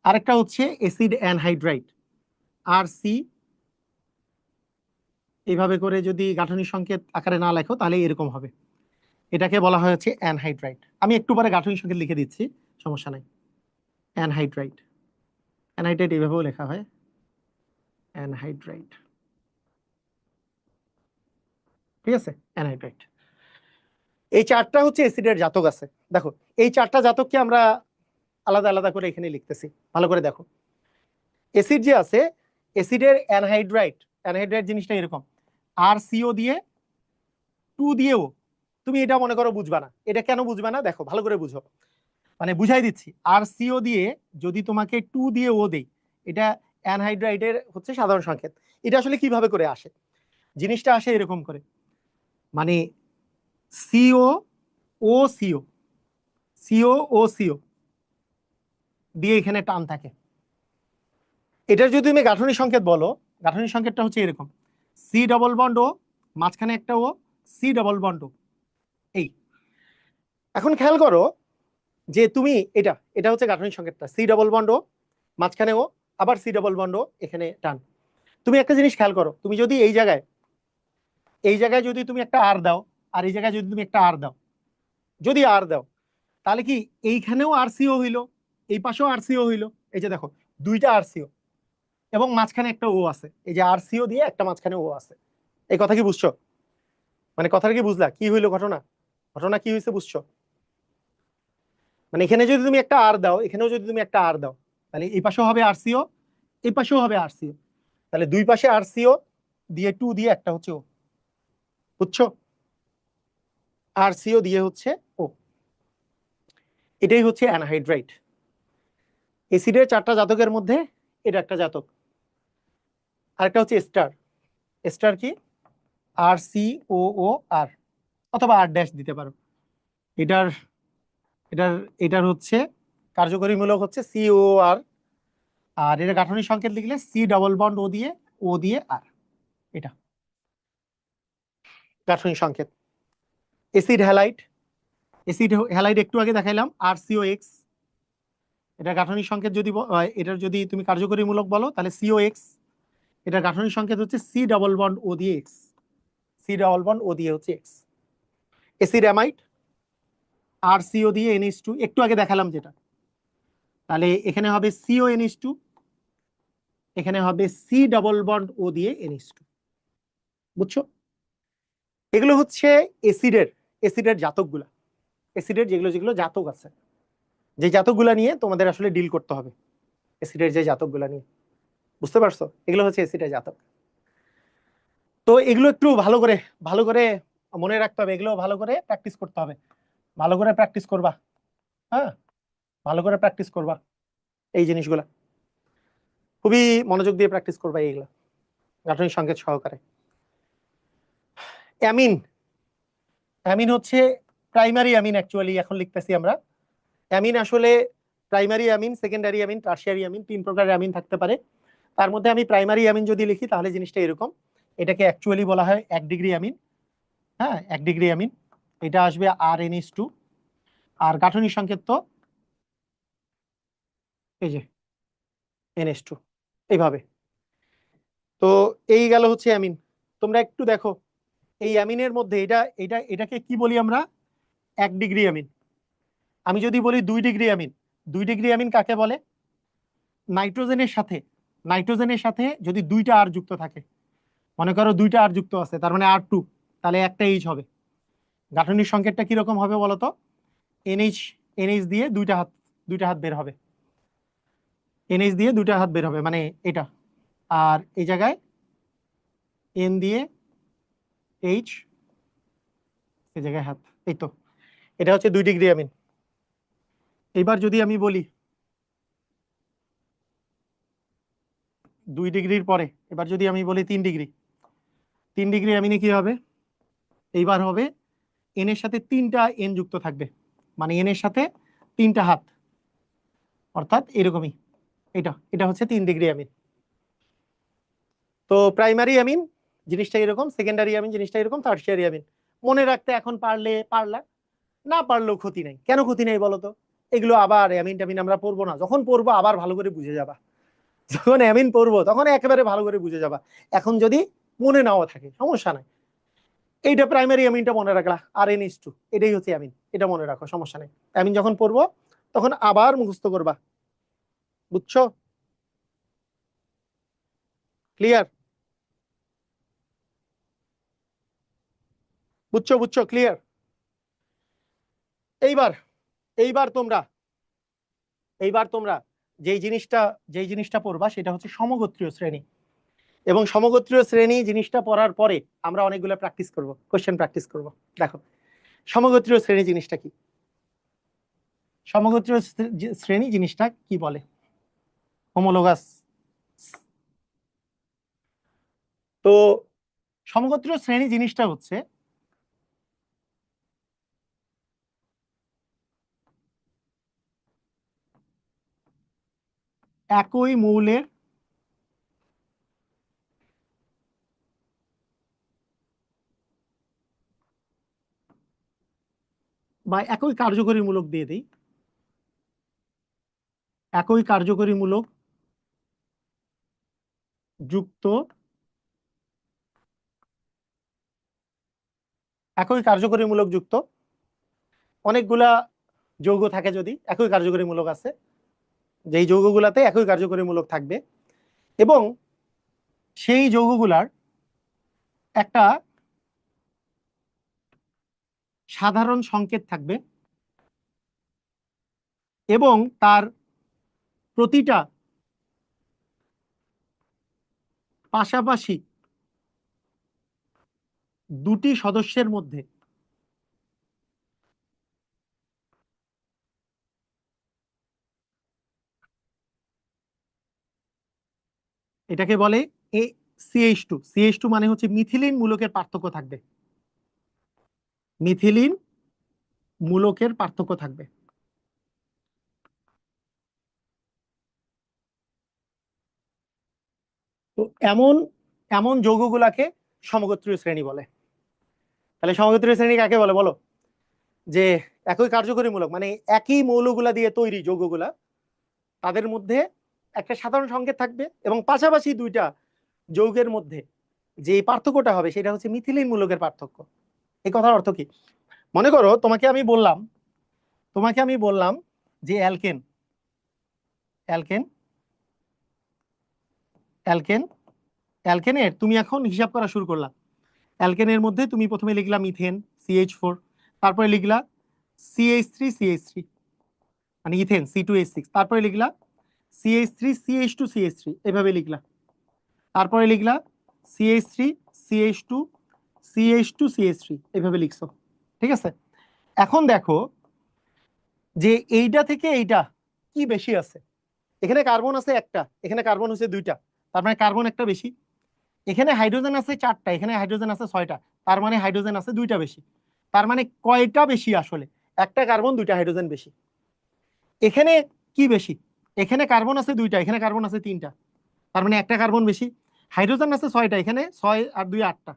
আরেকটা হচ্ছে অ্যাসিড অ্যানহাইড্রাইট, আর সি, এইভাবে করে যদি গাঠনিক সংকেত আকারে না লেখো তাহলে এরকম হবে। এটাকে বলা হয় হচ্ছে অ্যানহাইড্রাইট। আমি একটু পরে গাঠনিক সংকেত লিখে দিচ্ছি, সমস্যা নাই। অ্যানহাইড্রাইট, অ্যানহাইড্রাইট এইভাবেও লেখা হয়, অ্যানহাইড্রাইট। ঠিক আছে, অ্যানহাইড্রাইট। এই চারটা হচ্ছে অ্যাসিডের জাতক আছে। দেখো এই চারটা জাতককে আমরা আলাদা আলাদা করে এখানে লিখতেছি, ভালো করে দেখো। অ্যাসিড যে আছে, অ্যাসিডের অ্যানহাইড্রাইট, অ্যানহাইড্রাইট জিনিসটা এরকম, আর সিও দিয়ে, টু দিয়েও। তুমি এটা মনে করো বুঝবা না, এটা কেন বুঝবা না দেখো ভালো করে বুঝো, মানে বুঝাই দিচ্ছি। আর সিও দিয়ে যদি তোমাকে টু দিয়ে ও দেই, এটা অ্যানহাইড্রাইটের হচ্ছে সাধারণ সংকেত। এটা আসলে কিভাবে করে আসে, জিনিসটা আসে এরকম করে, মানে সিও ও সিও, সিও ও সিও দিয়ে এখানে টান থাকে। এটার যদি তুমি গাঠনিক সংকেত বলো, গাঠনিক সংকেতটা হচ্ছে এরকম, সি ডবল বন্ড ও, মাঝখানে একটা ও, সি ডবল বন্ড ও। এই এখন খেয়াল করো যে তুমি এটা এটা হচ্ছে গাঠনিক সংকেতটা, সি ডবল বন্ড ও, মাঝখানে ও, আবার সি ডবল বন্ড ও, এখানে টান। তুমি একটা জিনিস খেয়াল করো, তুমি যদি এই জায়গায় যদি তুমি একটা আর দাও, আর এই জায়গায় যদি তুমি একটা আর দাও, যদি আর দাও, তাহলে কি এইখানেও আরসিও হইলো, এই পাশেও আরসিও হইলো। এই যে দেখো দুইটা আরসিও, এবং মাঝখানে একটা ও আছে, এই যে আরসিও দিয়ে একটা মাঝখানে ও আছে। এই কথা কি বুঝছো? মানে কথাটা কি বুঝলা, কি হইলো ঘটনা, ঘটনা কি হয়েছে বুঝছো? মানে এখানে যদি তুমি একটা আর দাও, এখানেও যদি তুমি একটা আর দাও, তাহলে এই পাশেও হবে আরসিও, এই পাশেও হবে আরসিও। তাহলে দুই পাশে আরসিও দিয়ে টু দিয়ে একটা হচ্ছে ও, বুঝছো? আরসিও দিয়ে হচ্ছে ও, এটাই হচ্ছে অ্যানহাইড্রাইট। এসিডের চারটা জাতকের মধ্যে এটা একটা জাতক। আরেকটা হচ্ছে এস্টার। এস্টার কি? আর সি ও ও আর, অথবা আর ড্যাশ দিতে পারো। এটার এটার এটার হচ্ছে কার্যকরীমূলক হচ্ছে সি ও আর, আর এটা গাঠনিক সংকেত লিখলে সি ডাবল বন্ড ও দিয়ে আর, এটা গাঠনিক সংকেত। এসিড হ্যালাইড, এসিড হ্যালাইড একটু আগে দেখাইলাম, আর সিও এক্স। এটা গাঠনিক সংকেত যদি এটার যদি তুমি কার্যকরীমূলক বলো তাহলে সিও এক্স। এটা গাঠনিক সংকেত হচ্ছে সি ডাবল বন্ড ও দিয়ে x, C double bond O দিয়ে হচ্ছে এক্স। এসিড অ্যামাইড, আর সিও দিয়ে এনএইচ টু, একটু আগে দেখালাম যেটা, তাহলে এখানে হবে সিও এনএইচ টু, এখানে হবে সি ডাবল বন্ড ও দিয়ে এনএইচ টু। বুঝছো? এগুলো হচ্ছে এসিডের এসিডের জাতকগুলা, এসিডের যেগুলো যেগুলো জাতক আছে, যে জাতকগুলা নিয়ে তোমাদের আসলে ডিল করতে হবে, এসিডের যে জাতকগুলা নিয়ে। বুঝতে পারছো? এগুলো হচ্ছে এসিডের জাতক। তো এগুলো একটু ভালো করে মনে রাখতে হবে, এগুলো ভালো করে প্র্যাকটিস করতে হবে, ভালো করে প্র্যাকটিস করবা। হ্যাঁ, ভালো করে প্র্যাকটিস করবা এই জিনিসগুলা, খুবই মনোযোগ দিয়ে প্র্যাকটিস করবা এইগুলা গাঠনিক সংকেত সহকারে। অ্যামিন, অ্যামিন হচ্ছে প্রাইমারি অ্যামিন, অ্যাকচুয়ালি এখন লিখতেছি আমরা। অ্যামিন আসলে primary amine, secondary amine, tertiary amine, তিন প্রকারের অ্যামিন থাকতে পারে। তার মধ্যে আমি প্রাইমারি অ্যামিন যদি লিখি তাহলে জিনিসটা এরকম, এটাকে অ্যাকচুয়ালি বলা হয় 1 ডিগ্রি অ্যামিন। হ্যাঁ, 1 ডিগ্রি অ্যামিন, এটা আসবে আর এনএইচ টু। আর গাঠনিক সংকেত তো এই যে এনএইচ টু, এইভাবে। তো এই গেল হচ্ছে অ্যামিন। তোমরা একটু দেখো এই অ্যামিনের মধ্যে এটাকে কি বলি আমরা? 1 ডিগ্রি অ্যামিন। আমি যদি বলি 2 ডিগ্রি অ্যামিন, 2 ডিগ্রি অ্যামিন কাকে বলে? নাইট্রোজেনের সাথে, নাইট্রোজেনের সাথে যদি দুইটা আর যুক্ত থাকে, মনে করো দুইটা আর যুক্ত আছে, তার মানে আর টু, তাহলে একটা এইচ হবে। গাঠনিক সংকেতটা কিরকম হবে বলতো? এনএইচ, এনএইচ দিয়ে দুইটা হাত বের হবে, এনএইচ দিয়ে দুইটা হাত বের হবে, মানে এটা। আর এই জায়গায় এন দিয়ে এইচ, এই জায়গায় হাত, এই তো। এটা হচ্ছে 2 ডিগ্রি অ্যামিন। এইবার যদি আমি বলি 2 ডিগ্রির পরে, এবার যদি আমি বলি 3 ডিগ্রি, 3 ডিগ্রি অ্যামিনে কি হবে? এইবার হবে এন এর সাথে তিনটা এন যুক্ত থাকবে, মানে এন এর সাথে তিনটা হাত, অর্থাৎ এরকমই। এটা এটা হচ্ছে 3 ডিগ্রি অ্যামিন। তো প্রাইমারি অ্যামিন জিনিসটা এরকম, সেকেন্ডারি অ্যামিন জিনিসটা এরকম, টারশিয়ারি অ্যামিন। মনে রাখতে এখন পারলে পারলা, না পারলেও ক্ষতি নাই। কেন ক্ষতি নাই বলো তো? এগুলো আবার অ্যামিন ট্যামিন আমরা পড়বো না, যখন পড়বো আবার ভালো করে বুঝে যাবা, যখন অ্যামিন পড়বো তখন একেবারে ভালো করে বুঝে যাবা। এখন যদি মনে নাও থাকে সমস্যা নাই, এইটা প্রাইমারি অ্যামিনটা মনে রাখলা, আর এন ইস টু এটাই হচ্ছে অ্যামিন, এটা মনে রাখো, সমস্যা নেই। অ্যামিন যখন পড়বো তখন আবার মুখস্থ করবা, বুঝছো? ক্লিয়ার? বুঝছো বুঝছো, ক্লিয়ার? এইবার এইবার তোমরা এইবার তোমরা যেই জিনিসটা পড়বা সেটা হচ্ছে সমগোত্রীয় শ্রেণী। এবং সমগোত্রীয় শ্রেণী জিনিসটা পড়ার পরে আমরা অনেকগুলো প্র্যাকটিস করব, কোশ্চেন প্র্যাকটিস করব। দেখো সমগোত্রীয় শ্রেণী জিনিসটা কি, সমগোত্রীয় শ্রেণী জিনিসটা কি বলে, হোমোলোগাস। তো সমগোত্রীয় শ্রেণী জিনিসটা হচ্ছে একই মৌলের বা একই কার্যকরী মূলক দিয়ে দিই, একই কার্যকরী মূলক যুক্ত, একই কার্যকরী মূলক যুক্ত অনেকগুলা যৌগ থাকে, যদি একই কার্যকরী মূলক আছে, যেই যৌগগুলাতে একই কার্যকরী মূলক থাকবে এবং সেই যৌগগুলার একটা সাধারণ সংকেত থাকবে এবং তার প্রতিটা পাশাপাশি দুটি সদস্যের মধ্যে এটাকে বলে এ CH2, CH2 মানে হচ্ছে মিথিলিন মূলকের পার্থক্য থাকবে, মিথিলিন মূলকের পার্থক্য থাকবে। তো এমন এমন যৌগগুলাকে সমগোত্রীয় শ্রেণী বলে। তাহলে সমগোত্রীয় শ্রেণী কাকে বলে বলো? যে একই কার্যকরী মূলক মানে একই মৌলগুলা দিয়ে তৈরি যৌগগুলা, তাদের মধ্যে একটা সাধারণ সংকেত থাকবে এবং পাশাপাশি দুইটা যৌগের মধ্যে যে পার্থক্যটা হবে সেটা হচ্ছে মিথিলিন মূলকের পার্থক্য। এই কথার অর্থ কি? মনে করো তোমাকে আমি বললাম যে অ্যালকেন, অ্যালকেন অ্যালকেন অ্যালকেনের তুমি এখন হিসাব করা শুরু করলা। অ্যালকেনের মধ্যে তুমি প্রথমে লিখলা মিথেন CH4, তারপরে লিখলা CH3 মানে ইথেন C2H6, তারপরে লিখলা CH3 CH2 CH3, এভাবে লিখলা। তারপরে লিখলা CH3 CH2 CH2 CH3, এভাবে লিখছো, ঠিক আছে? এখন দেখো যে এইটা থেকে এইটা কি বেশি আছে। এখানে কার্বন আছে একটা, এখানে কার্বন হচ্ছে দুইটা, তার মানে কার্বন একটা বেশি। এখানে হাইড্রোজেন আছে চারটা, এখানে হাইড্রোজেন আছে ছয়টা, তার মানে হাইড্রোজেন আছে দুইটা বেশি। তার মানে কয়টা বেশি আসলে? একটা কার্বন দুইটা হাইড্রোজেন বেশি। এখানে কি বেশি? এখানে কার্বন আছে দুইটা, এখানে কার্বন আছে তিনটা, তার মানে একটা কার্বন বেশি। হাইড্রোজেন আছে ছয়টা, এখানে ছয় আর দুই আটটা,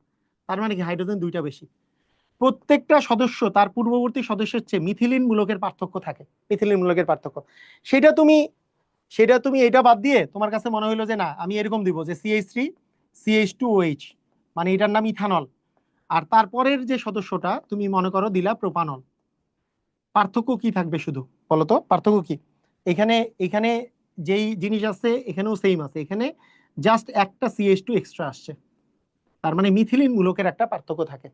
তার মানে কি হাইড্রোজেন দুইটা বেশি। প্রত্যেকটা সদস্য তার পূর্ববর্তী সদস্যের চেয়ে মিথিলিন মূলকের পার্থক্য থাকে, মিথিলিন মূলকের পার্থক্য। সেটা তুমি সেটা তুমি এটা বাদ দিয়ে তোমার কাছে মনে হলো যে না আমি এরকম দিব যে CH3 CH2OH, মানে এটার নাম ইথানল, আর তারপরের যে সদস্যটা তুমি মনে করো দিলা প্রোপানল। পার্থক্য কি থাকবে শুধু বলো তো, পার্থক্য কি? এখানে এখানে যেই জিনিস আছে এখানেও সেম আছে, এখানে জাস্ট একটা CH2 এক্সট্রা আসছে, তার মানে মিথিলিন মূলকের একটা পার্থক্য থাকে।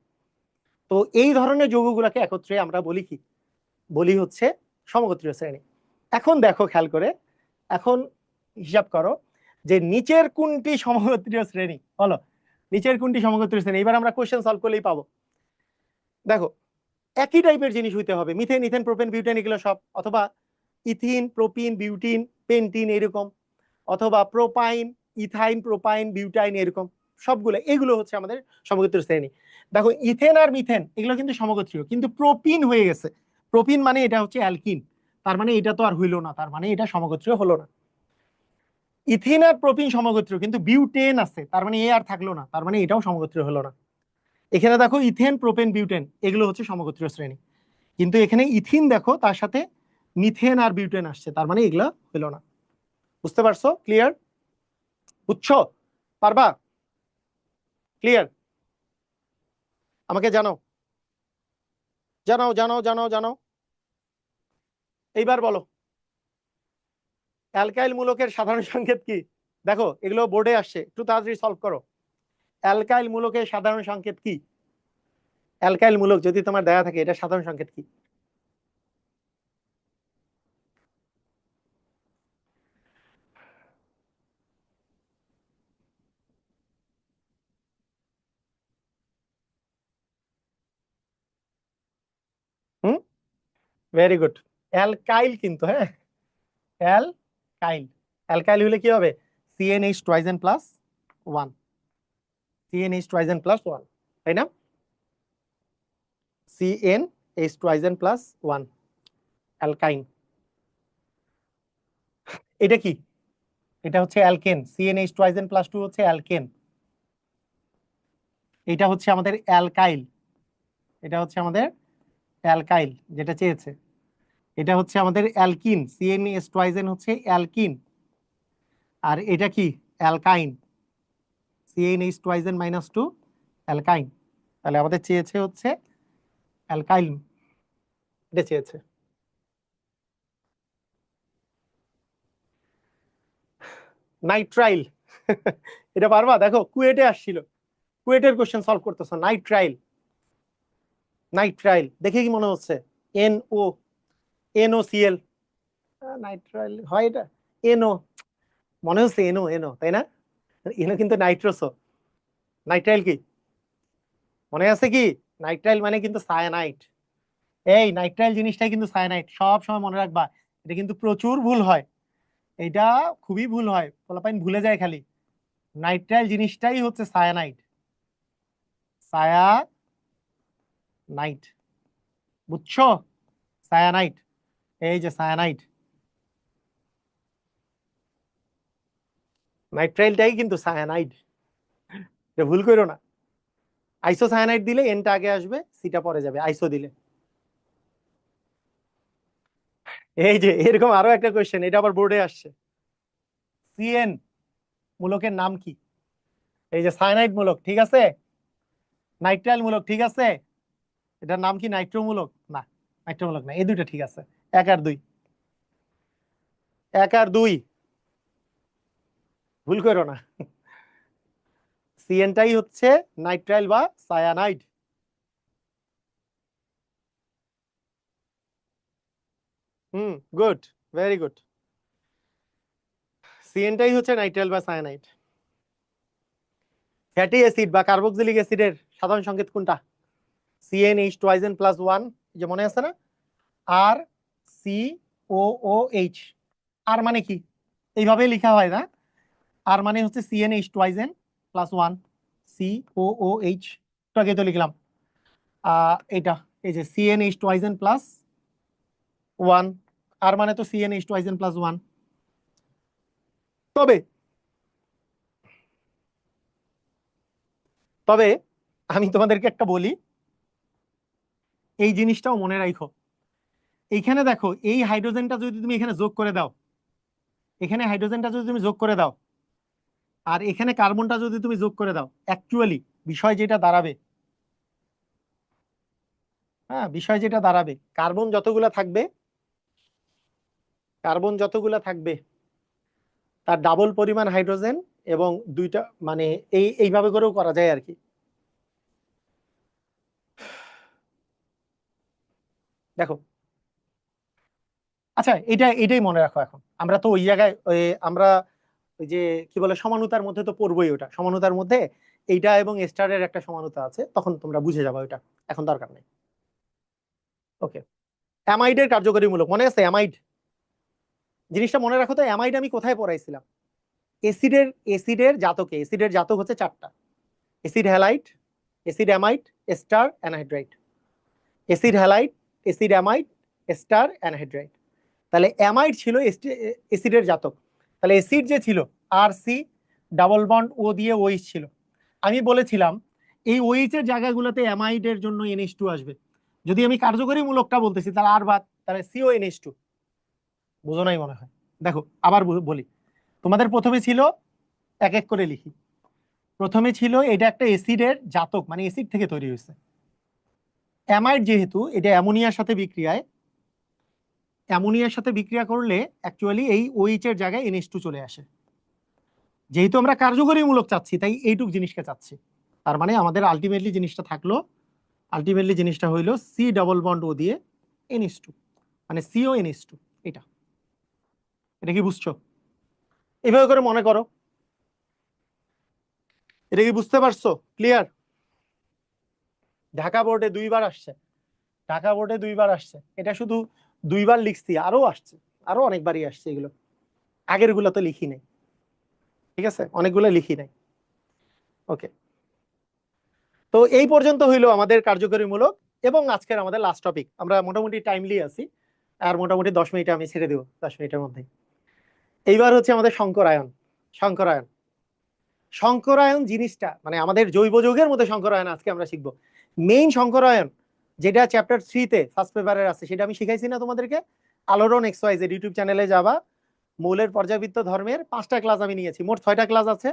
তো এই ধরনের যৌগগুলোকে একত্রে আমরা বলি কি? বলি হচ্ছে সমগোত্রীয় শ্রেণী। এখন দেখো খেয়াল করে, এখন হিসাব করো যে নিচের কোনটি সমগোত্রীয় শ্রেণী, বলো নিচের কোনটি সমগোত্রীয় শ্রেণী। এবার আমরা কোশ্চেন সলভ করলেই পাবো। দেখো একই টাইপের জিনিস হইতে হবে, মিথেন ইথেন প্রোপেন বিউটেন এগুলো সব, অথবা ইথিন প্রোপিন বিউটিন পেন্টিন এরকম, অথবা প্রোপাইন ইথাইন প্রোপাইন বিউটাইন এরকম, সবগুলো এগুলো হচ্ছে আমাদের সমগোত্রীয় শ্রেণী। দেখো ইথেন আর মিথেন এগুলো কিন্তু সমগোত্রীয়, কিন্তু প্রোপিন হয়ে গেছে, প্রোপিন মানে এটা হচ্ছে অ্যালকিন, তার মানে এটা তো আর হইলো না, তার মানে এটা সমগোত্রীয় হলো না। ইথিন আর প্রোপিন সমগোত্রীয়, কিন্তু বিউটেন আছে, তার মানে এ আর থাকলো না, তার মানে এটাও সমগোত্রীয় হলো না। এখানে দেখো ইথেন প্রোপেন বিউটেন এগুলো হচ্ছে সমগোত্রীয় শ্রেণী, কিন্তু এখানে ইথিন দেখো তার সাথে মিথেন আর বিউটেন আসছে, তার মানে এগুলা হলো না। বুঝতে পারছো? ক্লিয়ার? বুঝছো? পারবা? ক্লিয়ার? আমাকে জানাও, জানাও, জানাও, জানাও, জানাও। এইবার বলো, অ্যালকাইল মূলকের সাধারণ সংকেত কি? দেখো এগুলো বোর্ডে আসছে, একটু তাড়াতাড়ি সলভ করো। অ্যালকাইল মূলকের সাধারণ সংকেত কি? অ্যালকাইল মূলক যদি তোমার দেয়া থাকে, এটা সাধারণ সংকেত কি? হুম, ভেরি গুড। অ্যালকাইল কিন্তু, হ্যাঁ, অ্যালকাইল। অ্যালকাইল হলে কি হবে? CNH twice n plus one, CNH twice n plus one, তাই না? CNH twice n plus one, alkyne. এটা কি? এটা হচ্ছে alkane, CNH twice n plus two হচ্ছে অ্যালকেন। এটা হচ্ছে আমাদের অ্যালকাইল, এটা হচ্ছে আমাদের অ্যালকাইল যেটা চেয়েছে। এটা হচ্ছে আমাদের অ্যালকিন, সিএনএইচ টুয়াইস এন হচ্ছে অ্যালকিন। আর এটা কি? Alkyne, CNH twice n minus two, alkyne. তাহলে আমাদের চেয়েছে হচ্ছে অ্যালকাইল, এটা চেয়েছে। নাইট্রাইল। এটা পারবা? দেখো কুয়েটে আসছিল, কুয়েটের কোশ্চেন সলভ করতেছো। নাইট্রাইল, নাইট্রাইল দেখে কি মনে হচ্ছে? N O, NO Cl, nitrile হয় এটা? এনও, মনে হচ্ছে এনও, এনও, তাই না? এনও কিন্তু নাইট্রোসো। নাইট্রাইল কি মনে আছে কি? নাইট্রাইল মানে কিন্তু সায়ানাইট। এই নাইট্রাইল জিনিসটাই কিন্তু সায়ানাইট, সব সময় মনে রাখবা। এটা কিন্তু প্রচুর ভুল হয়, এটা খুবই ভুল হয়, পোলাপাইন ভুলে যায় খালি। নাইট্রাইল জিনিসটাই হচ্ছে সায়ানাইট, সায়ানাইট, বুঝছো? সায়ানাইট, এই যে সায়ানাইট, নাইট্রাইলটাই কিন্তু সায়ানাইড, এটা ভুল করো না। আইসো সায়ানাইড দিলে এনটা আগে আসবে, সিটা পরে যাবে আইসো দিলে। এই যে এরকম আরো একটা কোশ্চেন, এটা আবার বোর্ডে আসছে। সিএন মূলকের নাম কি? এই যে সায়ানাইড মূলক, ঠিক আছে, নাইট্রাইল মূলক, ঠিক আছে, এটার নাম কি নাইট্রো মূলক? না, নাইট্রো মূলক না। এই দুইটা ঠিক আছে, এক আর দুই, এক আর দুই, ভুল করো না। সিএনটাই হচ্ছে নাইট্রাইল বা সায়ানাইড। হুম, গুড, ভেরি গুড। সিএনটাই হচ্ছে নাইট্রাইল বা সায়ানাইড। ফ্যাটি অ্যাসিড বা কার্বক্সিলিক অ্যাসিডের সাধারণ সংকেত কোনটা? CNH twice n plus one, যে মনে আছে না? আর সি ও ও এইচ। আর মানে কি? এইভাবে লেখা হয় না? আর মানে হচ্ছে CNH twice n plus one, C O O H, তো আগে তো লিখলাম। এটা, এই যে CNH twice n plus one, আর মানে তো CNH twice n plus one. তবে তবে আমি তোমাদেরকে একটা বলি, এই জিনিসটাও মনে রাখো। এইখানে দেখো, এই হাইড্রোজেনটা যদি তুমি এখানে যোগ করে দাও, এখানে হাইড্রোজেনটা যদি তুমি যোগ করে দাও, আর এখানে কার্বনটা যদি তুমি যোগ করে দাও, অ্যাকচুয়ালি বিষয় যেটা দাঁড়াবে, হ্যাঁ, বিষয় যেটা দাঁড়াবে, কার্বন যতগুলা থাকবে, কার্বন যতগুলা থাকবে তার ডাবল পরিমাণ হাইড্রোজেন, এবং দুইটা মানে এইভাবে করেও করা যায় আর কি। দেখো, আচ্ছা, এটাই মনে রাখো। এখন আমরা তো ওই জায়গায় আমরা ওই যে কি বলে সমানুতার মধ্যে তো পড়বোই, ওটা সমানুতার মধ্যে এইটা এবং স্টারের একটা সমানুতা আছে, তখন তোমরা বুঝে যাবে ওইটা, এখন দরকার নেই। ওকে, অ্যামাইডের কার্যকরী মূলক মনে আছে? অ্যামাইড জিনিসটা মনে রাখো তো, অ্যামাইড আমি কোথায় পড়াইছিলাম? এসিডের, এসিডের জাতকে, এসিডের জাতক হচ্ছে চারটা: acid halide, acid amide, ester, anhydride. Acid halide, acid amide, ester, anhydride. তাহলে অ্যামাইড ছিল এসিডের জাতক। তাহলে এসিড যে ছিল, আর সি ডাবল বন্ড ও দিয়ে ওইচ ছিল। আমি বলেছিলাম এই ওইচ এর জায়গাগুলোতে অ্যামাইডের জন্য এনএইচ টু আসবে। যদি আমি কার্যকরী মূলকটা বলতেছি, তাহলে আর বাদ, তাহলে সিও এনএইচ টু। বুঝো নাই মনে হয়। দেখো আবার বলি, তোমাদের প্রথমে ছিল, এক এক করে লিখি। প্রথমে ছিল এটা একটা অ্যাসিডের জাতক, মানে অ্যাসিড থেকে তৈরি হয়েছে। অ্যামাইড যেহেতু এটা অ্যামোনিয়ার সাথে বিক্রিয়ায়, অ্যামোনিয়ার সাথে বিক্রিয়া করলে অ্যাকচুয়ালি এই OH এর জায়গায় NH2 চলে আসে। যেহেতু আমরা কার্যকরীমূলক চাচ্ছি, তাই এইটুক জিনিসকে চাচ্ছি। তার মানে আমাদের আলটিমেটলি জিনিসটা থাকলো, আলটিমেটলি জিনিসটা হইলো C ডবল বন্ড O দিয়ে NH2, মানে CONH2। এটা এটা কি বুঝছো? এভাবে করে মনে করো, এটা কি বুঝতে পারছো? ক্লিয়ার? ঢাকা বোর্ডে 2বার আসছে, ঢাকা বোর্ডে 2বার আসছে। এটা শুধু 2বার লিখছি, আরো আসছে, আরো অনেকবারই আসছে এগুলো। আগের গুলো তো লিখি নাই, ঠিক আছে, অনেকগুলো লিখি নাই। ওকে, তো এই পর্যন্ত হইলো আমাদের কার্যকরীমূলক। এবং আজকের আমাদের লাস্ট টপিক, আমরা মোটামুটি টাইমলি আছি, আর মোটামুটি 10 মিনিটে আমি ছেড়ে দেবো, 10 মিনিটের মধ্যে। এইবার হচ্ছে আমাদের সংকরায়ন। সংকরায়ন, সংকরায়ন জিনিসটা মানে আমাদের জৈব যৌগের মধ্যে সংকরায়ন আজকে আমরা শিখবো। মেইন সংকরায়ন যেটা চ্যাপ্টার 3-তে ফার্স্ট পেপারের আছে, সেটা আমি শিখাইছি না তোমাদেরকে? আলোড়ন XYZ ইউটিউব চ্যানেলে যাবা, মৌলের পর্যাবৃত্ত ধর্মের 5টা ক্লাস আমি নিয়েছি, মোট 6টা ক্লাস আছে।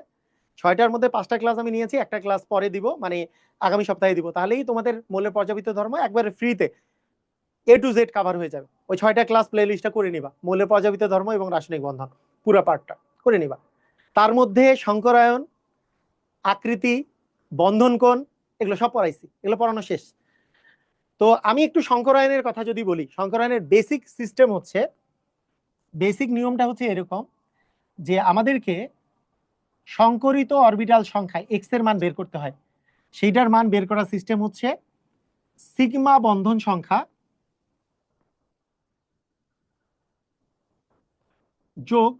6টার মধ্যে 5টা ক্লাস আমি নিয়েছি, একটা ক্লাস পরে দিব, মানে আগামী সপ্তাহে দিব। তাহলেই তোমাদের মৌলের পর্যাবৃত্ত ধর্ম একবারে ফ্রিতে A to Z কাভার হয়ে যাবে। ওই 6টা ক্লাস প্লে লিস্টটা করে নিবা, মৌলের পর্যাবৃত্ত ধর্ম এবং রাসায়নিক বন্ধন পুরো পার্টটা করে নিবা। তার মধ্যে সংকরায়ন, আকৃতি, বন্ধন কোণ, এগুলো সব পড়াইছি, এগুলো পড়ানো শেষ। তো আমি একটু সংকরায়নের কথা যদি বলি, সংকরায়নের বেসিক সিস্টেম হচ্ছে, বেসিক নিয়মটা হচ্ছে এরকম, যে আমাদেরকে সংকরিত অরবিটাল সংখ্যা এক্স এর মান বের করতে হয়। সেইটার মান বের করার সিস্টেম হচ্ছে সিগমা বন্ধন সংখ্যা যোগ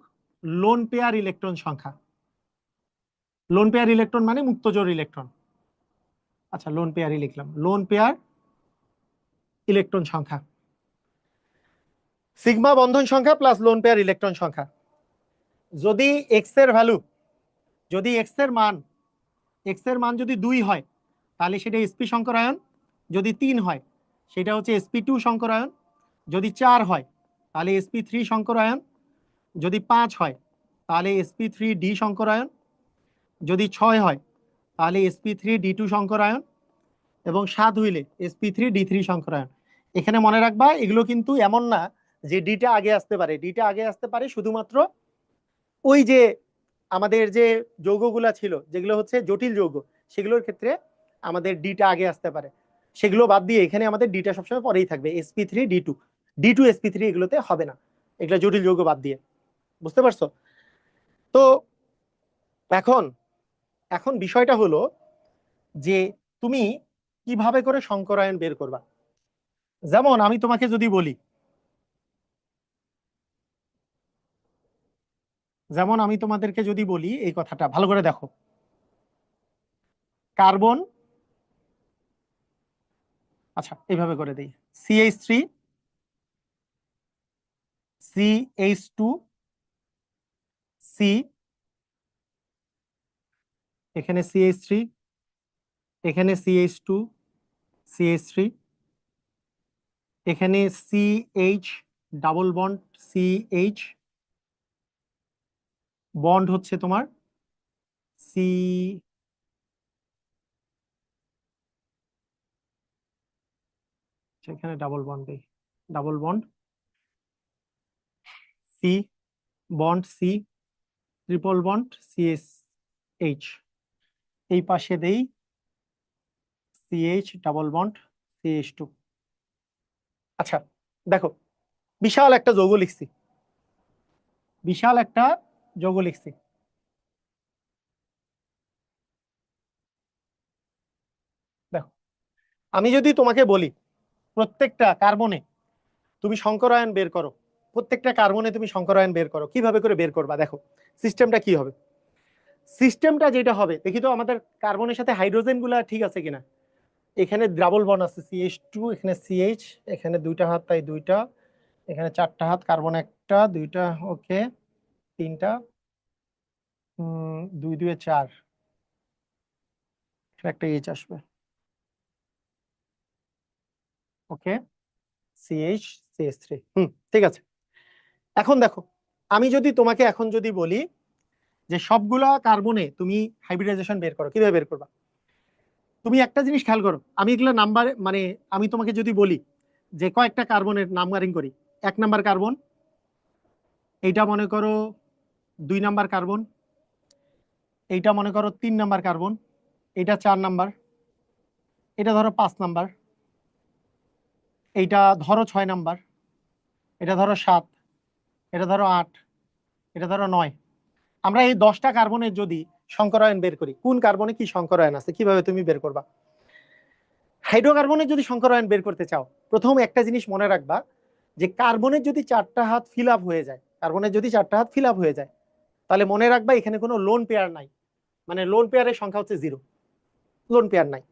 লোন পেয়ার ইলেকট্রন সংখ্যা। লোন পেয়ার ইলেকট্রন মানে মুক্তজোড় ইলেকট্রন। আচ্ছা, লোন পেয়ারই লিখলাম, লোন পেয়ার ইলেকট্রন সংখ্যা, সিগমা বন্ধন সংখ্যা প্লাস লোন পেয়ার ইলেকট্রন সংখ্যা। যদি এক্স এর ভ্যালু, যদি এক্স এর মান যদি 2 হয়, তাহলে সেটা sp সংকরায়ন। যদি 3 হয়, সেটা হচ্ছে sp2 সংকরায়ন। যদি 4 হয়, তাহলে sp3 সংকরায়ন। যদি 5 হয়, তাহলে sp3d সংকরায়ন। যদি 6 হয়, তাহলে sp3d2 সংকরায়ন। এবং 7 হইলে sp3d3 সংকরায়ন। এখানে মনে রাখবা, এগুলো কিন্তু এমন না যে ডিটা আগে আসতে পারে। ডিটা আগে আসতে পারে শুধুমাত্র ওই যে আমাদের যে যৌগগুলা ছিল, যেগুলো হচ্ছে জটিল যৌগ, সেগুলোর ক্ষেত্রে আমাদের ডিটা আগে আসতে পারে। সেগুলো বাদ দিয়ে এখানে আমাদের ডিটা সবসময় পরেই থাকবে, sp3d2, d2 sp3 এগুলোতে হবে না, এগুলো জটিল যৌগ বাদ দিয়ে। বুঝতে পারছো? তো এখন এখন বিষয়টা হলো যে তুমি কিভাবে করে সংকরায়ন বের করবা। যেমন আমি তোমাকে যদি বলি, যেমন আমি তোমাদেরকে যদি বলি এই কথাটা ভালো করে দেখো, কার্বন, আচ্ছা এইভাবে করে দিই, CH3, CH2, C, এখানে CH3, এখানে CH2, CH3, এখানে CH double bond, CH bond হচ্ছে তোমার C, এখানে ডাবল বন্ড দেই, double bond C, bond C, triple bond CH, এই পাশে দেই CH ডবল বন্ড CH2। আচ্ছা দেখো, বিশাল একটা যৌগ লিখছি, বিশাল একটা যৌগ লিখছি। দেখো, আমি যদি তোমাকে বলি প্রত্যেকটা কার্বনে তুমি সংকরায়ন বের করো, প্রত্যেকটা কার্বনে তুমি সংকরায়ন বের করো, কিভাবে করে বের করবা? দেখো সিস্টেমটা কি হবে। সিস্টেমটা যেটা হবে, দেখি তো আমাদের কার্বনের সাথে হাইড্রোজেন গুলা ঠিক আছে কিনা। এখানে ডাবল বন্ড আছে CH2, এখানে CH, এখানে 2টা হাত তাই 2টা, এখানে 4টা হাত, কার্বন একটা, 2টা, ওকে, 3টা, 2 2 4, একটা এইচ আসবে, ওকে, CH CH3, ঠিক আছে। এখন দেখো, আমি যদি তোমাকে এখন যদি বলি যে সবগুলা কার্বনে তুমি হাইব্রিডাইজেশন বের করো, কিভাবে বের করবা? তুমি একটা জিনিস খেয়াল করো, আমি এগুলো নাম্বার মানে আমি তোমাকে যদি বলি যে কয়েকটা কার্বনের নাম্বারিং করি, 1 নাম্বার কার্বন, এইটা মনে করো 2 নাম্বার কার্বন, এইটা মনে করো 3 নাম্বার কার্বন, এটা 4 নাম্বার, এটা ধরো 5 নাম্বার, এইটা ধরো 6 নাম্বার, এটা ধরো 7, এটা ধরো 8, এটা ধরো 9। আমরা এই 10টা কার্বনের যদি সংকরায়ন বের করি, কোন কার্বনে কি সংকরায়ন আছে, কিভাবে তুমি বের করবা? হাইড্রোকার্বনের যদি সংকরায়ন বের করতে চাও, প্রথম একটা জিনিস মনে রাখবা যে কার্বনের যদি 4টা হাত ফিল আপ হয়ে যায়, কার্বনের যদি 4টা হাত ফিল আপ হয়ে যায়, তাহলে মনে রাখবা এখানে কোনো লোন পেয়ার নাই, মানে লোন পেয়ারের সংখ্যা হচ্ছে 0, লোন পেয়ার নাই।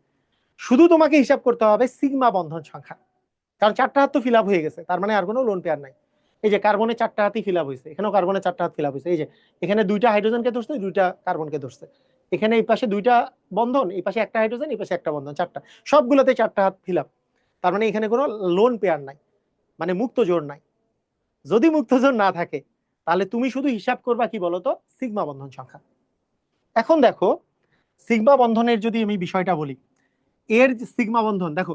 শুধু তোমাকে হিসাব করতে হবে সিগমা বন্ধন সংখ্যা, কারণ 4টা হাত তো ফিল আপ হয়ে গেছে, তার মানে আর কোনো লোন পেয়ার নাই। এই যে কার্বনের 4টা হাতই ফিল আপ হয়েছে, এখানেও কার্বনের 4টা হাত ফিল আপ হয়েছে, এই যে এখানে 2টা হাইড্রোজেনকে ধরছে, 2টা কার্বনকে ধরছে, এখানে এই পাশে 2টা বন্ধন, এই পাশে একটা হাইড্রোজেন, এই পাশে একটা বন্ধন, 4টা, সবগুলোতে 4টা হাত ফিল আপ। তার মানে এখানে কোনো লোন পেয়ার নাই, মানে মুক্ত জোড় নাই। যদি মুক্ত জোড় না থাকে, তাহলে তুমি শুধু হিসাব করবা কি বলতো, সিগমা বন্ধন সংখ্যা। এখন দেখো, সিগমা বন্ধনের যদি আমি বিষয়টা বলি, এর সিগমা বন্ধন দেখো,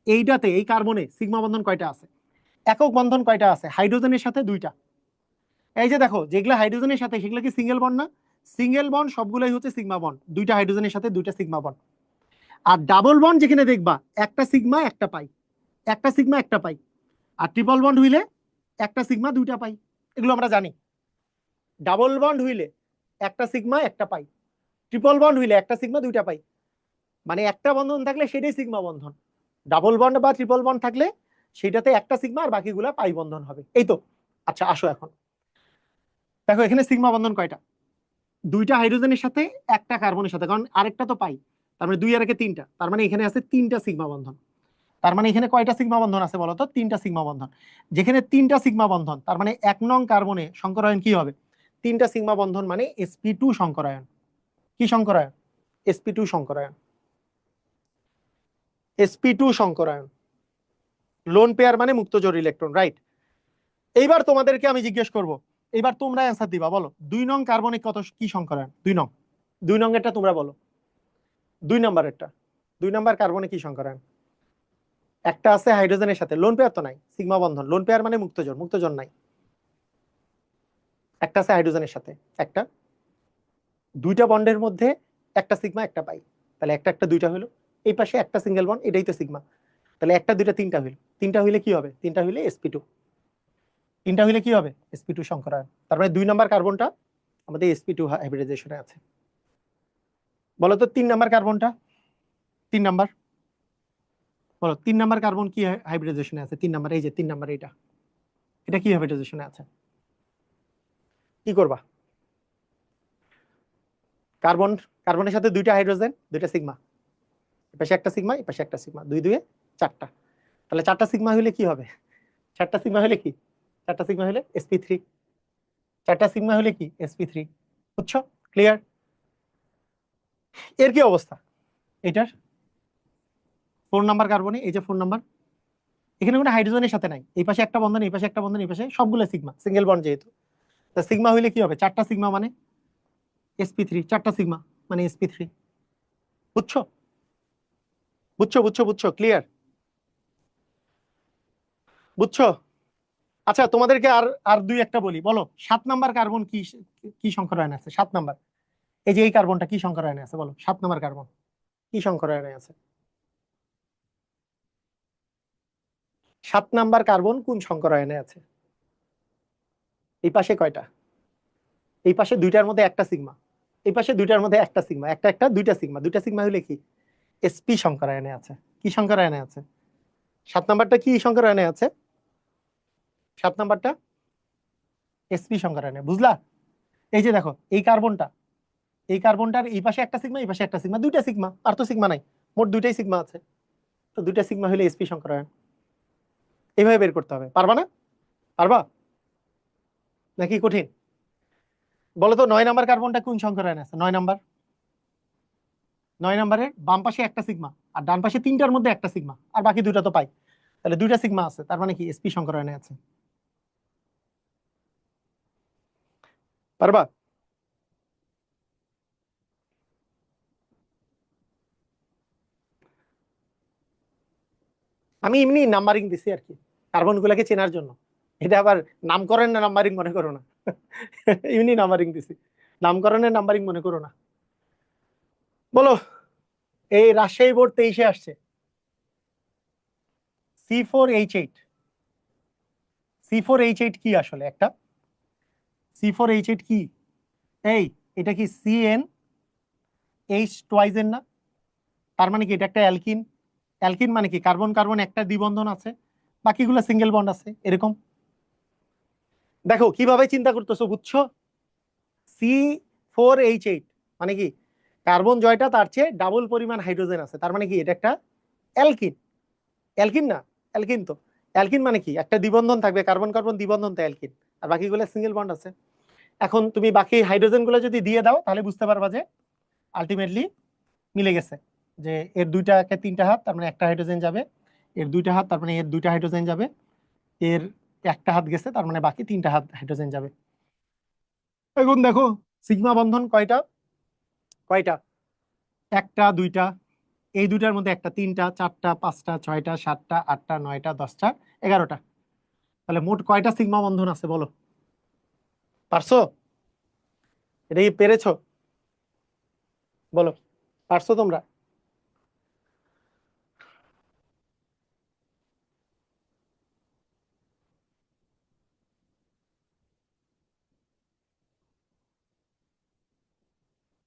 এইটাতে এই কার্বনে সিগমা বন্ধন কয়টা আছে? একক বন্ধন কয়টা আছে? হাইড্রোজেনের সাথে 2টা। এই যে দেখো, যেগুলো হাইড্রোজেনের সাথে সেগুলো কি সিঙ্গেল বন্ড না? সিঙ্গেল বন্ড সবগুলোই হচ্ছে সিগমা বন্ড, 2টা হাইড্রোজেনের সাথে 2টা সিগমা বন্ড। আর ডাবল বন্ড যেখানে দেখবা, একটা সিগমা একটা পাই, একটা সিগমা একটা পাই। আর ট্রিপল বন্ড হইলে একটা সিগমা 2টা পাই, এগুলো আমরা জানি। ডাবল বন্ড হইলে একটা সিগমা একটা পাই, ট্রিপল বন্ড হইলে একটা সিগমা 2টা পাই। মানে একটা বন্ধন থাকলে সেটাই সিগমা বন্ধন, ডাবল বন্ড বা ট্রিপল বন্ড থাকলে সেটাতে একটা সিগমা আর বাকিগুলা পাই বন্ধন হবে, এই তো। আচ্ছা আসো এখন দেখো, এখানে সিগমা বন্ধন কয়টা? 2টা হাইড্রোজেনের সাথে একটা কার্বনের সাথে, কারণ আরেকটা তো পাই, তার মানে 2 আর 1 3টা, তার মানে এখানে আছে 3টা সিগমা বন্ধন। তার মানে এখানে কয়টা সিগমা বন্ধন আছে বলতো? 3টা সিগমা বন্ধন। যেখানে 3টা সিগমা বন্ধন, তার মানে 1 নং কার্বনে সংকরায়ন কি হবে? 3টা সিগমা বন্ধন মানে sp2 সংকরায়ন। কি সংকরায়ন? sp2 সংকরায়ন, sp2 সংকরায়ন। লোন পেয়ার মানে মুক্ত জোড় ইলেকট্রন, রাইট? এইবার তোমাদেরকে আমি জিজ্ঞেস করব, এইবার তোমরা অ্যান্সার দিবা, বলো 2 নং কার্বনে কত কি সংকরায়ন? 2 নং, 2 নং এরটা তোমরা বলো, 2 নম্বরেরটা, 2 নম্বর কার্বনে কি সংকরায়ন? একটা আছে হাইড্রোজেনের সাথে, লোন পেয়ার তো নাই, সিগমা বন্ধন, লোন পেয়ার মানে মুক্ত জোড়, মুক্ত জোড় নাই। একটা আছে হাইড্রোজেনের সাথে একটা, 2টা বন্ডের মধ্যে একটা সিগমা একটা পাই, তাহলে একটা একটা 2টা হলো। এই পাশে একটা সিঙ্গেল বন্ড, এটাই তো সিগমা, তাহলে একটা 2টা 3টা হইলো। 3টা হইলে কি হবে? 3টা হইলে sp2, 3টা হইলে কি হবে? sp2 সংকরায়ন। তার মানে 2 নম্বর কার্বনটা আমাদের sp2 হাইব্রিডাইজেশনে আছে। বলো তো 3 নম্বর কার্বনটা, 3 নম্বর, বলো 3 নম্বর কার্বন কি হাইব্রিডাইজেশনে আছে? 3 নম্বর, এই যে 3 নম্বর, এটা এটা কি হাইব্রিডাইজেশনে আছে? কি করবা? কার্বন, কার্বনের সাথে 2টা হাইড্রোজেন, 2টা সিগমা, এপাশে একটা সিগমা, এপাশে একটা সিগমা, 2 2 এ 4টা, তাহলে 4টা সিগমা হইলে কি হবে? 4টা সিগমা হইলে কি? 4টা সিগমা হইলে sp3, 4টা সিগমা হইলে কি? sp3। বুঝছো? ক্লিয়ার? এর কি অবস্থা এটার? 4 নম্বর কার্বনে, এই যে 4 নম্বর, এখানে কোনো হাইড্রোজেনের সাথে নাই, এই পাশে একটা বন্ধন, এই পাশে একটা বন্ধন, এই পাশে সবগুলো সিগমা, সিঙ্গেল বন্ড যেহেতু, তা সিগমা হইলে কি হবে? 4টা সিগমা মানে sp3, 4টা সিগমা মানে sp3। বুঝছো? বুঝছো বুঝছো বুঝছো? ক্লিয়ার? বুঝছো? আচ্ছা তোমাদেরকে আর আর দুই একটা বলি, বলো 7 নম্বর কার্বন কি, কি সংকরায়নে আছে? 7 নম্বর, এই যে এই কার্বনটা কি সংকরায়নে আছে বলো? 7 নম্বর কার্বন কি সংকরায়নে আছে? 7 নম্বর কার্বন কোন সংকরায়নে আছে? এই পাশে কয়টা? এই পাশে 2টার মধ্যে একটা সিগমা, এই পাশে 2টার মধ্যে একটা সিগমা, একটা একটা 2টা সিগমা, 2টা সিগমা হইলে কি? sp সংকরায়নে আছে। কি সংকরায়নে আছে? 7 নম্বরটা কি সংকরায়নে আছে? 7 নম্বরটা sp সংকরায়নে, বুঝলা? এই যে দেখো, এই কার্বনটা, এই কার্বনটার এই পাশে একটা সিগমা, এই পাশে একটা সিগমা, 2টা সিগমা, আর তো সিগমা নাই, মোট 2টাই সিগমা আছে, তো 2টা সিগমা হলে sp সংকরায়ন। এইভাবে বের করতে হবে, পারবা না? পারবা নাকি কঠিন? বলো তো 9 নম্বর কার্বনটা কোন সংকরায়নে আছে? 9 নম্বর, 9 নম্বরের বাম পাশে একটা সিগমা আর ডান পাশে 3টার মধ্যে একটা সিগমা, আর বাকি 2টা তো পাই, তাহলে 2টা সিগমা আছে, তার মানে কি sp সংকরায়নে আছে। পারবা? আমি এমনি নাম্বারিং দিছি আর কি, কার্বন গুলাকে চেনার জন্য। এটা আবার নামকরণের নাম্বারিং মনে করো না। এমনি নাম্বারিং দিছি, নামকরণের নাম্বারিং মনে করো না। বলো, এই রাজশাহী বোর্ড 23-এ আসছে C4H8। C4H8 কি আসলে একটা? C4H8 কি? এই, এটা কি CnH2 এর না? তার মানে কি এটা একটা অ্যালকিন। অ্যালকিন মানে কি কার্বন কার্বন একটা দ্বিবন্ধন আছে, বাকিগুলো সিঙ্গেল বন্ড আছে এরকম। দেখো কিভাবে চিন্তা করতেছো, বুঝছো? C4H8 মানে কি কার্বন জয়টা তার চেয়ে ডাবল পরিমাণ হাইড্রোজেন আছে, তার মানে কি এটা একটা অ্যালকিন। অ্যালকিন না? অ্যালকিন তো। অ্যালকিন মানে কি একটা দ্বিবন্ধন থাকবে, কার্বন কার্বন দ্বিবন্ধন তো অ্যালকিন, আর বাকিগুলো সিঙ্গেল বন্ড আছে। এখন তুমি বাকি হাইড্রোজেন গুলো যদি দিয়ে দাও তাহলে বুঝতে পারবা যে আলটিমেটলি মিলে গেছে। যে এর দুইটাকে তিনটা হাত, তার মানে একটা হাইড্রোজেন যাবে, এর দুইটা হাত তার মানে এর দুইটা হাইড্রোজেন যাবে, এর একটা হাত গেছে তার মানে বাকি তিনটা হাত হাইড্রোজেন যাবে। এখন দেখো সিগমা বন্ধন কয়টা? কয়টা? একটা, দুইটা, এই দুইটার মধ্যে একটা, তিনটা, চারটা, পাঁচটা, ছয়টা, সাতটা, আটটা, নয়টা, 10টা, 11টা। তাহলে মোট কয়টা সিগমা বন্ধন আছে বলো? পারছো? এটা কি পেরেছো? বলো, পারছো তোমরা?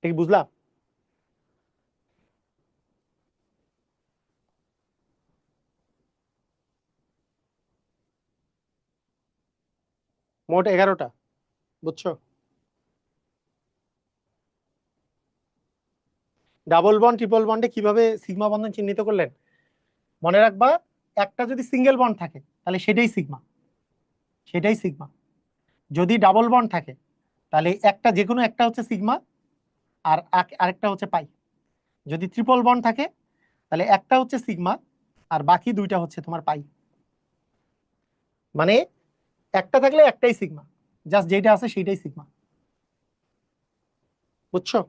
ঠিক বুঝলা? মোট 11টা, বুঝছো? ডাবল বন্ড ট্রিপল বন্ডে কিভাবে সিগমা বন্ধন চিহ্নিত করলেন? মনে রাখবা, একটা যদি সিঙ্গেল বন্ড থাকে তাহলে সেটাই সিগমা, সেটাই সিগমা। যদি ডাবল বন্ড থাকে তাহলে একটা, যে কোনো একটা হচ্ছে সিগমা, আর আরেকটা হচ্ছে পাই। যদি ট্রিপল বন্ড থাকে তাহলে একটা হচ্ছে সিগমা আর বাকি দুইটা হচ্ছে তোমার পাই। মানে একটা থাকলে একটাই সিগমা, জাস্ট যেটা আছে সেটাই সিগমা, বুঝছো?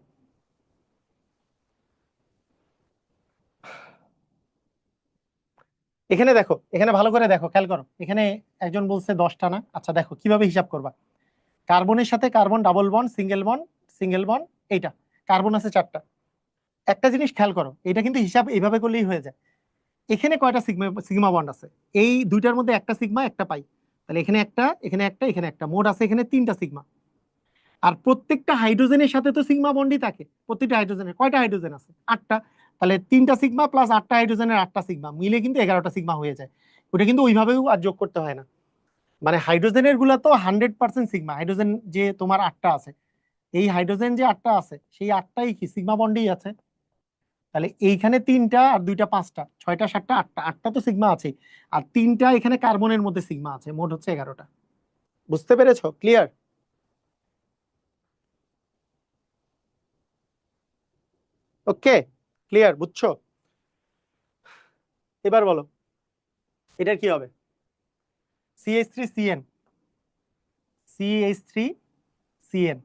এখানে দেখো, এখানে ভালো করে দেখো, খেয়াল করো, এখানে একজন বলছে 10টা না। আচ্ছা দেখো কিভাবে হিসাব করবা। কার্বনের সাথে carbon double bond, single bond, single bond, এইটা কার্বন আছে 4টা। একটা জিনিস খেয়াল করো, এটা কিন্তু হিসাব এইভাবে করলেই হয়ে যায়। এখানে কয়টা সিগমা সিগমা বন্ড আছে? এই দুইটার মধ্যে একটা সিগমা একটা পাই, তাহলে এখানে একটা, এখানে একটা, এখানে একটা, মোট আছে এখানে 3টা সিগমা। আর প্রত্যেকটা হাইড্রোজেনের সাথে তো সিগমা বন্ডই থাকে। প্রত্যেকটা হাইড্রোজেনের কয়টা হাইড্রোজেন আছে? 8টা। তাহলে 3টা সিগমা প্লাস 8টা হাইড্রোজেনের 8টা সিগমা মিলে কিন্তু 11টা সিগমা হয়ে যায়। ওটা কিন্তু ওইভাবেও আর যোগ করতে হয় না। মানে হাইড্রোজেনের গুলা তো 100% সিগমা। হাইড্রোজেন যে তোমার 8টা আছে, এই হাইড্রোজেন যে 8টা আছে সেই 8টাই কি সিগমা বন্ডেই আছে। তাহলে এইখানে 3টা আর দুইটা 5টা, 6টা, 7টা, 8টা, 8টা তো সিগমা আছে। আর 3টা এখানে কার্বনের মধ্যে সিগমা আছে, মোট হচ্ছে 11টা। বুঝতে পেরেছো? ক্লিয়ার? ওকে, ক্লিয়ার, বুঝছো? এবার বলো এটার কি হবে? CH3CN, CH3CN।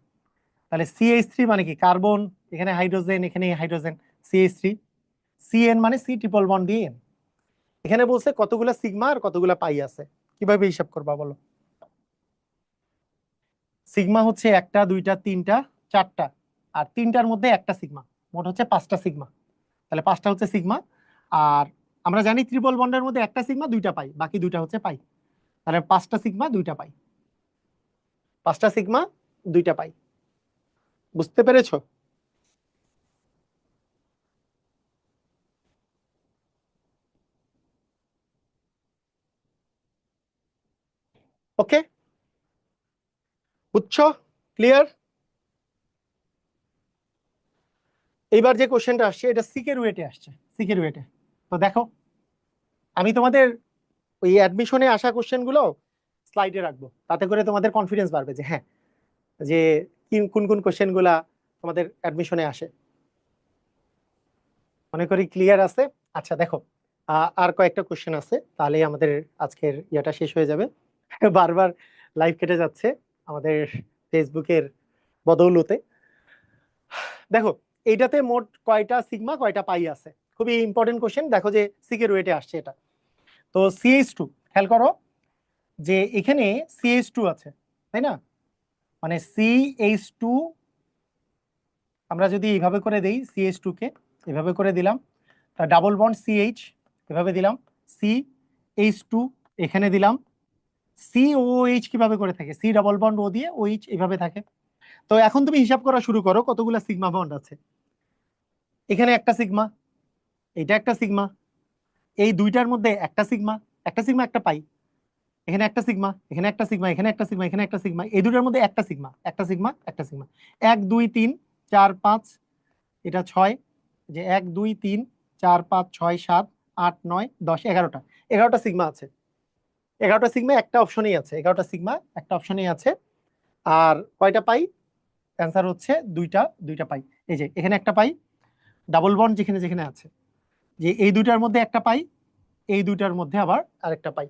তাহলে CH3 মানে কি কার্বন, এখানে হাইড্রোজেন, এখানে হাইড্রোজেন, CH3। CN মানে C ট্রিপল বন্ড দিয়ে N। এখানে বলছে কতগুলা সিগমা আর কতগুলা পাই আছে, কিভাবে হিসাব করবা বলো? সিগমা হচ্ছে একটা, দুইটা, তিনটা, চারটা, আর তিনটার মধ্যে একটা সিগমা, মোট হচ্ছে 5টা সিগমা। তাহলে 5টা হচ্ছে সিগমা। আর আমরা জানি ত্রিপল বন্ডের মধ্যে একটা সিগমা দুইটা পাই, বাকি দুইটা হচ্ছে পাই। তাহলে 5টা সিগমা দুইটা পাই, 5টা সিগমা দুইটা পাই। বুঝতে পেরেছো? ওকে, বুঝছো? ক্লিয়ার? এইবার যে কোশ্চেনটা আসছে এটা সিকের ওয়েটে আসছে, সিকের ওয়েটে। তো দেখো, আমি তোমাদের ওই অ্যাডমিশনে আসা কোশ্চেন গুলো স্লাইডে রাখবো, তাতে করে তোমাদের কনফিডেন্স বাড়বে যে হ্যাঁ, যে কোন কোন কোশ্চেন গুলা তোমাদের অ্যাডমিশনে আসে। মনে করি ক্লিয়ার আছে। আচ্ছা দেখো, আর কয়েকটা কোশ্চেন আছে, তাহলেই আমাদের আজকের ইয়েটা শেষ হয়ে যাবে। বারবার লাইভ কেটে যাচ্ছে আমাদের ফেসবুকের বদৌলতে। দেখো এইটাতে মোট কয়টা সিগমা কয়টা পাই আছে, খুবই ইম্পর্টেন্ট কোশ্চেন। দেখো যে সিকের ওয়েটে আসছে এটা। তো CH2 খেয়াল করো যে এখানে CH2 আছে, তাই না? মানে CH2 আমরা যদি এইভাবে করে দেই, CH2 কে এভাবে করে দিলাম, ডাবল বন্ড CH এভাবে দিলাম, CH2 এখানে দিলাম, COH কিভাবে করে থাকে, C ডাবল বন্ড ও দিয়ে OH এভাবে থাকে। তো এখন তুমি হিসাব করা শুরু করো কতগুলা সিগমা বন্ড আছে। এখানে একটা সিগমা, এটা একটা সিগমা, এই দুইটার মধ্যে একটা সিগমা, একটা সিগমা একটা পাই, এখানে একটা সিগমা, এখানে একটা সিগমা, এখানে একটা সিগমা, এখানে একটা সিগমা, এই দুটার মধ্যে একটা সিগমা, একটা সিগমা, একটা সিগমা। 1 2 3 4 5, এটা 6, যে 1 2 3 4 5 6 7 8 9 10, 11টা, 11টা সিগমা আছে। 11টা সিগমা একটা অপশনেই আছে, 11টা সিগমা একটা অপশনেই আছে। আর কয়টা পাই? অ্যান্সার হচ্ছে দুইটা, দুইটা পাই। এই যে এখানে একটা পাই, ডাবল বন্ড যেখানে যেখানে আছে, যে এই দুইটার মধ্যে একটা পাই, এই দুইটার মধ্যে আবার আরেকটা পাই,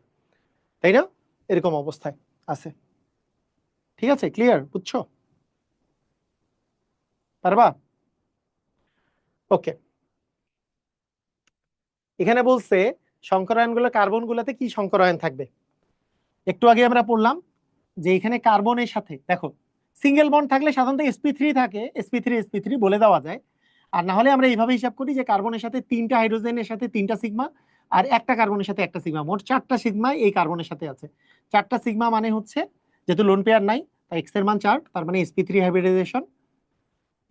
তাই না? এরকম অবস্থায় আছে। ঠিক আছে, ক্লিয়ার, বুঝছো? পারবা? ওকে। এখানে বলছে সংকরায়নগুলো, কার্বন গুলাতে কি সংকরায়ন থাকবে। একটু আগে আমরা পড়লাম যে এখানে কার্বনের সাথে দেখো সিঙ্গেল বন্ড থাকলে সাধারণত sp3 থাকে, sp3 বলে দেওয়া যায়। আর না হলে আমরা এইভাবে হিসাব করি যে কার্বনের সাথে তিনটা হাইড্রোজেনের সাথে তিনটা সিগমা, আর একটা কার্বনের সাথে একটা সিগমা, মোট 4টা সিগমা এই কার্বনের সাথে আছে। 4টা সিগমা মানে হচ্ছে, যেহেতু লোন পেয়ার নাই তাই এক্স এর মান 4, তার মানে sp3 হাইব্রিডাইজেশন।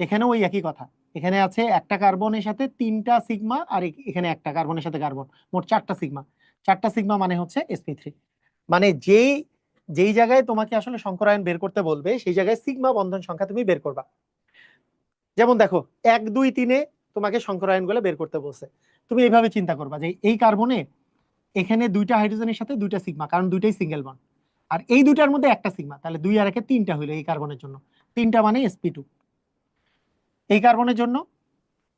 এখানেও ওই একই কথা, এখানে আছে একটা কার্বনের সাথে তিনটা সিগমা, আর এখানে একটা কার্বনের সাথে কার্বন, মোট 4টা সিগমা। 4টা সিগমা মানে হচ্ছে sp3। মানে যেই যেই জায়গায় তোমাকে আসলে সংকরায়ন বের করতে বলবে সেই জায়গায় সিগমা বন্ধন সংখ্যা তুমি বের করবা। যেমন দেখো 1 2 3-এ তোমাকে সংকরায়ন গুলো বের করতে বলছে, তুমি এইভাবে চিন্তা করবা যে এই কার্বনে এখানে দুইটা হাইড্রোজেনের সাথে দুইটা সিগমা, কারণ দুইটাই সিঙ্গেল বন্ড, আর এই দুইটার মধ্যে একটা সিগমা, তাহলে 2 আর 1-এ 3টা হইলো এই কার্বনের জন্য, 3টা মানে sp2। এই কার্বনের জন্য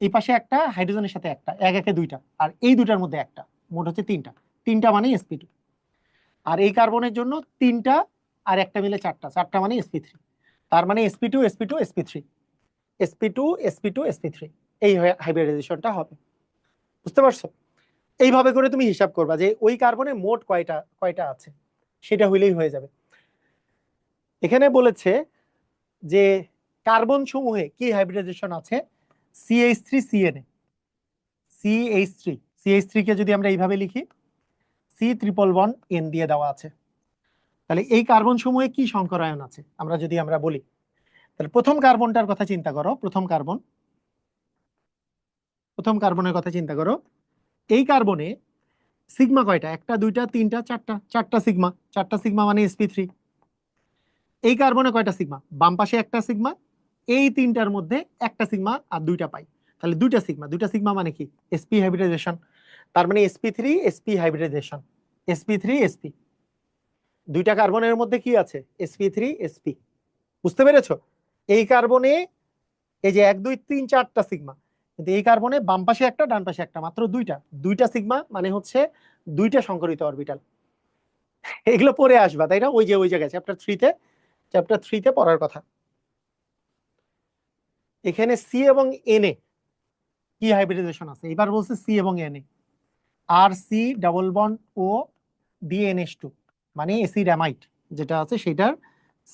এই পাশে একটা, হাইড্রোজেনের সাথে একটা, 1 1-এ 2টা, আর এই দুইটার মধ্যে একটা, মোট হচ্ছে 3টা, 3টা মানে sp2। আর এই কার্বনের জন্য 3টা আর একটা মিলে 4টা, 4টা মানে sp3। তার মানে sp2 sp2 sp3, sp2 sp2 sp3, এই হাইব্রিডাইজেশনটা হবে। বুঝতে পারছো? এইভাবে করে তুমি হিসাব করবা যে ওই কার্বনে মোট কয়টা কয়টা আছে, সেটা হইলেই হয়ে যাবে। এখানে বলেছে যে কার্বন সমূহে কি হাইব্রিডাইজেশন আছে, CH3 CNA, CH3 কে যদি আমরা এইভাবে লিখি, C≡N দিয়ে দেওয়া আছে, তাহলে এই কার্বন সমূহে কি সংকরায়ন আছে আমরা বলি, তাহলে প্রথম কার্বনটার কথা চিন্তা করো, প্রথম কার্বনের কথা চিন্তা করো। এই কার্বনে সিগমা কয়টা, একটা দুইটা তিনটা চারটা, 4টা সিগমা, 4টা সিগমা মানে sp3। এই কার্বনে কয়টা সিগমা, বাম পাশে একটা সিগমা, এই তিনটার মধ্যে একটা সিগমা আর দুইটা পাই, তাহলে দুইটা সিগমা, দুইটা সিগমা মানে কি sp হাইব্রিডাইজেশন। তার মানে sp3 sp hybridization, sp3 sp, দুইটা কার্বনের মধ্যে কি আছে, sp3 sp। বুঝতে পেরেছো? এই কার্বনে এই যে 1 2 3 4টা সিগমা, কিন্তু এই কার্বনে বাম পাশে একটা ডান পাশে একটা, মাত্র দুইটা, দুইটা সিগমা মানে হচ্ছে দুইটা সংকরিত অরবিটাল। এগুলো পরে আসবা, তাই না? ওই জায়গায় চ্যাপ্টার 3-তে পড়ার কথা। এখানে সি এবং এনএ কি হাইব্রিডাইজেশন আছে, এবার বলছে সি এবং এনএ, আর সি ডাবল বন্ড ও ডিএনএস2, মানে অ্যাসিড-অ্যামাইড যেটা আছে সেটার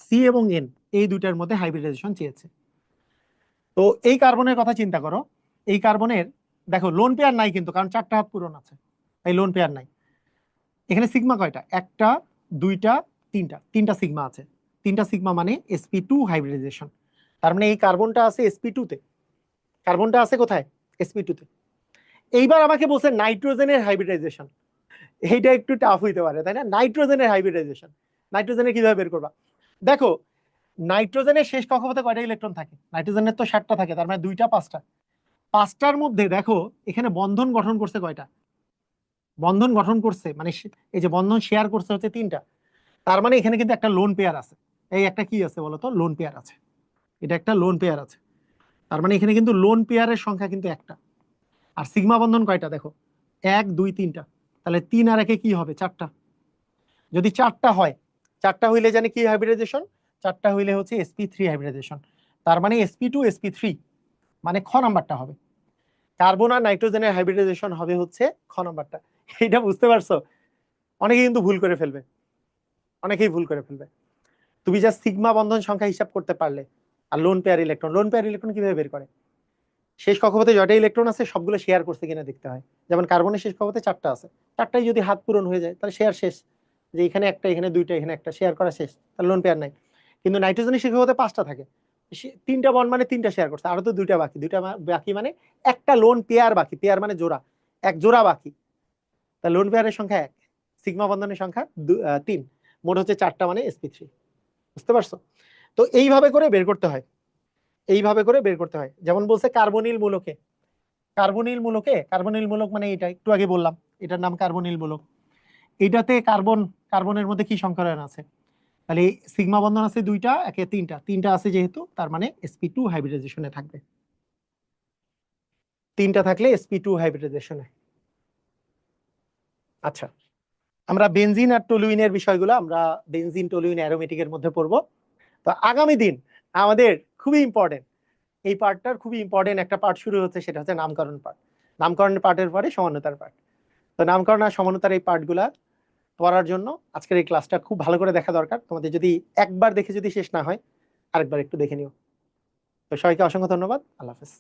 সি এবং এন, এই দুইটার মধ্যে হাইব্রিডাইজেশন চেয়েছে। তো এই কার্বনের কথা চিন্তা করো, এই কার্বনের দেখো লোন পেয়ার নাই কিন্তু, কারণ 4টা হাত পূরণ আছে, তাই লোন পেয়ার নাই। এখানে সিগমা কয়টা, একটা দুইটা তিনটা, 3টা সিগমা আছে, 3টা সিগমা মানে sp2 হাইব্রিডাইজেশন। তার মানে এই কার্বনটা আছে sp2-তে, কার্বনটা আছে কোথায়, sp2-তে। এইবার আমাকে বলছে নাইট্রোজেনের হাইব্রিডাইজেশন, এইটা একটু টাফ হইতে পারে, তাই না? নাইট্রোজেনের হাইব্রিডাইজেশন, নাইট্রোজেনের কিভাবে বের করবা। দেখো নাইট্রোজেনের শেষ কক্ষপথে কয়টা ইলেকট্রন থাকে, নাইট্রোজেনের তো 7টা থাকে, তার মানে 2টা 5টা, 5টার মধ্যে দেখো এখানে বন্ধন গঠন করছে কয়টা, বন্ধন গঠন করছে মানে এই যে বন্ধন শেয়ার করছে হচ্ছে 3টা, তার মানে এখানে কিন্তু একটা লোন পেয়ার আছে। এই একটা কি আছে বলতো, লোন পেয়ার আছে, এটা একটা লোন পেয়ার আছে, তার মানে এখানে কিন্তু লোন পেয়ারের সংখ্যা কিন্তু একটা। আর সিগমা বন্ধন কয়টা দেখো, 1 2 3টা, তাহলে 3 আর 1-এ কি হবে, 4টা। যদি 4টা হয়, 4টা হইলে জানি কি হাইব্রিডাইজেশন, 4টা হইলে হচ্ছে sp3 হাইব্রিডাইজেশন। তার মানে sp2 sp3, মানে খ নাম্বারটা হবে। কার্বন আর নাইট্রোজেনের হাইব্রিডাইজেশন হবে হচ্ছে খ নাম্বারটা। এটা বুঝতে পারছো? অনেকে কিন্তু ভুল করে ফেলবে, অনেকেই ভুল করে ফেলবে। তুমি যা সিগমা বন্ধন সংখ্যা হিসাব করতে পারলে, আর lone pair electron, lone pair electron কিভাবে বের করে? শেষ কক্ষপথে জয়টা ইলেকট্রন আছে সবগুলো শেয়ার করছে কিনা দেখতে হয়। যেমন কার্বনের শেষ কক্ষপথে 4টা আছে, 4টাই যদি হাত পূরণ হয়ে যায় তাহলে শেয়ার শেষ। যে এখানে একটা, এখানে 2টা, এখানে একটা, শেয়ার করা শেষ, তাহলে লোন পেয়ার নাই। কিন্তু নাইট্রোজেনের শেষ কক্ষপথে 5টা থাকে, 3টা বন্ড মানে 3টা শেয়ার করছে, আরো তো 2টা বাকি, 2টা বাকি মানে একটা লোন পেয়ার বাকি, পেয়ার মানে জোড়া, এক জোড়া বাকি। তা লোন পেয়ারের সংখ্যা 1, সিগমা বন্ধনের সংখ্যা 3, মোট হচ্ছে 4টা মানে sp3। বুঝতে পারছো? তো এইভাবে করে বের করতে হয়, এইভাবে করে বের করতে হয়। যেমন বলছে কার্বনিল মূলকে, কার্বনিল মূলক মানে এটা একটু আগে বললাম, এটার নাম কার্বনিল মূলক। এইটাতে কার্বনের মধ্যে কি সংকরণ আছে? তাহলে সিগমা বন্ধন আছে 2টা, একে 3টা, 3টা আছে যেহেতু তার মানে sp2 হাইব্রিডাইজেশনে থাকবে। 3টা থাকলে sp2 হাইব্রিডাইজেশনে। আচ্ছা, আমরা বেনজিন আর টলুইনের বিষয়গুলো আমরা বেনজিন টলুইন অ্যারোমেটিকের মধ্যে পড়বো। তো আগামী দিন আমাদের খুবই ইম্পর্টেন্ট, এই পার্টটার খুবই ইম্পর্টেন্ট একটা পার্ট শুরু হচ্ছে, সেটা হচ্ছে নামকরণ পার্ট। নামকরণের পার্টের পরে সমানতার পার্ট। তো নামকরণ আর সমানতার এই পার্টগুলা পড়ার জন্য আজকের এই ক্লাসটা খুব ভালো করে দেখা দরকার। তোমাদের যদি একবার দেখে যদি শেষ না হয়, আরেকবার একটু দেখে নিও। তো সবাইকে অসংখ্য ধন্যবাদ, আল্লাহ হাফেজ।